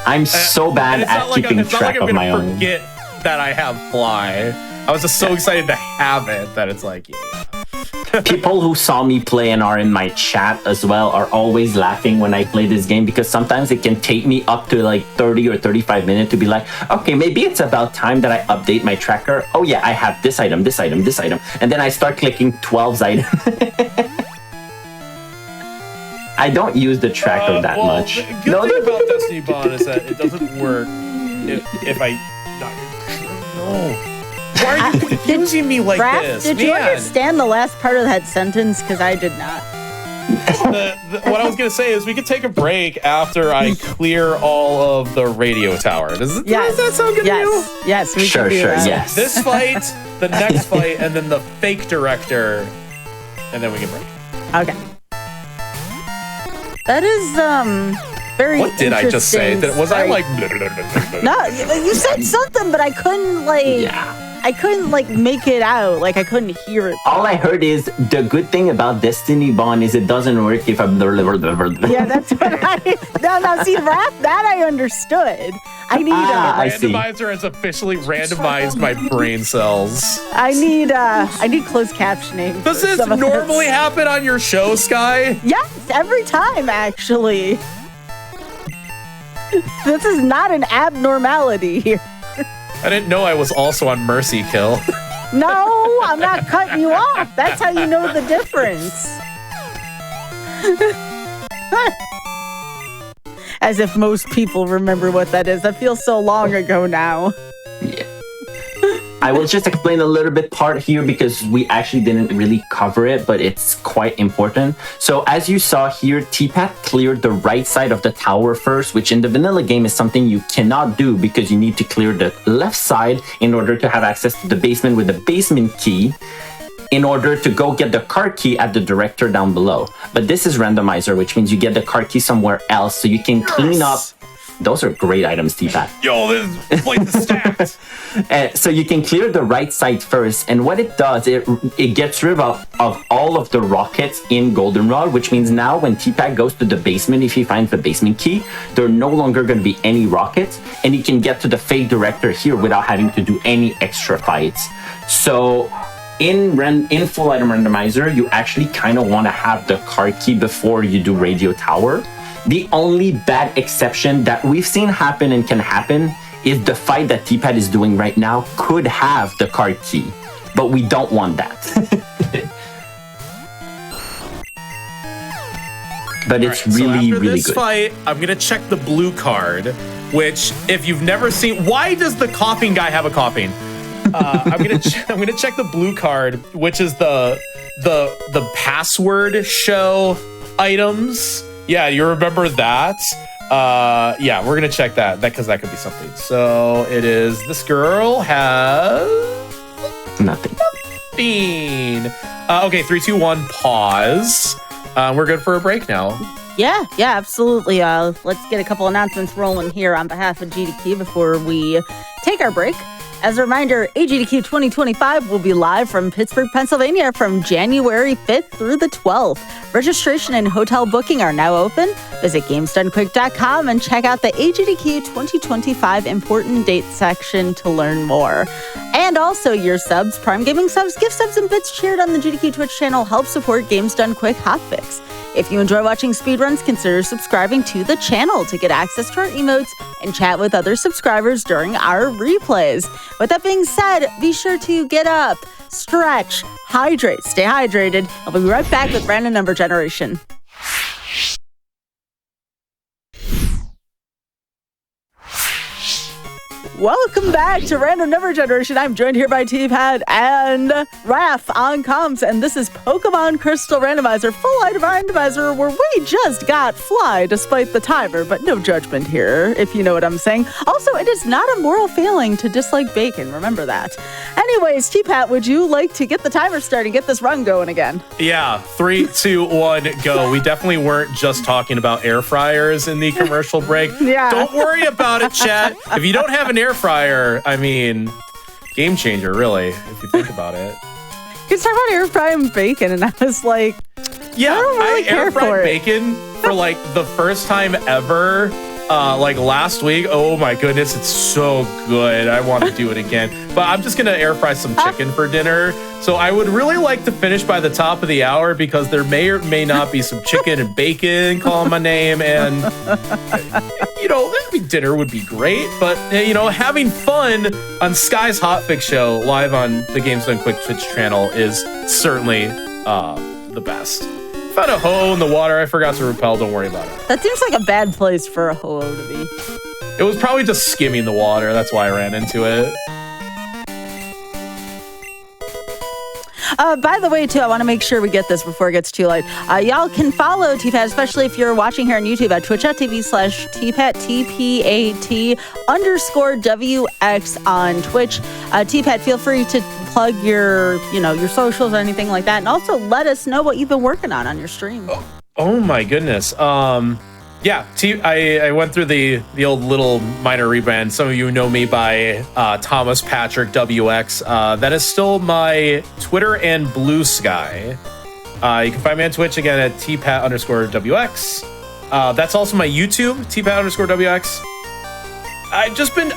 I'm so bad at keeping track of my own. Forget that I have fly. I was just so excited to have it that it's like, yeah. People who saw me play and are in my chat as well are always laughing when I play this game, because sometimes it can take me up to like 30 or 35 minutes to be like, okay, maybe it's about time that I update my tracker. Oh yeah, I have this item, this item, this item. And then I start clicking 12 items. I don't use the tracker that much. The good thing about Destiny Bond is that it doesn't work if I... No. Why are you confusing me like this? Did you understand the last part of that sentence? Because I did not. What I was going to say is we could take a break after I clear all of the radio tower. Does that sound good to you? Yes, we can do that. Yes. This fight, the next fight, and then the fake director, and then we can break. Okay. That is very. What did I just say? Was I like? No, you said something, but I couldn't I couldn't make it out. I couldn't hear it. All I heard is the good thing about Destiny Bond is it doesn't work if I'm. Yeah, that's what I. No, see, that I understood. I need randomizer has officially randomized my brain cells. I need closed captioning. Does this normally happen on your show, Sky? Yes, every time actually. This is not an abnormality here. I didn't know I was also on Mercy Kill. No, I'm not cutting you off. That's how you know the difference. As if most people remember what that is. That feels so long ago now. Yeah. I will just explain a little bit part here because we actually didn't really cover it, but it's quite important. So as you saw here, T-Pat cleared the right side of the tower first, which in the vanilla game is something you cannot do because you need to clear the left side in order to have access to the basement with the basement key, in order to go get the card key at the director down below. But this is randomizer, which means you get the card key somewhere else so you can clean up. Those are great items, T-Pat. Yo, this place is stacked. So you can clear the right side first, and what it does, it gets rid of all of the rockets in Goldenrod, which means now when T-Pat goes to the basement, if he finds the basement key, there are no longer going to be any rockets, and he can get to the fake director here without having to do any extra fights. So in full item randomizer, you actually kind of want to have the card key before you do radio tower. The only bad exception that we've seen happen and can happen is the fight that T-Pat is doing right now could have the card key, but we don't want that. But it's really good. This fight, I'm gonna check the blue card, which if you've never seen, why does the coughing guy have a coughing? I'm gonna check the blue card, which is the password show items. Yeah, you remember that? Yeah, we're gonna check that because that could be something. So it is. This girl has nothing. Okay, 3, 2, 1. Pause. We're good for a break now. Yeah, absolutely. Let's get a couple announcements rolling here on behalf of GDQ before we take our break. As a reminder, AGDQ 2025 will be live from Pittsburgh, Pennsylvania from January 5th through the 12th. Registration and hotel booking are now open. Visit GamesDoneQuick.com and check out the AGDQ 2025 important dates section to learn more. And also your subs, Prime Gaming subs, gift subs, and bits shared on the GDQ Twitch channel help support Games Done Quick Hotfix. If you enjoy watching speedruns, consider subscribing to the channel to get access to our emotes and chat with other subscribers during our replays. With that being said, be sure to get up, stretch, hydrate, stay hydrated. I'll be right back with random number generation. Welcome back to Random Number Generation. I'm joined here by T-Pat and Raph on comms, and this is Pokémon Crystal Randomizer, full item randomizer, where we just got fly despite the timer, but no judgment here, if you know what I'm saying. Also, it is not a moral failing to dislike bacon, remember that. Anyways, T-Pat, would you like to get the timer started and get this run going again? Yeah, 3, 2, 1, go. We definitely weren't just talking about air fryers in the commercial break. Yeah. Don't worry about it, chat. If you don't have an air fryer, I mean, game changer, really, if you think about it. You talk about air frying bacon, and I was like, yeah, I don't really care air fried for bacon for like the first time ever like last week. Oh my goodness, it's so good. I want to do it again. But I'm just gonna air fry some chicken for dinner. So I would really like to finish by the top of the hour because there may or may not be some chicken and bacon calling my name. And, you know, dinner would be great. But, you know, having fun on Sky's Hotfix show live on the Games Done Quick Twitch channel is certainly the best. Found a hoe in the water. I forgot to repel. Don't worry about it. That seems like a bad place for a hoe to be. It was probably just skimming the water. That's why I ran into it. By the way, too, I want to make sure we get this before it gets too late. Y'all can follow TPAT, especially if you're watching here on YouTube at twitch.tv/TPAT, TPAT_WX on Twitch. TPAT, feel free to plug your socials or anything like that. And also let us know what you've been working on your stream. Oh my goodness. Yeah, I went through the old little minor rebrand. Some of you know me by Thomas Patrick WX. That is still my Twitter and Blue Sky. You can find me on Twitch again at tpat_WX. That's also my YouTube, tpat_WX. I've just been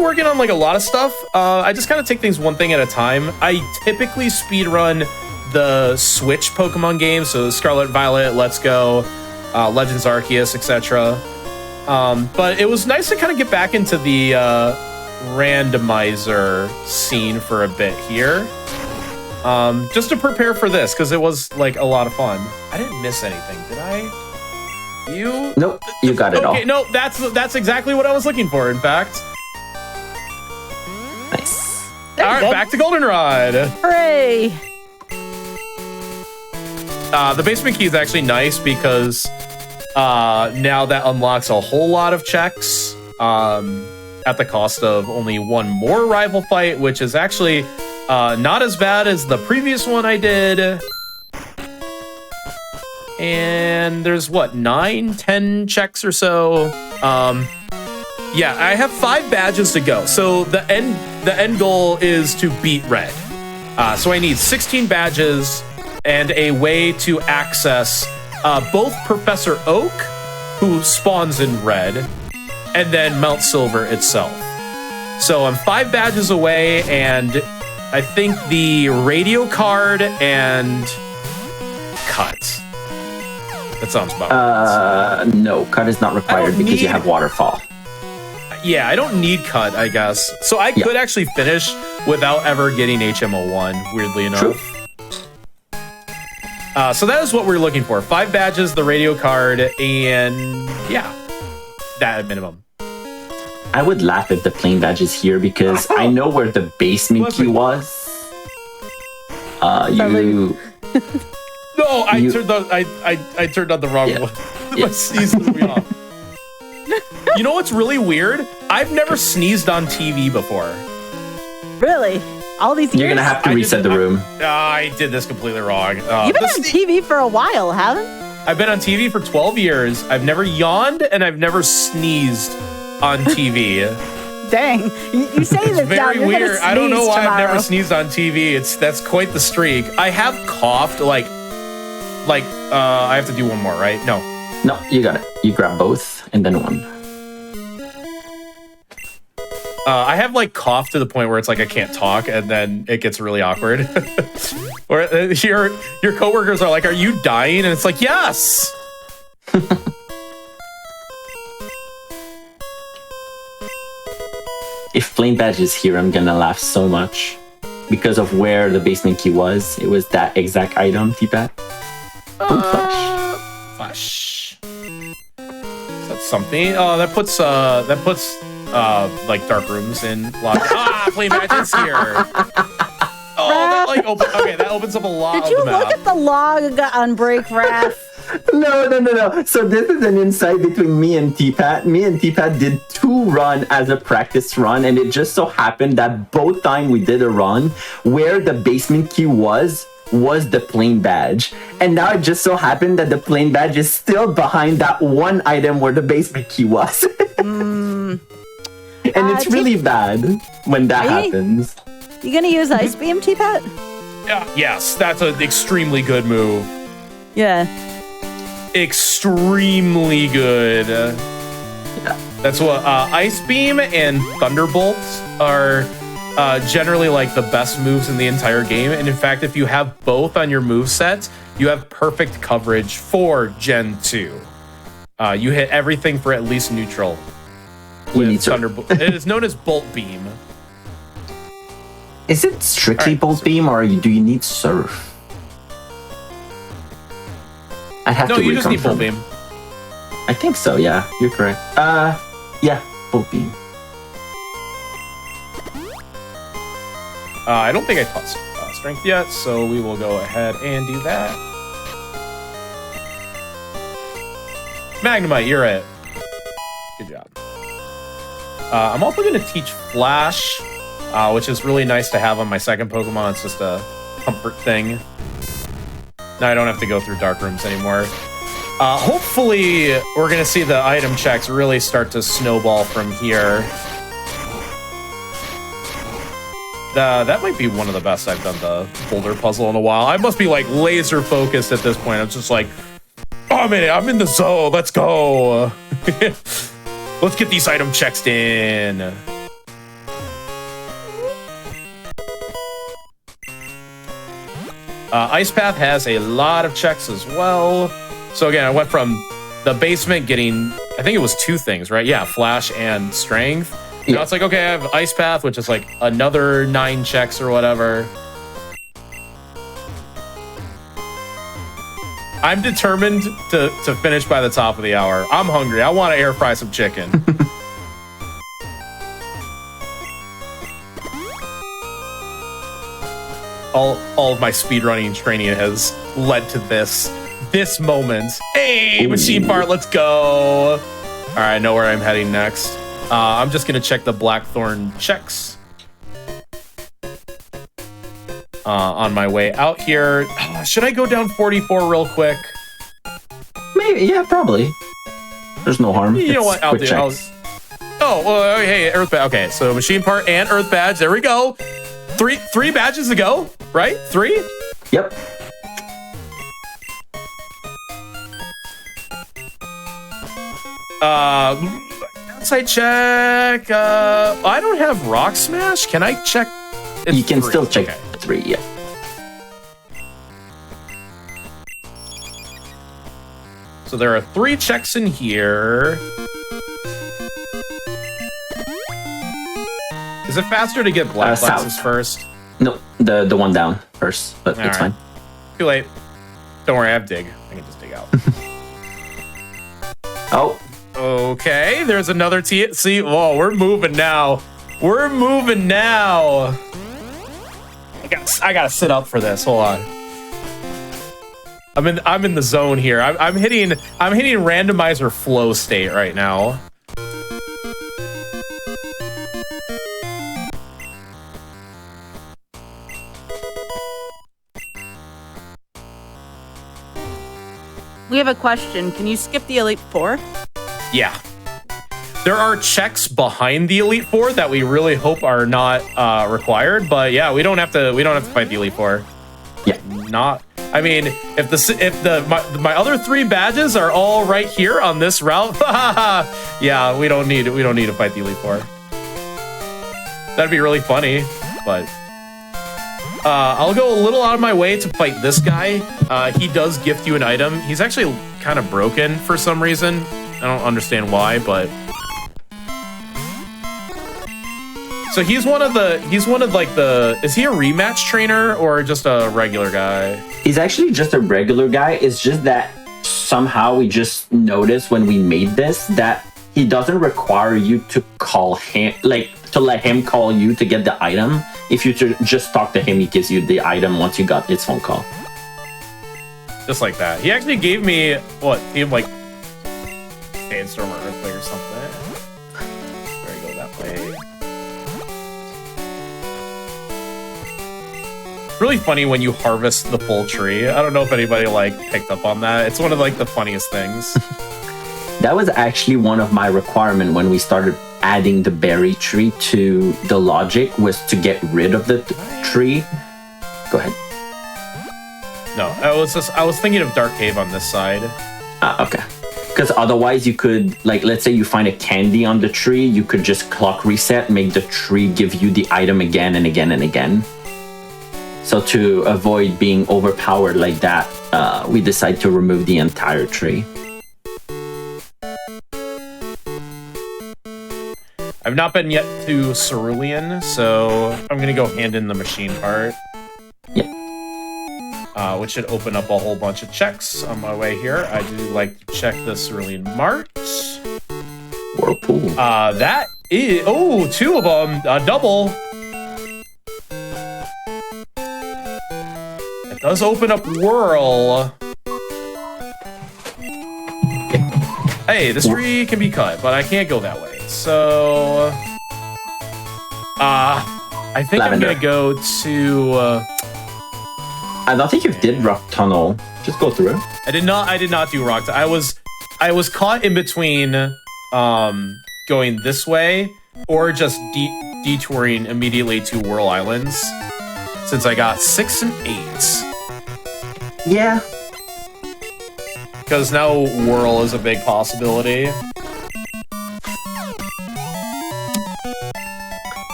working on like a lot of stuff. I just kind of take things one thing at a time. I typically speedrun the Switch Pokemon games, so Scarlet Violet, Let's Go, Legends Arceus, etc. But it was nice to kind of get back into the randomizer scene for a bit here. Just to prepare for this, because it was like a lot of fun. I didn't miss anything, did I? You? Nope, you got it all. Okay, no, that's exactly what I was looking for, in fact. Nice. All right, back to Goldenrod. Hooray! The basement key is actually nice because now that unlocks a whole lot of checks at the cost of only one more rival fight, which is actually not as bad as the previous one I did. And there's what, 9-10 checks or so. Yeah, I have 5 badges to go. So the end goal is to beat Red. So I need 16 badges and a way to access both Professor Oak, who spawns in Red, and then Mount Silver itself. So I'm 5 badges away, and I think the radio card and cut. That sounds about right. No, cut is not required because you have Waterfall. Yeah, I don't need cut, I guess. So I could actually finish without ever getting HMO1, weirdly enough. True. So that is what we're looking for. 5 badges, the radio card, and yeah, that at minimum. I would laugh if the plain badge is here because I know where the basement key was. No, I turned on the wrong one. My sneeze threw me off. You know what's really weird? I've never sneezed on TV before. Really? All these years? You're gonna have to reset the room. I did this completely wrong. You've been on TV for a while, haven't? I've been on TV for 12 years. I've never yawned and I've never sneezed on TV. Dang, you say this very down. Weird. I don't know why tomorrow. I've never sneezed on TV. That's quite the streak. I have coughed like I have to do one more, right? No, you got it. You grab both and then one. I have like coughed to the point where it's like I can't talk, and then it gets really awkward. Or your coworkers are like, "Are you dying?" And it's like, "Yes." If plain badge is here, I'm gonna laugh so much because of where the basement key was. It was that exact item, T-Pat. Flash. That's something. Oh, that puts like dark rooms in lots. Plain badge is here. Oh, that opens up a lot. Did you look at the log on break, Raph? No. So this is an insight between me and T-Pat. Me and T-Pat did 2 runs as a practice run, and it just so happened that both times we did a run, where the basement key was the plain badge. And now it just so happened that the plain badge is still behind that one item where the basement key was. And it's really bad when that happens. You gonna use Ice Beam, T-Pat? Yes, that's an extremely good move. Yeah. Extremely good. That's what Ice Beam and Thunderbolt are generally like the best moves in the entire game. And in fact, if you have both on your moveset, you have perfect coverage for Gen 2. You hit everything for at least neutral with Thunderbolt. It is known as Bolt Beam. Is it strictly Bolt Beam, or do you need Surf? I'd have to No, you just need Bolt Beam. I think so, yeah. You're correct. Yeah, Bolt Beam. I don't think I taught Strength yet, so we will go ahead and do that. Magnemite, you're it. Good job. I'm also going to teach Flash, which is really nice to have on my second Pokemon. It's just a comfort thing. Now I don't have to go through dark rooms anymore. Hopefully, we're going to see the item checks really start to snowball from here. That might be one of the best I've done the boulder puzzle in a while. I must be like laser focused at this point. I'm just like, oh, I'm in the zone. Let's go. Let's get these item checks in. Ice Path has a lot of checks as well. So again, I went from the basement getting, I think it was 2 things, right? Yeah, Flash and Strength. Yeah. Now it's like, okay, I have Ice Path, which is like another 9 checks or whatever. I'm determined to finish by the top of the hour. I'm hungry. I want to air fry some chicken. All of my speedrunning training has led to this moment. Hey, machine part, let's go. All right, I know where I'm heading next. I'm just gonna check the Blackthorn checks on my way out here. Should I go down 44 real quick? Maybe, yeah, probably. There's no harm. You know what? I'll do. Hey, Earth Badge. Okay, so machine part and Earth Badge. There we go. Three badges to go, right? 3? Yep. Outside check. I don't have Rock Smash. Can I check? You can 3. Still check 3, yeah. So there are 3 checks in here. Is it faster to get black glasses first? No, the one down first, but it's fine. Too late. Don't worry, I have dig. I can just dig out. Oh. Okay, there's another T. See, whoa, we're moving now. We're moving now. I gotta sit up for this. Hold on. I'm in the zone here. I'm hitting randomizer flow state right now. We have a question. Can you skip the Elite Four? Yeah. There are checks behind the Elite Four that we really hope are not required, but yeah, we don't have to fight the Elite Four. Yeah. I mean, if my other 3 badges are all right here on this route, yeah, we don't need to fight the Elite Four. That'd be really funny, but I'll go a little out of my way to fight this guy. He does gift you an item. He's actually kind of broken for some reason. I don't understand why, but so he's one of like the, is he a rematch trainer or just a regular guy? He's actually just a regular guy. It's just that somehow we just noticed when we made this that he doesn't require you to call him, like to let him call you to get the item. If you just talk to him, he gives you the item once you got his phone call. Just like that. He actually gave me, what, he had like Sandstorm or Earthquake or something. There you go, that way. Really funny when you harvest the full tree. I don't know if anybody like picked up on that. It's one of like the funniest things. That was actually one of my requirements when we started adding the berry tree to the logic, was to get rid of the tree. Go ahead. No, I was thinking of Dark Cave on this side. Okay. Because otherwise you could, like, let's say you find a candy on the tree, you could just clock reset, make the tree give you the item again and again and again. So to avoid being overpowered like that, we decide to remove the entire tree. I've not been yet to Cerulean, so I'm gonna go hand in the machine part. Yeah. Which should open up a whole bunch of checks on my way here. I do like to check the Cerulean Mart. Whirlpool. That is... Oh, 2 of them. A double. It does open up Whirl. Hey, this tree can be cut, but I can't go that way. So... I think Lavender. I'm gonna go to... I don't think you did Rock Tunnel. Just go through. I did not do rock. I was caught in between going this way or just detouring immediately to Whirl Islands since I got 6 and 8. Yeah. Because now Whirl is a big possibility.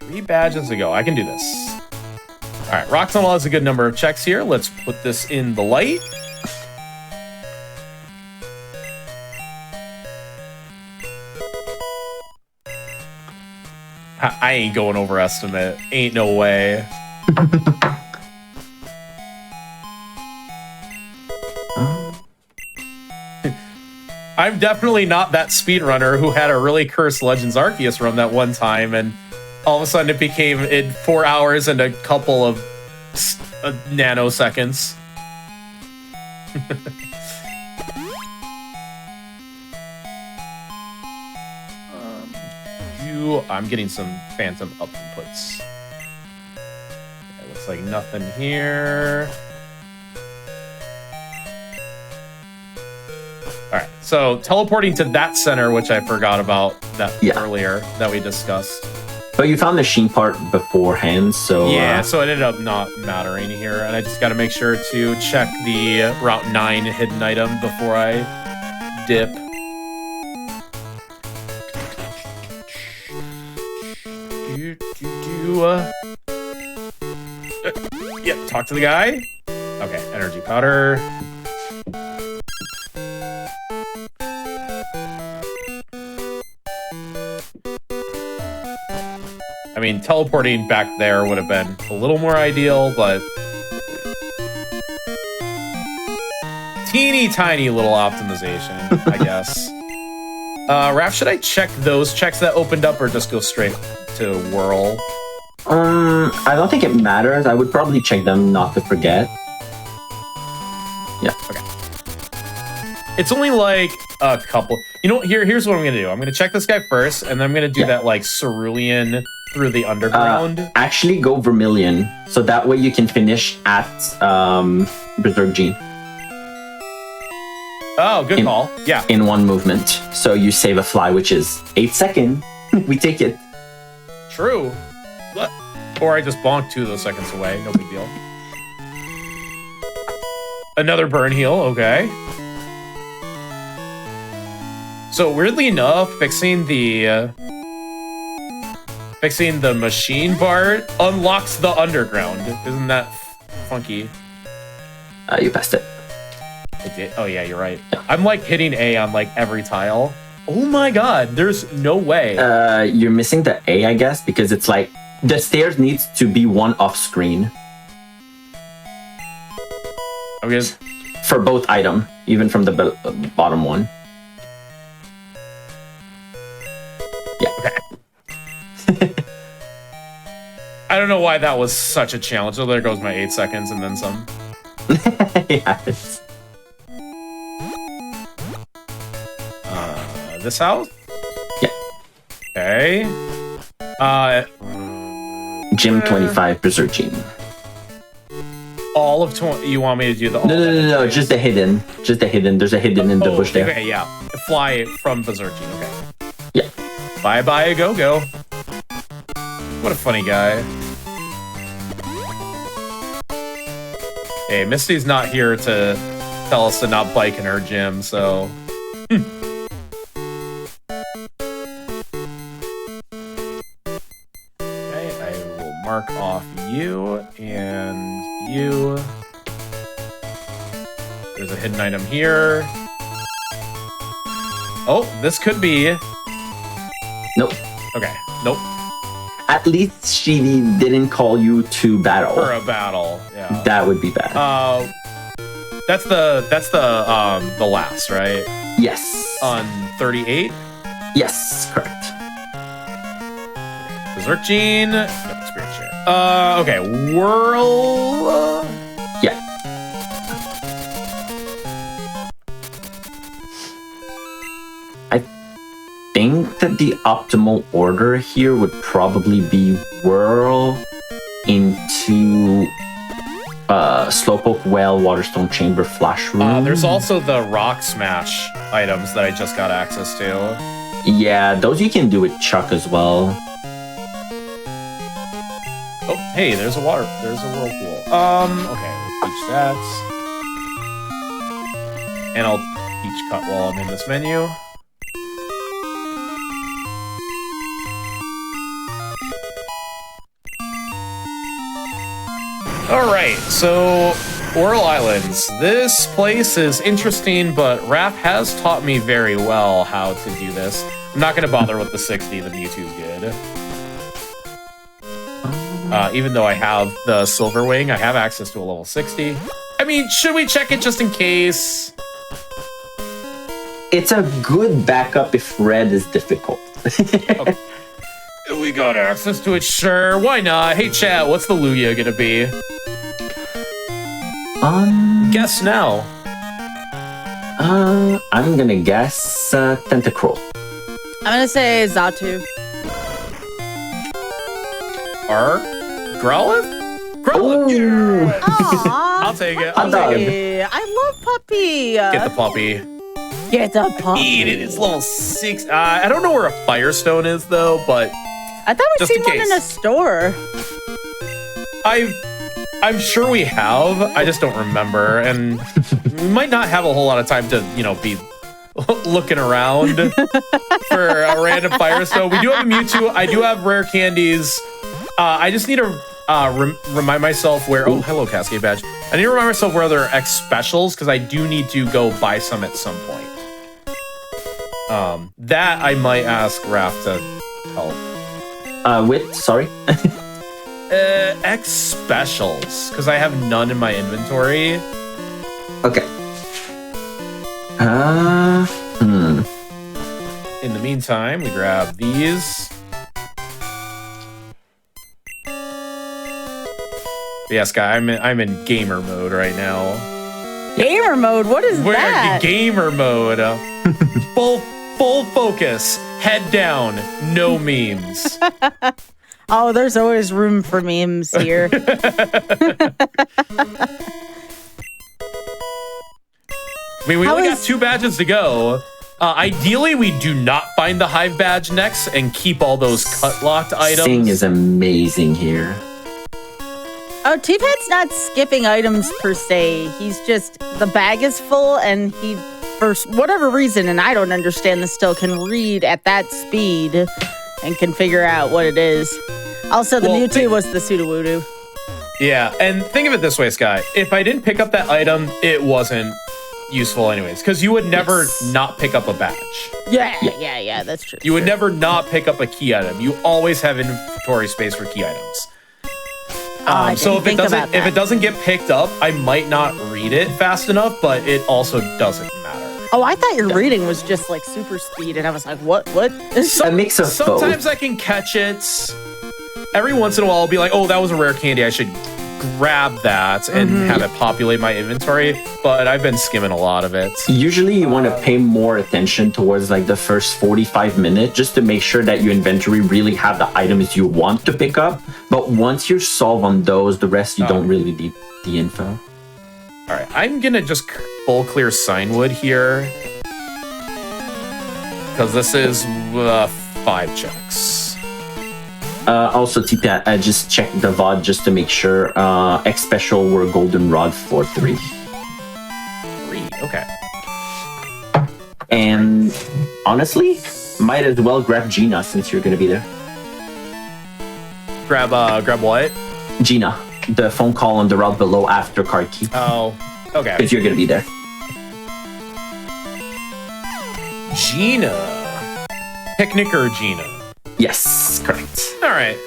Three badges to go. I can do this. All right, Rock Tunnel has a good number of checks here. Let's put this in the light. I ain't going over estimate. Ain't no way. I'm definitely not that speedrunner who had a really cursed Legends Arceus run that one time, and all of a sudden it became in 4 hours and a couple of nanoseconds. I'm getting some phantom up inputs. Okay, looks like nothing here. Alright, so teleporting to that center, which I forgot about that earlier that we discussed. But you found the sheen part beforehand, so... Yeah, so it ended up not mattering here, and I just gotta make sure to check the Route 9 hidden item before I dip. Yep, talk to the guy. Okay, energy powder. I mean, teleporting back there would have been a little more ideal, but teeny tiny little optimization, I guess. Raph, should I check those checks that opened up or just go straight to Whirl? I don't think it matters. I would probably check them not to forget. Yeah. Okay. It's only like a couple. You know, here's what I'm gonna do. I'm gonna check this guy first, and then I'm gonna do that like Cerulean through the underground. Actually, go Vermilion, so that way you can finish at Berserk Gene. Oh, good call. Yeah. In one movement. So you save a fly, which is 8 seconds. We take it. True. What? Or I just bonked 2 of those seconds away. No big deal. Another burn heal. Okay. So weirdly enough, fixing the machine part unlocks the underground. Isn't that funky? You passed it. It did. Oh yeah, you're right. I'm like hitting A on like every tile. Oh my god, there's no way. You're missing the A, I guess, because it's like the stairs needs to be one off screen. I'm just for both item, even from the bottom one. Yeah. Okay. I don't know why that was such a challenge. So there goes my 8 seconds and then some. Yes. This house? Yeah. Okay. Gym 25 Berserk Gene. All of 20. You want me to do the? No. Just the hidden. Just the hidden. There's a hidden in the bush there. Okay, yeah. Fly from Berserk Gene. Okay. Yeah. Bye, a go-go. What a funny guy. Hey, Misty's not here to tell us to not bike in her gym, so... Okay, I will mark off you and you. There's a hidden item here. Oh, this could be... Nope. Okay, nope. At least she didn't call you to battle. For a battle, yeah. That would be bad. That's the last, right? Yes. On 38? Yes, correct. Berserk Gene. Yep, experience share. Okay, Whirl. Yeah. I think that the optimal order here would probably be Whirl into Slowpoke Well, Waterstone Chamber, Flash Room. There's also the Rock Smash items that I just got access to. Yeah, those you can do with Chuck as well. Oh, hey, there's a whirlpool. Okay, we'll teach that. And I'll teach cut while I'm in this menu. Alright, so Whirl Islands. This place is interesting, but Raph has taught me very well how to do this. I'm not going to bother with the 60, the Mewtwo's good. Even though I have the Silver Wing, I have access to a level 60. I mean, should we check it just in case? It's a good backup if red is difficult. Okay. We got access to it, sure. Why not? Hey, chat, what's the Lugia gonna be? Guess now. I'm gonna guess Tentacruel. I'm gonna say Zatu. Growlithe? Growlithe! Yeah. Aww, I'll take it. Puppy. I love Puppy. Get the puppy. Get the puppy. Eat it. It's level 6. I don't know where a Firestone is, though, but I thought we'd just seen in one case. in a store. I'm sure we have. I just don't remember, and we might not have a whole lot of time to, be looking around for a random Firestone. We do have a Mewtwo. I do have rare candies. I just need to remind myself where... Oh, hello, Cascade Badge. I need to remind myself where there are X specials, because I do need to go buy some at some point. That I might ask Raph to help. Sorry? X specials, because I have none in my inventory. Okay. In the meantime, we grab these. Yes, guy, I'm in gamer mode right now. Gamer mode? What is We're that? in gamer mode. Full focus. Head down. No memes. Oh, there's always room for memes here. I mean, we only got 2 badges to go. Ideally, we do not find the Hive badge next and keep all those cut-locked items. Sing is amazing here. Oh, T-Pat's not skipping items per se. He's just, the bag is full and he, for whatever reason, and I don't understand this still, can read at that speed and can figure out what it is. Also, the Mewtwo was the Sudowoodo. Yeah, and think of it this way, Sky. If I didn't pick up that item, it wasn't useful anyways, because you would never not pick up a badge. Yeah, that's true. You would never not pick up a key item. You always have inventory space for key items. So if it doesn't get picked up, I might not read it fast enough, but it also doesn't matter. Oh, I thought your reading was just like super speed, and I was like, what? A mix of Sometimes both. I can catch it. Every once in a while, I'll be like, oh, that was a rare candy. I should grab that and have it populate my inventory. But I've been skimming a lot of it. Usually you want to pay more attention towards like the first 45 minutes just to make sure that your inventory really have the items you want to pick up. But once you solve on those, the rest you don't really need the info. All right, I'm going to just full clear Signwood here. Because this is 5 checks. Also, T-Pat, I just checked the VOD just to make sure X Special were Goldenrod for 3. 3? 3. Okay. And honestly, might as well grab Gina since you're gonna be there. Grab what? Gina, the phone call on the route below after card key. Oh, okay. Because you're gonna be there. Gina. Picnicker Gina. Yes, correct. All right.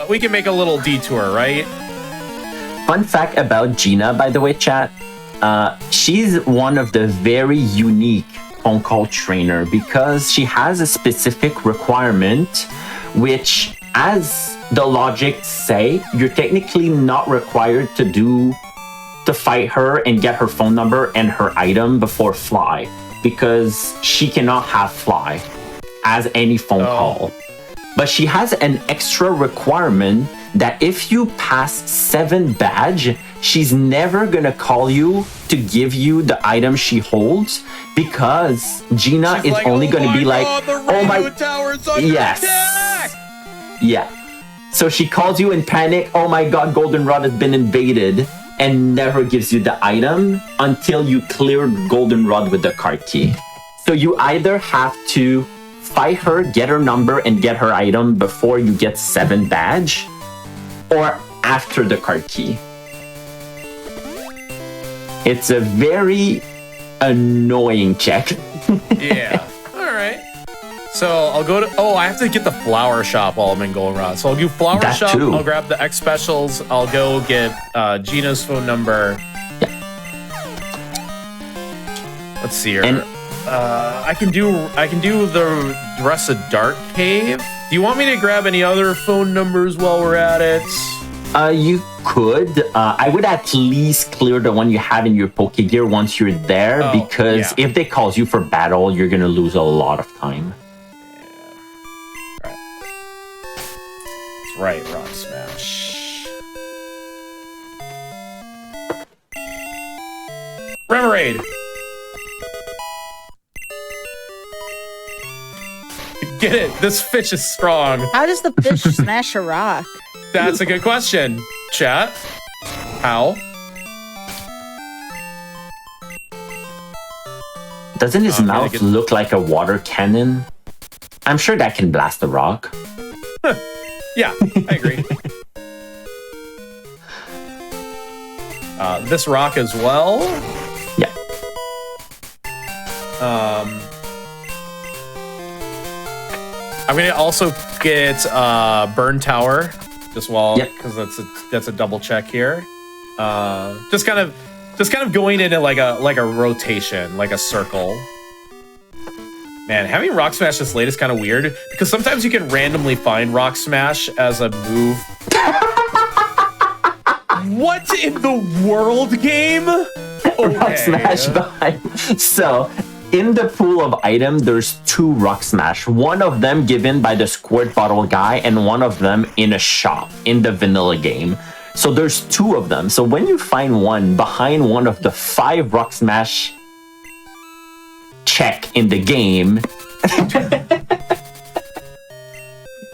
We can make a little detour, right? Fun fact about Gina, by the way, chat. She's one of the very unique phone call trainer because she has a specific requirement, which, as the logic say, you're technically not required to fight her and get her phone number and her item before fly, because she cannot have fly as any phone call. But she has an extra requirement that if you pass 7 badge, she's never gonna call you to give you the item she holds, because Gina is like, only gonna be like, oh my, yes, yeah. So she calls you in panic, oh my god, Goldenrod has been invaded, and never gives you the item until you clear Goldenrod with the card key. So you either have to fight her, get her number, and get her item before you get 7 badge, or after the card key. It's a very annoying check. Yeah. All right. So I'll go to. Oh, I have to get the flower shop while I'm in Goldenrod. So I'll do flower That shop. too. I'll grab the X specials. I'll go get Gina's phone number. Yeah. Let's see here. And I can do the rest of Dark Cave. Do you want me to grab any other phone numbers while we're at it? you could. I would at least clear the one you have in your Pokegear once you're there, because if they calls you for battle, you're gonna lose a lot of time. Yeah. That's right, Rock Smash. Remoraid! Get it! This fish is strong. How does the fish smash a rock? That's a good question, chat. How? Doesn't his mouth look like a water cannon? I'm sure that can blast a rock. Yeah, I agree. This rock as well. Yeah. I'm gonna also get Burn Tower, just because that's a double check here. Just kind of going into like a rotation, like a circle. Man, having Rock Smash this late is kind of weird, because sometimes you can randomly find Rock Smash as a move. What in the world, game? Okay. Rock Smash behind. So, in the pool of item, there's 2 Rock Smash. One of them given by the Squirt Bottle guy, and one of them in a shop in the vanilla game. So there's 2 of them. So when you find one behind one of the 5 Rock Smash check in the game,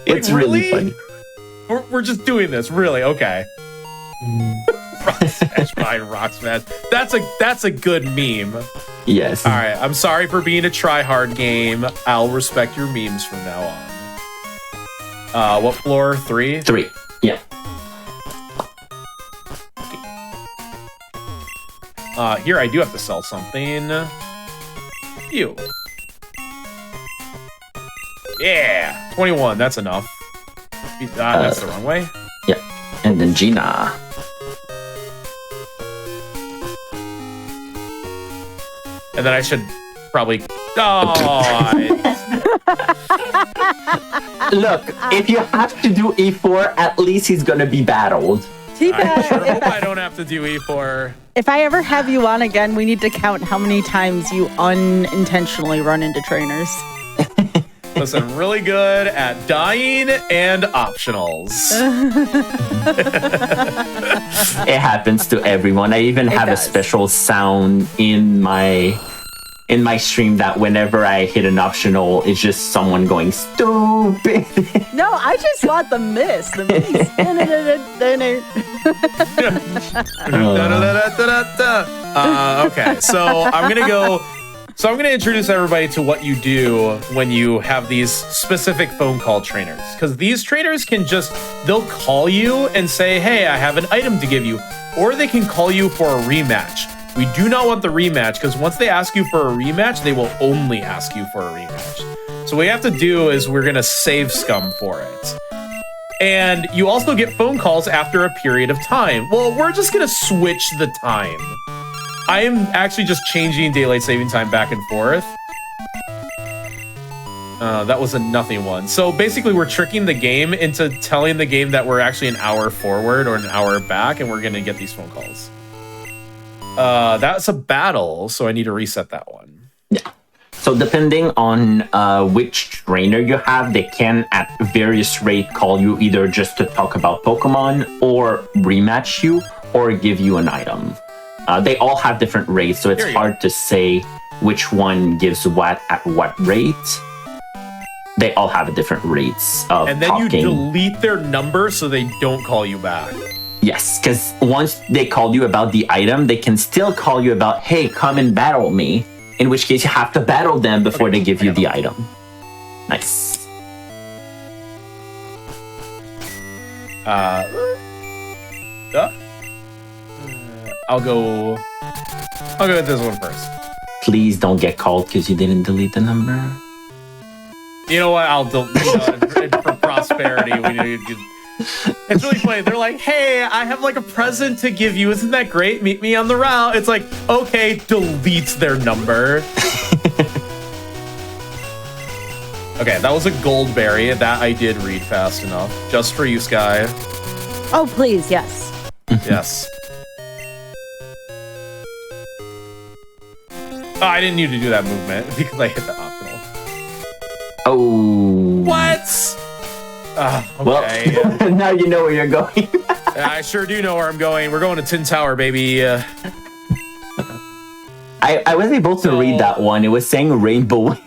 it's really funny. We're just doing this, really? Okay. Rock Smash behind Rock Smash. That's a good meme. Yes. All right. I'm sorry for being a try-hard game. I'll respect your memes from now on. What floor? 3? 3. Yeah. Here I do have to sell something. You. Yeah. 21. That's enough. That's the wrong way. Yeah. And then Gina. And then I should probably... Oh! Look, if you have to do E4, at least he's gonna be battled. I sure hope I don't have to do E4. If I ever have you on again, we need to count how many times you unintentionally run into trainers. Listen, really good at dying and optionals. It happens to everyone. I even have a special sound in my stream that whenever I hit an optional, it's just someone going stupid. No, I just want the miss. The miss. Da-da-da-da-da-da. Okay, so I'm gonna introduce everybody to what you do when you have these specific phone call trainers. Because these trainers they'll call you and say, hey, I have an item to give you. Or they can call you for a rematch. We do not want the rematch, because once they ask you for a rematch, they will only ask you for a rematch. So what we have to do is we're gonna save scum for it. And you also get phone calls after a period of time. Well, we're just gonna switch the time. I am actually just changing daylight saving time back and forth. That was a nothing one. So basically we're tricking the game into telling the game that we're actually an hour forward or an hour back, and we're gonna get these phone calls. That's a battle, so I need to reset that one. Yeah. So depending on which trainer you have, they can at various rate call you either just to talk about Pokemon or rematch you or give you an item. They all have different rates, so it's hard to say which one gives what at what rate. They all have different rates of And then talking. you delete their number so they don't call you back. Yes, because once they called you about the item, they can still call you about, hey, come and battle me. In which case you have to battle them before they give you the item. Nice. I'll go with this one first. Please don't get called because you didn't delete the number. You know what? I'll delete for prosperity. It's really funny. They're like, hey, I have like a present to give you. Isn't that great? Meet me on the route. It's like, okay, deletes their number. Okay, that was a gold berry. That I did read fast enough. Just for you, Sky. Oh, please, yes. Yes. Oh, I didn't need to do that movement because I hit the optional. Oh. What? Okay. Well, now you know where you're going. I sure do know where I'm going. We're going to Tin Tower, baby. I was able to read that one. It was saying rainbow.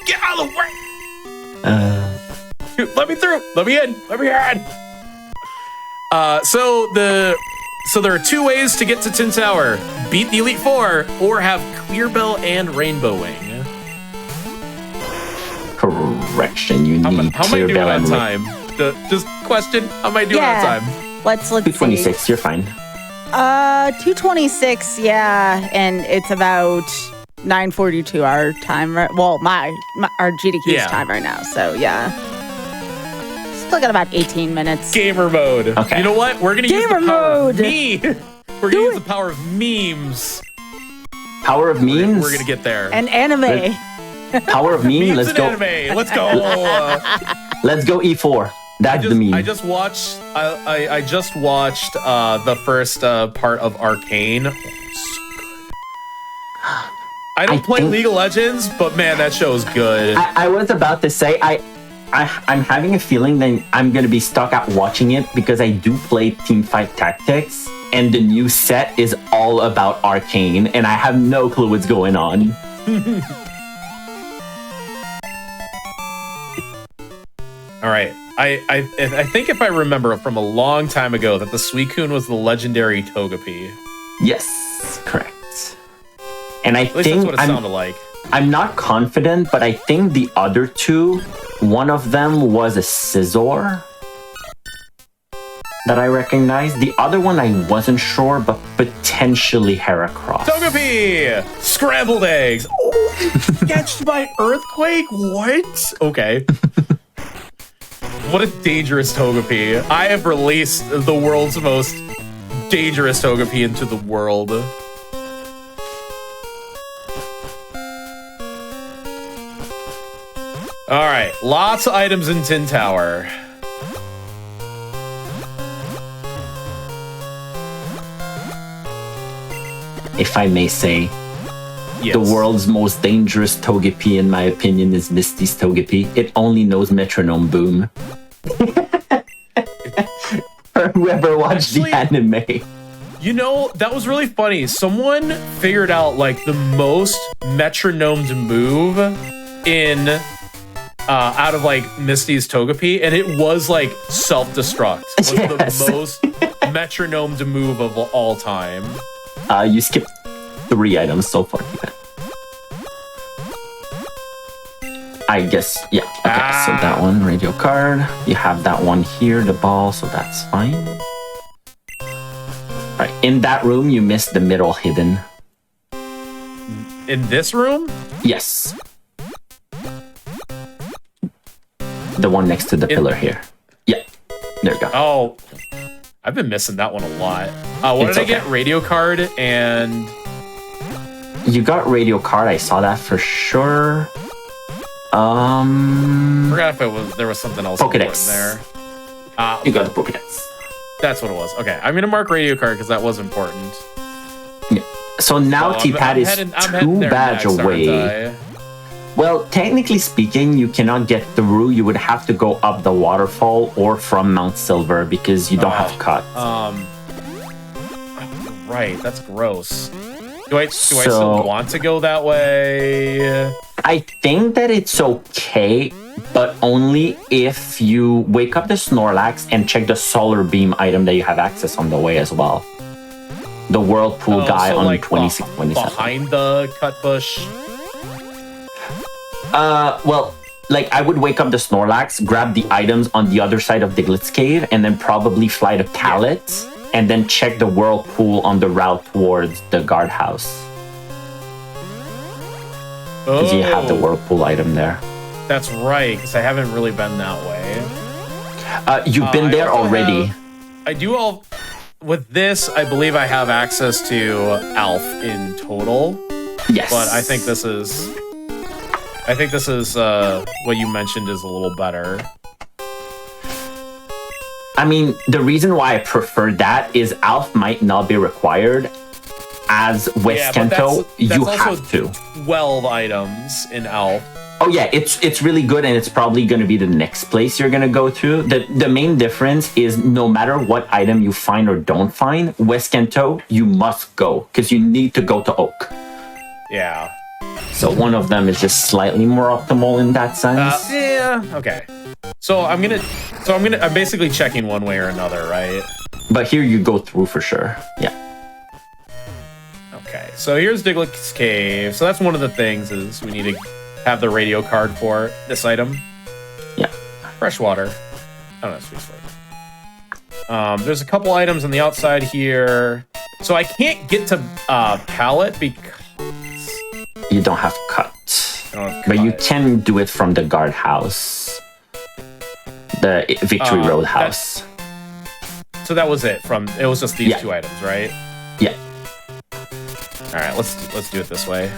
Get out of the way! Dude, let me through. Let me in. Let me in. So there are two ways to get to Tin Tower: beat the Elite Four or have Clear Bell and Rainbow Wing. Correction, you need how am I Clear doing Bell on and time? Just question. How am I doing on time? Let's 226. You're fine. 226. Yeah, and it's about 9:42 our time. Right? Well, our GDQ's time right now. So yeah, still got about 18 minutes. Gamer mode. Okay. You know what? We're gonna use the Gamer power mode. of me. We're gonna use the power of memes. Power of memes. We're gonna get there. And anime. Power of meme. Let's go. Anime. Let's go. Let's go E4. That's the meme. I just watched. I just watched the first part of Arcane. Oh, so good. I don't play League of Legends, but man, that show is good. I was about to say I'm having a feeling that I'm gonna be stuck at watching it because I do play Teamfight Tactics, and the new set is all about Arcane, and I have no clue what's going on. All right. I think if I remember from a long time ago that the Suicune was the legendary Togepi. Yes, correct. And I At least think that's what it sounded like. I'm not confident, but I think the other two, one of them was a Scizor that I recognized. The other one I wasn't sure, but potentially Heracross. Togepi! Scrambled eggs! Oh, sketched by Earthquake? What? Okay. What a dangerous Togepi. I have released the world's most dangerous Togepi into the world. Alright, lots of items in Tin Tower. If I may say, Yes. the world's most dangerous Togepi, in my opinion, is Misty's Togepi. It only knows Metronome Boom. For whoever watched the anime. You know, that was really funny. Someone figured out like the most metronomed move in out of like Misty's Togepi, and it was like self-destruct. Was Yes. the most metronome to move of all time. You skipped 3 items so far. I guess, yeah. Okay, so that one, radio card. You have that one here, the ball, so that's fine. All right, in that room, you missed the middle hidden. In this room? Yes. The one next to the pillar here. Yeah, there you go. Oh, I've been missing that one a lot. What did I get? Radio card and... You got radio card, I saw that for sure. I forgot if there was something else Pokédex. there. You got the Pokédex. That's what it was. Okay, I'm gonna mark radio card because that was important. Yeah. So now T-Pad is 2 badge away. Well, technically speaking, you cannot get through. You would have to go up the waterfall or from Mount Silver because you don't have cut. Right, that's gross. Do I still want to go that way? I think that it's okay, but only if you wake up the Snorlax and check the solar beam item that you have access on the way as well. The Whirlpool guy on like 26, 27. Behind the cut bush? Well, like I would wake up the Snorlax, grab the items on the other side of Diglett's cave, and then probably fly to Pallet, and then check the Whirlpool on the route towards the guardhouse. Because you have the Whirlpool item there. That's right, because I haven't really been that way. You've been there already. I do all... With this, I believe I have access to Alf in total. Yes. But I think this is... what you mentioned is a little better. I mean, the reason why I prefer that is Alf might not be required. As West Kanto, you have to. 12 items in Alf. Oh yeah, it's really good, and it's probably going to be the next place you're going to go to. The main difference is no matter what item you find or don't find, West Kanto, you must go because you need to go to Oak. Yeah. So one of them is just slightly more optimal in that sense. Yeah. Okay. So I'm basically checking one way or another, right? But here you go through for sure. Yeah. Okay. So here's Diglett's cave. So that's one of the things is we need to have the radio card for this item. Yeah. Fresh water. Oh, no, sweet sport. There's a couple items on the outside here. So I can't get to Pallet because you don't have cut. But you can do it from the guardhouse. The Victory Road house. So that was it. It was just these 2 items, right? Yeah. All right, let's do it this way.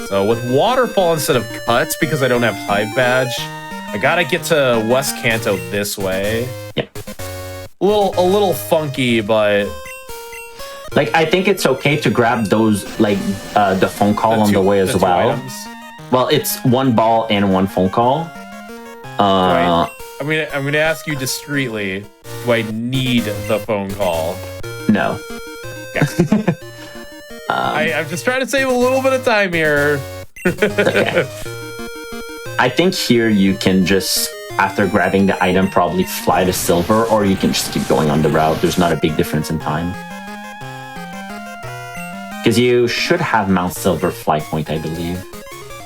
So with waterfall instead of cuts, because I don't have hive badge, I gotta get to West Kanto this way. Yeah. A little funky, but like I think it's okay to grab those the phone call on the way as well. Items. Well, it's 1 ball and 1 phone call. Right. I'm gonna ask you discreetly. Do I need the phone call? No. Okay. I'm just trying to save a little bit of time here. Okay. I think here you can just, after grabbing the item, probably fly to Silver, or you can just keep going on the route. There's not a big difference in time. Because you should have Mount Silver flight point, I believe.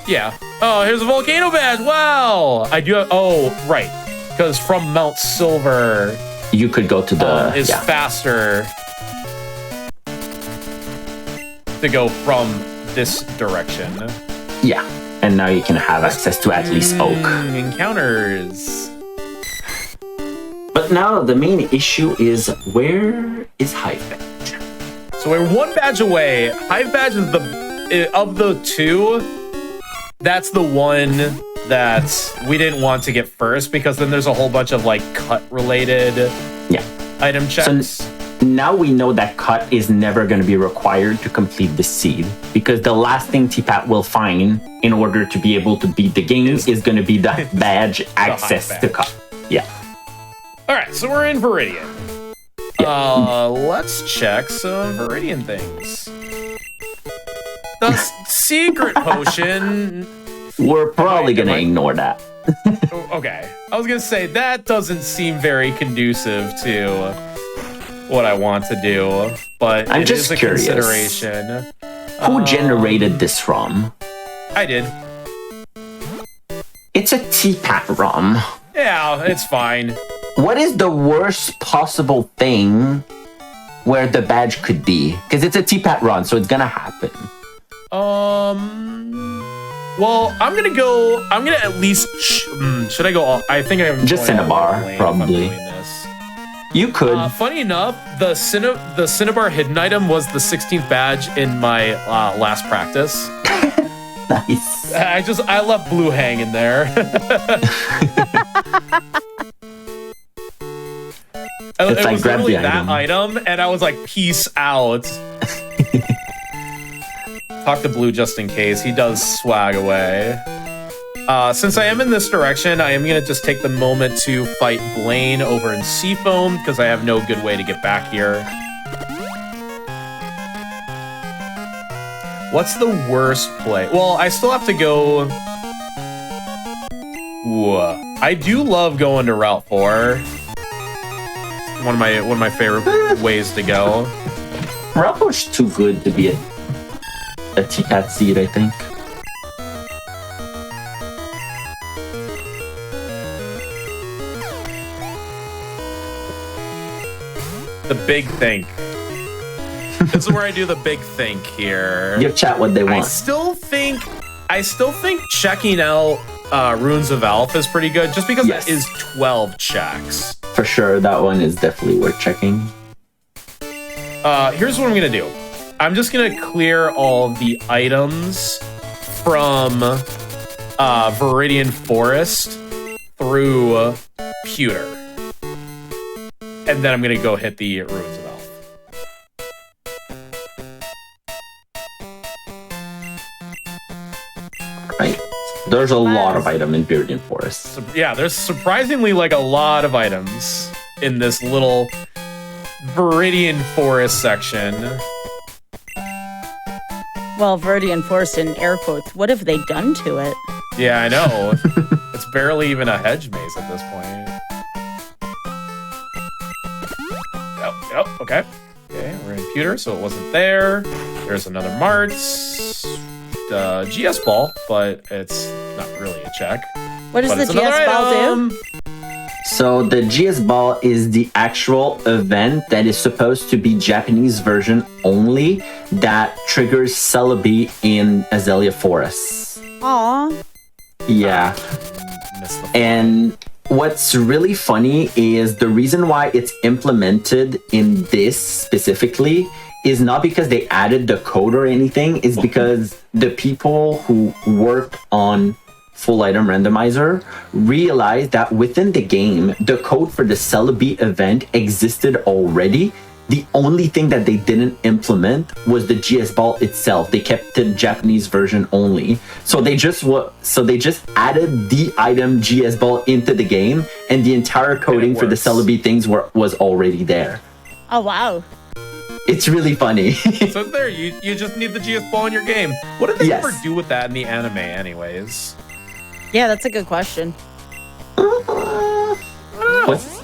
Yeah. Oh, here's a volcano badge. Wow. I do have... Oh, right. Because from Mount Silver... You could go to the... is faster to go from this direction. Yeah. And now you can have access to at least Oak. Encounters. But now the main issue is, where is Hive Badge? So we're 1 badge away. Hive Badge is of the 2, that's the one that we didn't want to get first, because then there's a whole bunch of cut related item checks. So now we know that cut is never going to be required to complete the seed, because the last thing T-Pat will find in order to be able to beat the game is going to be the badge access to cut. Yeah. All right, so we're in Viridian. Yeah. Let's check some Viridian things. The secret potion. We're probably going to ignore that. Okay. I was going to say, that doesn't seem very conducive to what I want to do, but I'm it just is a curious. consideration. Who generated this ROM? I did. It's a T-Pat ROM. Yeah, it's fine. What is the worst possible thing where the badge could be? Because it's a T-Pat ROM, so it's gonna happen. Well, I'm gonna at least, should I go all, I think I'm just going Cinnabar, lane probably. if I'm doing this. You could. Funny enough, the Cinnabar hidden item was the 16th badge in my last practice. Nice. I left blue hang in there. It was literally that item, and I was like, peace out. Talk to blue just in case. He does swag away. Since I am in this direction, I am going to just take the moment to fight Blaine over in Seafoam, because I have no good way to get back here. What's the worst play? Well, I still have to go... Ooh, I do love going to Route 4. One of my favorite ways to go. Route 4's too good to be a T-Pat seed, I think. The big think. This is where I do the big think here. Give chat what they want. I still think checking out Runes of Alph is pretty good, just because it is 12 checks. For sure, that one is definitely worth checking. Here's what I'm gonna do. I'm just gonna clear all the items from Viridian Forest through Pewter. And then I'm gonna go hit the Runes of Alph. Right. There's a lot of items in Viridian Forest. So, yeah, there's surprisingly like a lot of items in this little Viridian Forest section. Well, Viridian Forest in air quotes. What have they done to it? Yeah, I know. It's barely even a hedge maze at this point. Yep, okay. Okay, we're in Pewter, so it wasn't there. There's another Martz. GS Ball, but it's not really a check. What does the GS Ball do? So the GS Ball is the actual event that is supposed to be Japanese version only that triggers Celebi in Azalea Forest. Aww. Yeah. And what's really funny is the reason why it's implemented in this specifically is not because they added the code or anything, is because the people who worked on Full Item Randomizer realized that within the game, the code for the Celebi event existed already. The only thing that they didn't implement was the GS Ball itself. They kept the Japanese version only. So they just added the item GS Ball into the game, and the entire coding for the Celebi things was already there. Oh wow. It's really funny. So there, you just need the GS Ball in your game. What did they ever do with that in the anime anyways? Yeah, that's a good question. What?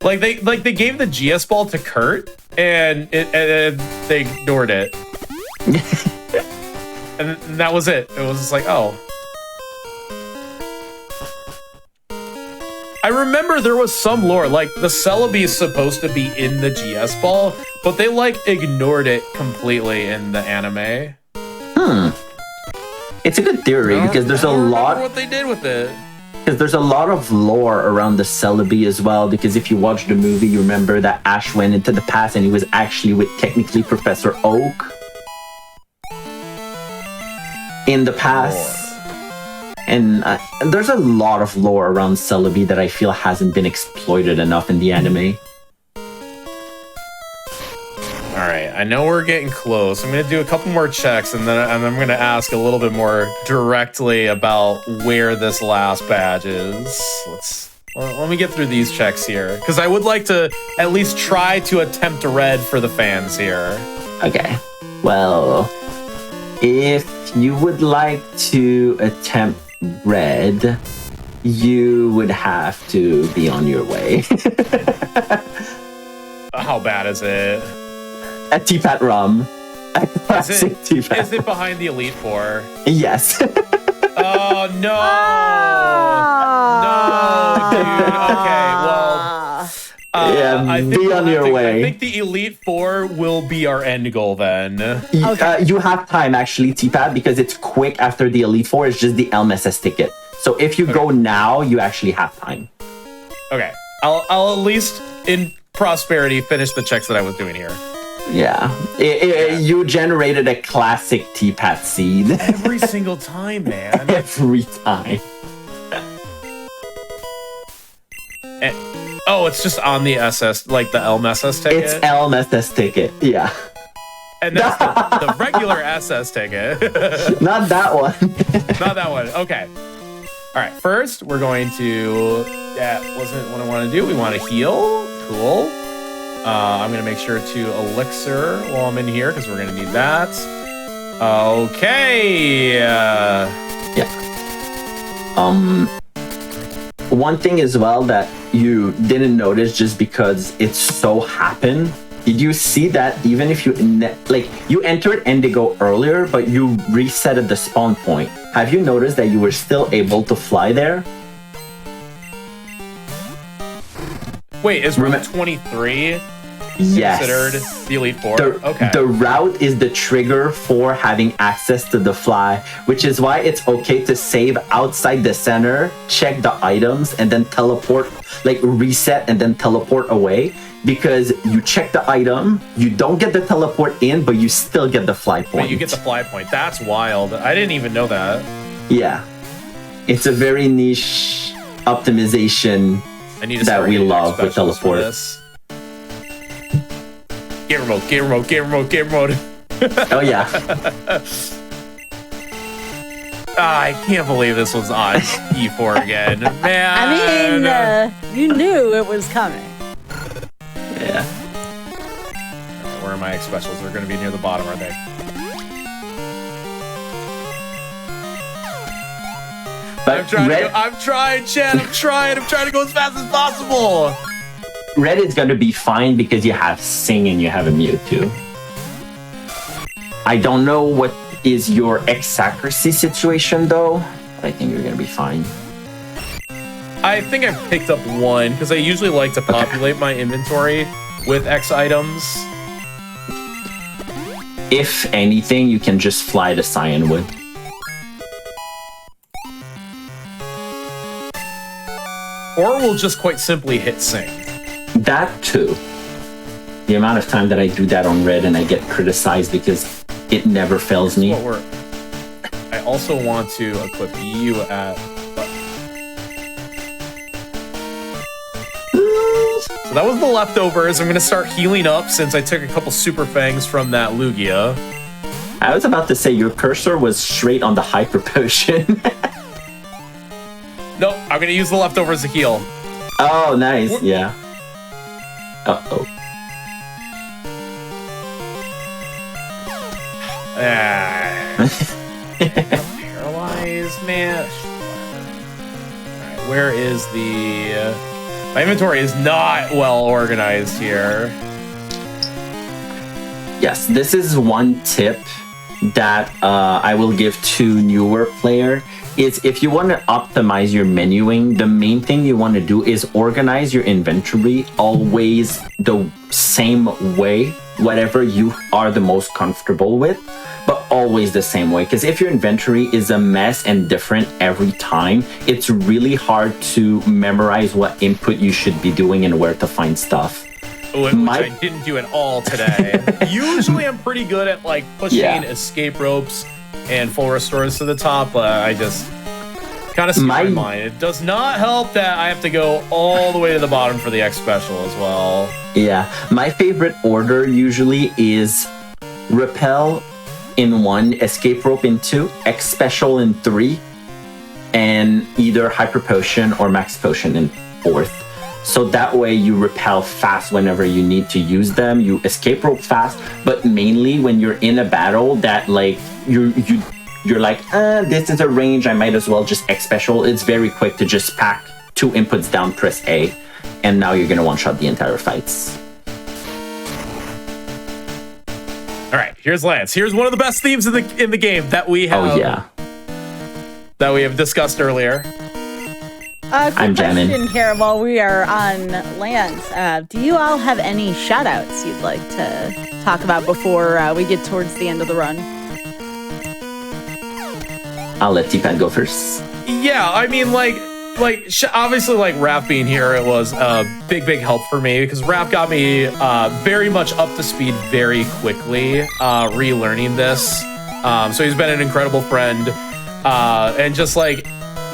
Like they gave the GS Ball to Kurt, and they ignored it. And that was it. It was just like, oh. I remember there was some lore, like the Celebi is supposed to be in the GS Ball, but they like ignored it completely in the anime. It's a good theory because there's a lot. What they did with it. Because there's a lot of lore around the Celebi as well. Because if you watch the movie, you remember that Ash went into the past and he was actually with technically Professor Oak in the past. And there's a lot of lore around Celebi that I feel hasn't been exploited enough in the anime. All right, I know we're getting close. I'm going to do a couple more checks, and then I'm going to ask a little bit more directly about where this last badge is. Let me get through these checks here, because I would like to at least try to attempt a red for the fans here. Okay. Well, If you would like to attempt red, you would have to be on your way. How bad is it? A Teapot Rum. A classic Teapot. Is it behind the Elite Four? Yes. Oh, no. No, dude. Okay, well. Yeah, be on your way. I think the Elite Four will be our end goal then. You have time, actually, Teapot, because it's quick after the Elite Four. It's just the LMSS ticket. So if you go now, you actually have time. Okay. I'll at least, in prosperity, finish the checks that I was doing here. Yeah. You generated a classic Teapot seed. Every single time, man. Every time. Oh, it's just on the SS, like the LMSS ticket? It's LMSS ticket, yeah. And that's the regular SS ticket. Not that one. Not that one. Okay. All right. First, we're going to... That wasn't what I want to do. We want to heal. Cool. I'm going to make sure to elixir while I'm in here because we're going to need that. Okay. Yeah. One thing as well that you didn't notice just because it so happened, did you see that even if you you entered Indigo earlier, but you resetted the spawn point? Have you noticed that you were still able to fly there? Wait, is Route 23 yes. considered the Elite Four? Okay. The route is the trigger for having access to the fly, which is why it's okay to save outside the center, check the items, and then teleport, like reset and then teleport away. Because you check the item, you don't get the teleport in, but you still get the fly point. But you get the fly point. That's wild. I didn't even know that. Yeah. It's a very niche optimization that we love with teleport. Game remote. Oh, yeah. I can't believe this was on E4 again. Man. I mean, you knew it was coming. Yeah. Where are my X specials? They're going to be near the bottom, aren't they? But I'm trying, Chad. I'm trying to go as fast as possible. Red is going to be fine because you have Sing and you have a Mewtwo. I don't know what is your X accuracy situation though, but I think you're going to be fine. I think I've picked up one because I usually like to populate my inventory with X items. If anything, you can just fly to Cyanwood. Or we'll just quite simply hit Sing. That too. The amount of time that I do that on Red and I get criticized because it never fails me. I also want to equip you at... So that was the leftovers. I'm going to start healing up since I took a couple Super Fangs from that Lugia. I was about to say your cursor was straight on the Hyper Potion. Nope, I'm going to use the leftovers to heal. Oh, nice. Yeah. Uh-oh. Paralyzed, man. Alright, where is the... my inventory is not well organized here. Yes, this is one tip that I will give to newer player. Is if you want to optimize your menuing, the main thing you want to do is organize your inventory always the same way, whatever you are the most comfortable with, but always the same way. Because if your inventory is a mess and different every time, it's really hard to memorize what input you should be doing and where to find stuff. Which I didn't do at all today. Usually I'm pretty good at like pushing escape ropes and full restores to the top, but I just kind of skip my mind. It does not help that I have to go all the way to the bottom for the X special as well. Yeah, my favorite order usually is Repel in 1, Escape Rope in 2, X special in 3, and either Hyper Potion or Max Potion in 4th. So that way you repel fast whenever you need to use them. You escape rope fast, but mainly when you're in a battle that like you're like, this is a range, I might as well just X special. It's very quick to just pack 2 inputs down, press A, and now you're gonna one-shot the entire fights. All right, here's Lance. Here's one of the best themes in the game that we have. That we have discussed earlier. I'm jamming. Question here while we are on Lance. Do you all have any shout-outs you'd like to talk about before we get towards the end of the run? I'll let T-Pat go first. Yeah, I mean, obviously, like, Raph being here, it was a big help for me because Raph got me very much up to speed very quickly, relearning this. So he's been an incredible friend, and just like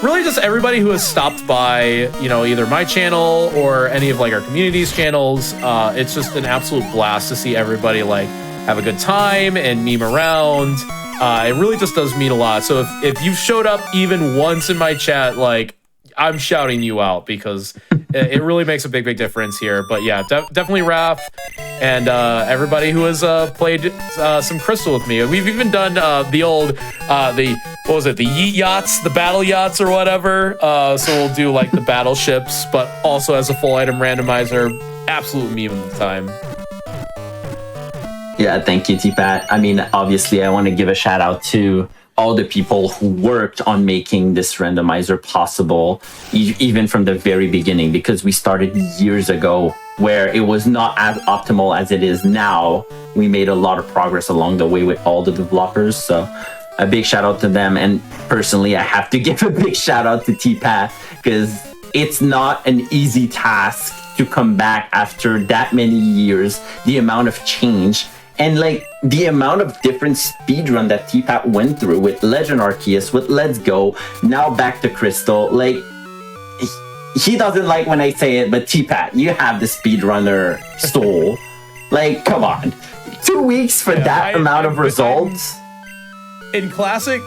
really just everybody who has stopped by, either my channel or any of like our community's channels. It's just an absolute blast to see everybody like have a good time and meme around. It really just does mean a lot. So if you've showed up even once in my chat, like, I'm shouting you out because it really makes a big difference here. But yeah, definitely Raph and everybody who has played some Crystal with me. We've even done the old, the yeet yachts, the battle yachts or whatever. So we'll do like the battleships, but also as a full item randomizer. Absolute meme of the time. Yeah, thank you, T-Pat. I mean, obviously, I want to give a shout out to all the people who worked on making this randomizer possible, even from the very beginning, because we started years ago where it was not as optimal as it is now. We made a lot of progress along the way with all the developers. So a big shout out to them. And personally, I have to give a big shout out to T-Pat because it's not an easy task to come back after that many years, the amount of change. And like the amount of different speedrun that T-Pat went through with Legend Arceus, with Let's Go, now back to Crystal. Like, he doesn't like when I say it, but T-Pat, you have the speedrunner soul. Like, come on. 2 weeks for that amount of results. In classic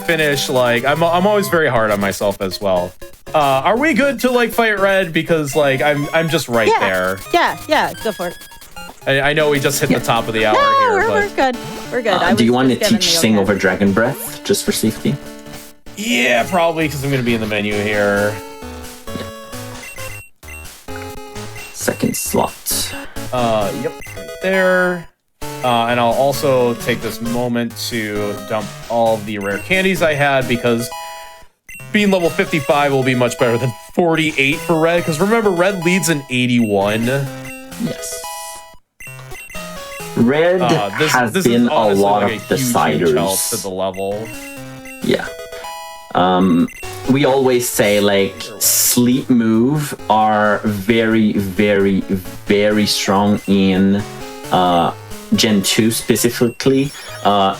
finish, like I'm always very hard on myself as well. Are we good to like fight red? Because like I'm just right there. Yeah, go for it. I know we just hit the top of the hour here. We're good. We're good. Do you want to teach Sing over Dragon Breath just for safety? Yeah, probably because I'm going to be in the menu here. Second slot. Yep, right there. And I'll also take this moment to dump all of the rare candies I had because being level 55 will be much better than 48 for red. Because remember, red leads in 81. Yes. Red has been a lot of deciders. To the level. Yeah. We always say like sleep move are very, very, very strong in Gen 2 specifically.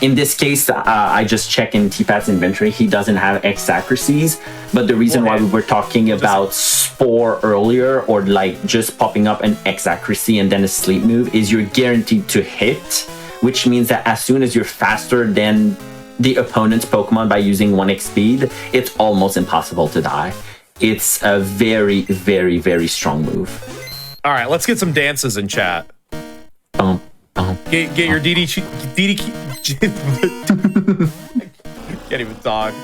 In this case, I just check in T-Pat's inventory. He doesn't have X accuracies, but the reason why we were talking about Spore earlier, or like just popping up an X accuracy and then a sleep move, is you're guaranteed to hit, which means that as soon as you're faster than the opponent's Pokemon by using 1x speed, it's almost impossible to die. It's a very, very, very strong move. All right, let's get some dances in chat. Get your DDQ. Can't even talk.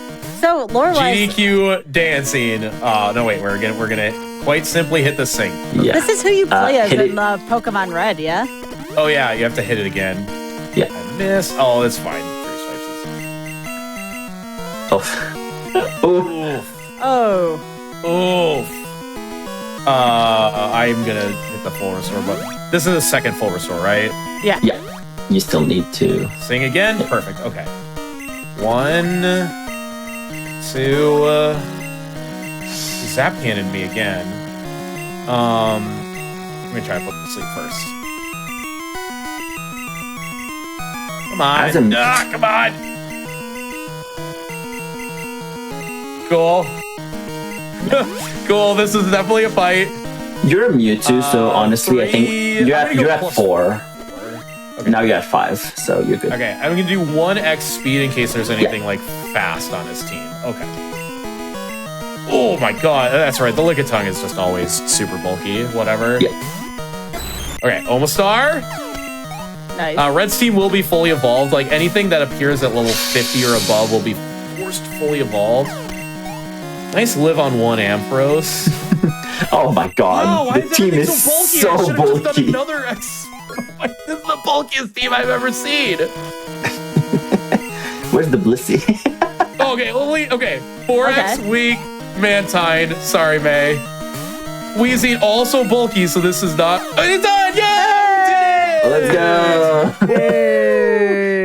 So lore-wise, GDQ dancing. No wait, we're gonna quite simply hit the sing. Yeah. This is who you play as in Pokemon Red, yeah? Oh yeah, you have to hit it again. Yeah. I miss. Oh, that's fine. 3 swipes. Oh. Oh. Oof. I'm gonna hit the full restore, but this is the second full restore, right? Yeah. Yeah. You still need to sing again. Perfect. Okay. 1, 2. Zap cannon me again. Let me try to put him to sleep first. Come on. Come on. Cool. Cool. This is definitely a fight. You're a Mewtwo, so honestly, 3, I think you're at 4. Okay. Now you're at 5, so you're good. Okay, I'm gonna do 1x speed in case there's anything like fast on his team. Okay. Oh my god, that's right. The Lickitung is just always super bulky. Whatever. Yeah. Okay, Omastar. Nice. Red's team will be fully evolved. Like anything that appears at level 50 or above will be forced fully evolved. Nice live on 1 Ampharos. Oh my god. Oh, why the is team everything is so bulky? I so should have just bulky. done another X. This is the bulkiest team I've ever seen. Where's the Blissey? Okay, okay. 4X Okay. weak, Mantine. Sorry, May. Weezy also bulky, so this is not. Oh, it's done! Yay! Let's go.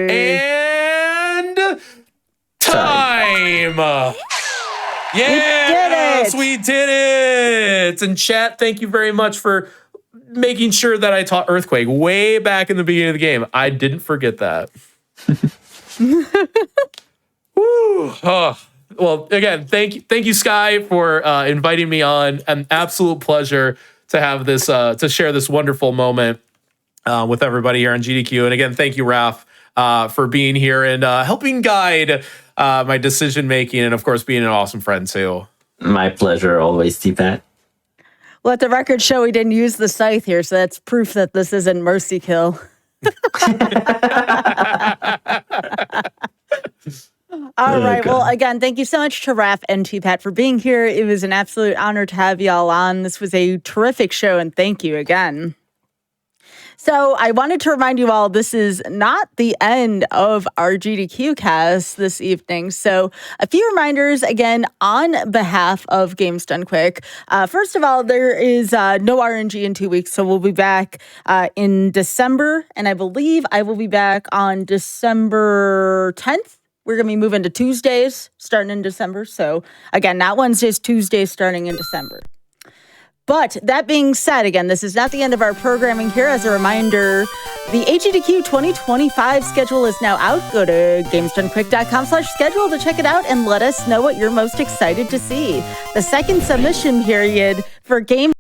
And time. Yes, we did it. And chat, thank you very much for making sure that I taught Earthquake way back in the beginning of the game. I didn't forget that. Woo. Oh. Well, again, thank you, Sky, for inviting me on. An absolute pleasure to have this, to share this wonderful moment with everybody here on GDQ. And again, thank you, Raph, for being here and helping guide my decision making, and of course, being an awesome friend too. My pleasure, always, T-Pat. Let the record show we didn't use the scythe here, so that's proof that this isn't Mercy Kill. All right. Well, again, thank you so much to Raph and T-Pat for being here. It was an absolute honor to have y'all on. This was a terrific show, and thank you again. So I wanted to remind you all, this is not the end of our GDQ cast this evening. So a few reminders, again, on behalf of Games Done Quick. First of all, there is no RNG in 2 weeks, so we'll be back in December. And I believe I will be back on December 10th. We're going to be moving to Tuesdays starting in December. So again, not Wednesdays, Tuesdays starting in December. But that being said, again, this is not the end of our programming here. As a reminder, the GDQ 2025 schedule is now out. Go to gamesdonequick.com/schedule to check it out and let us know what you're most excited to see. The second submission period for Game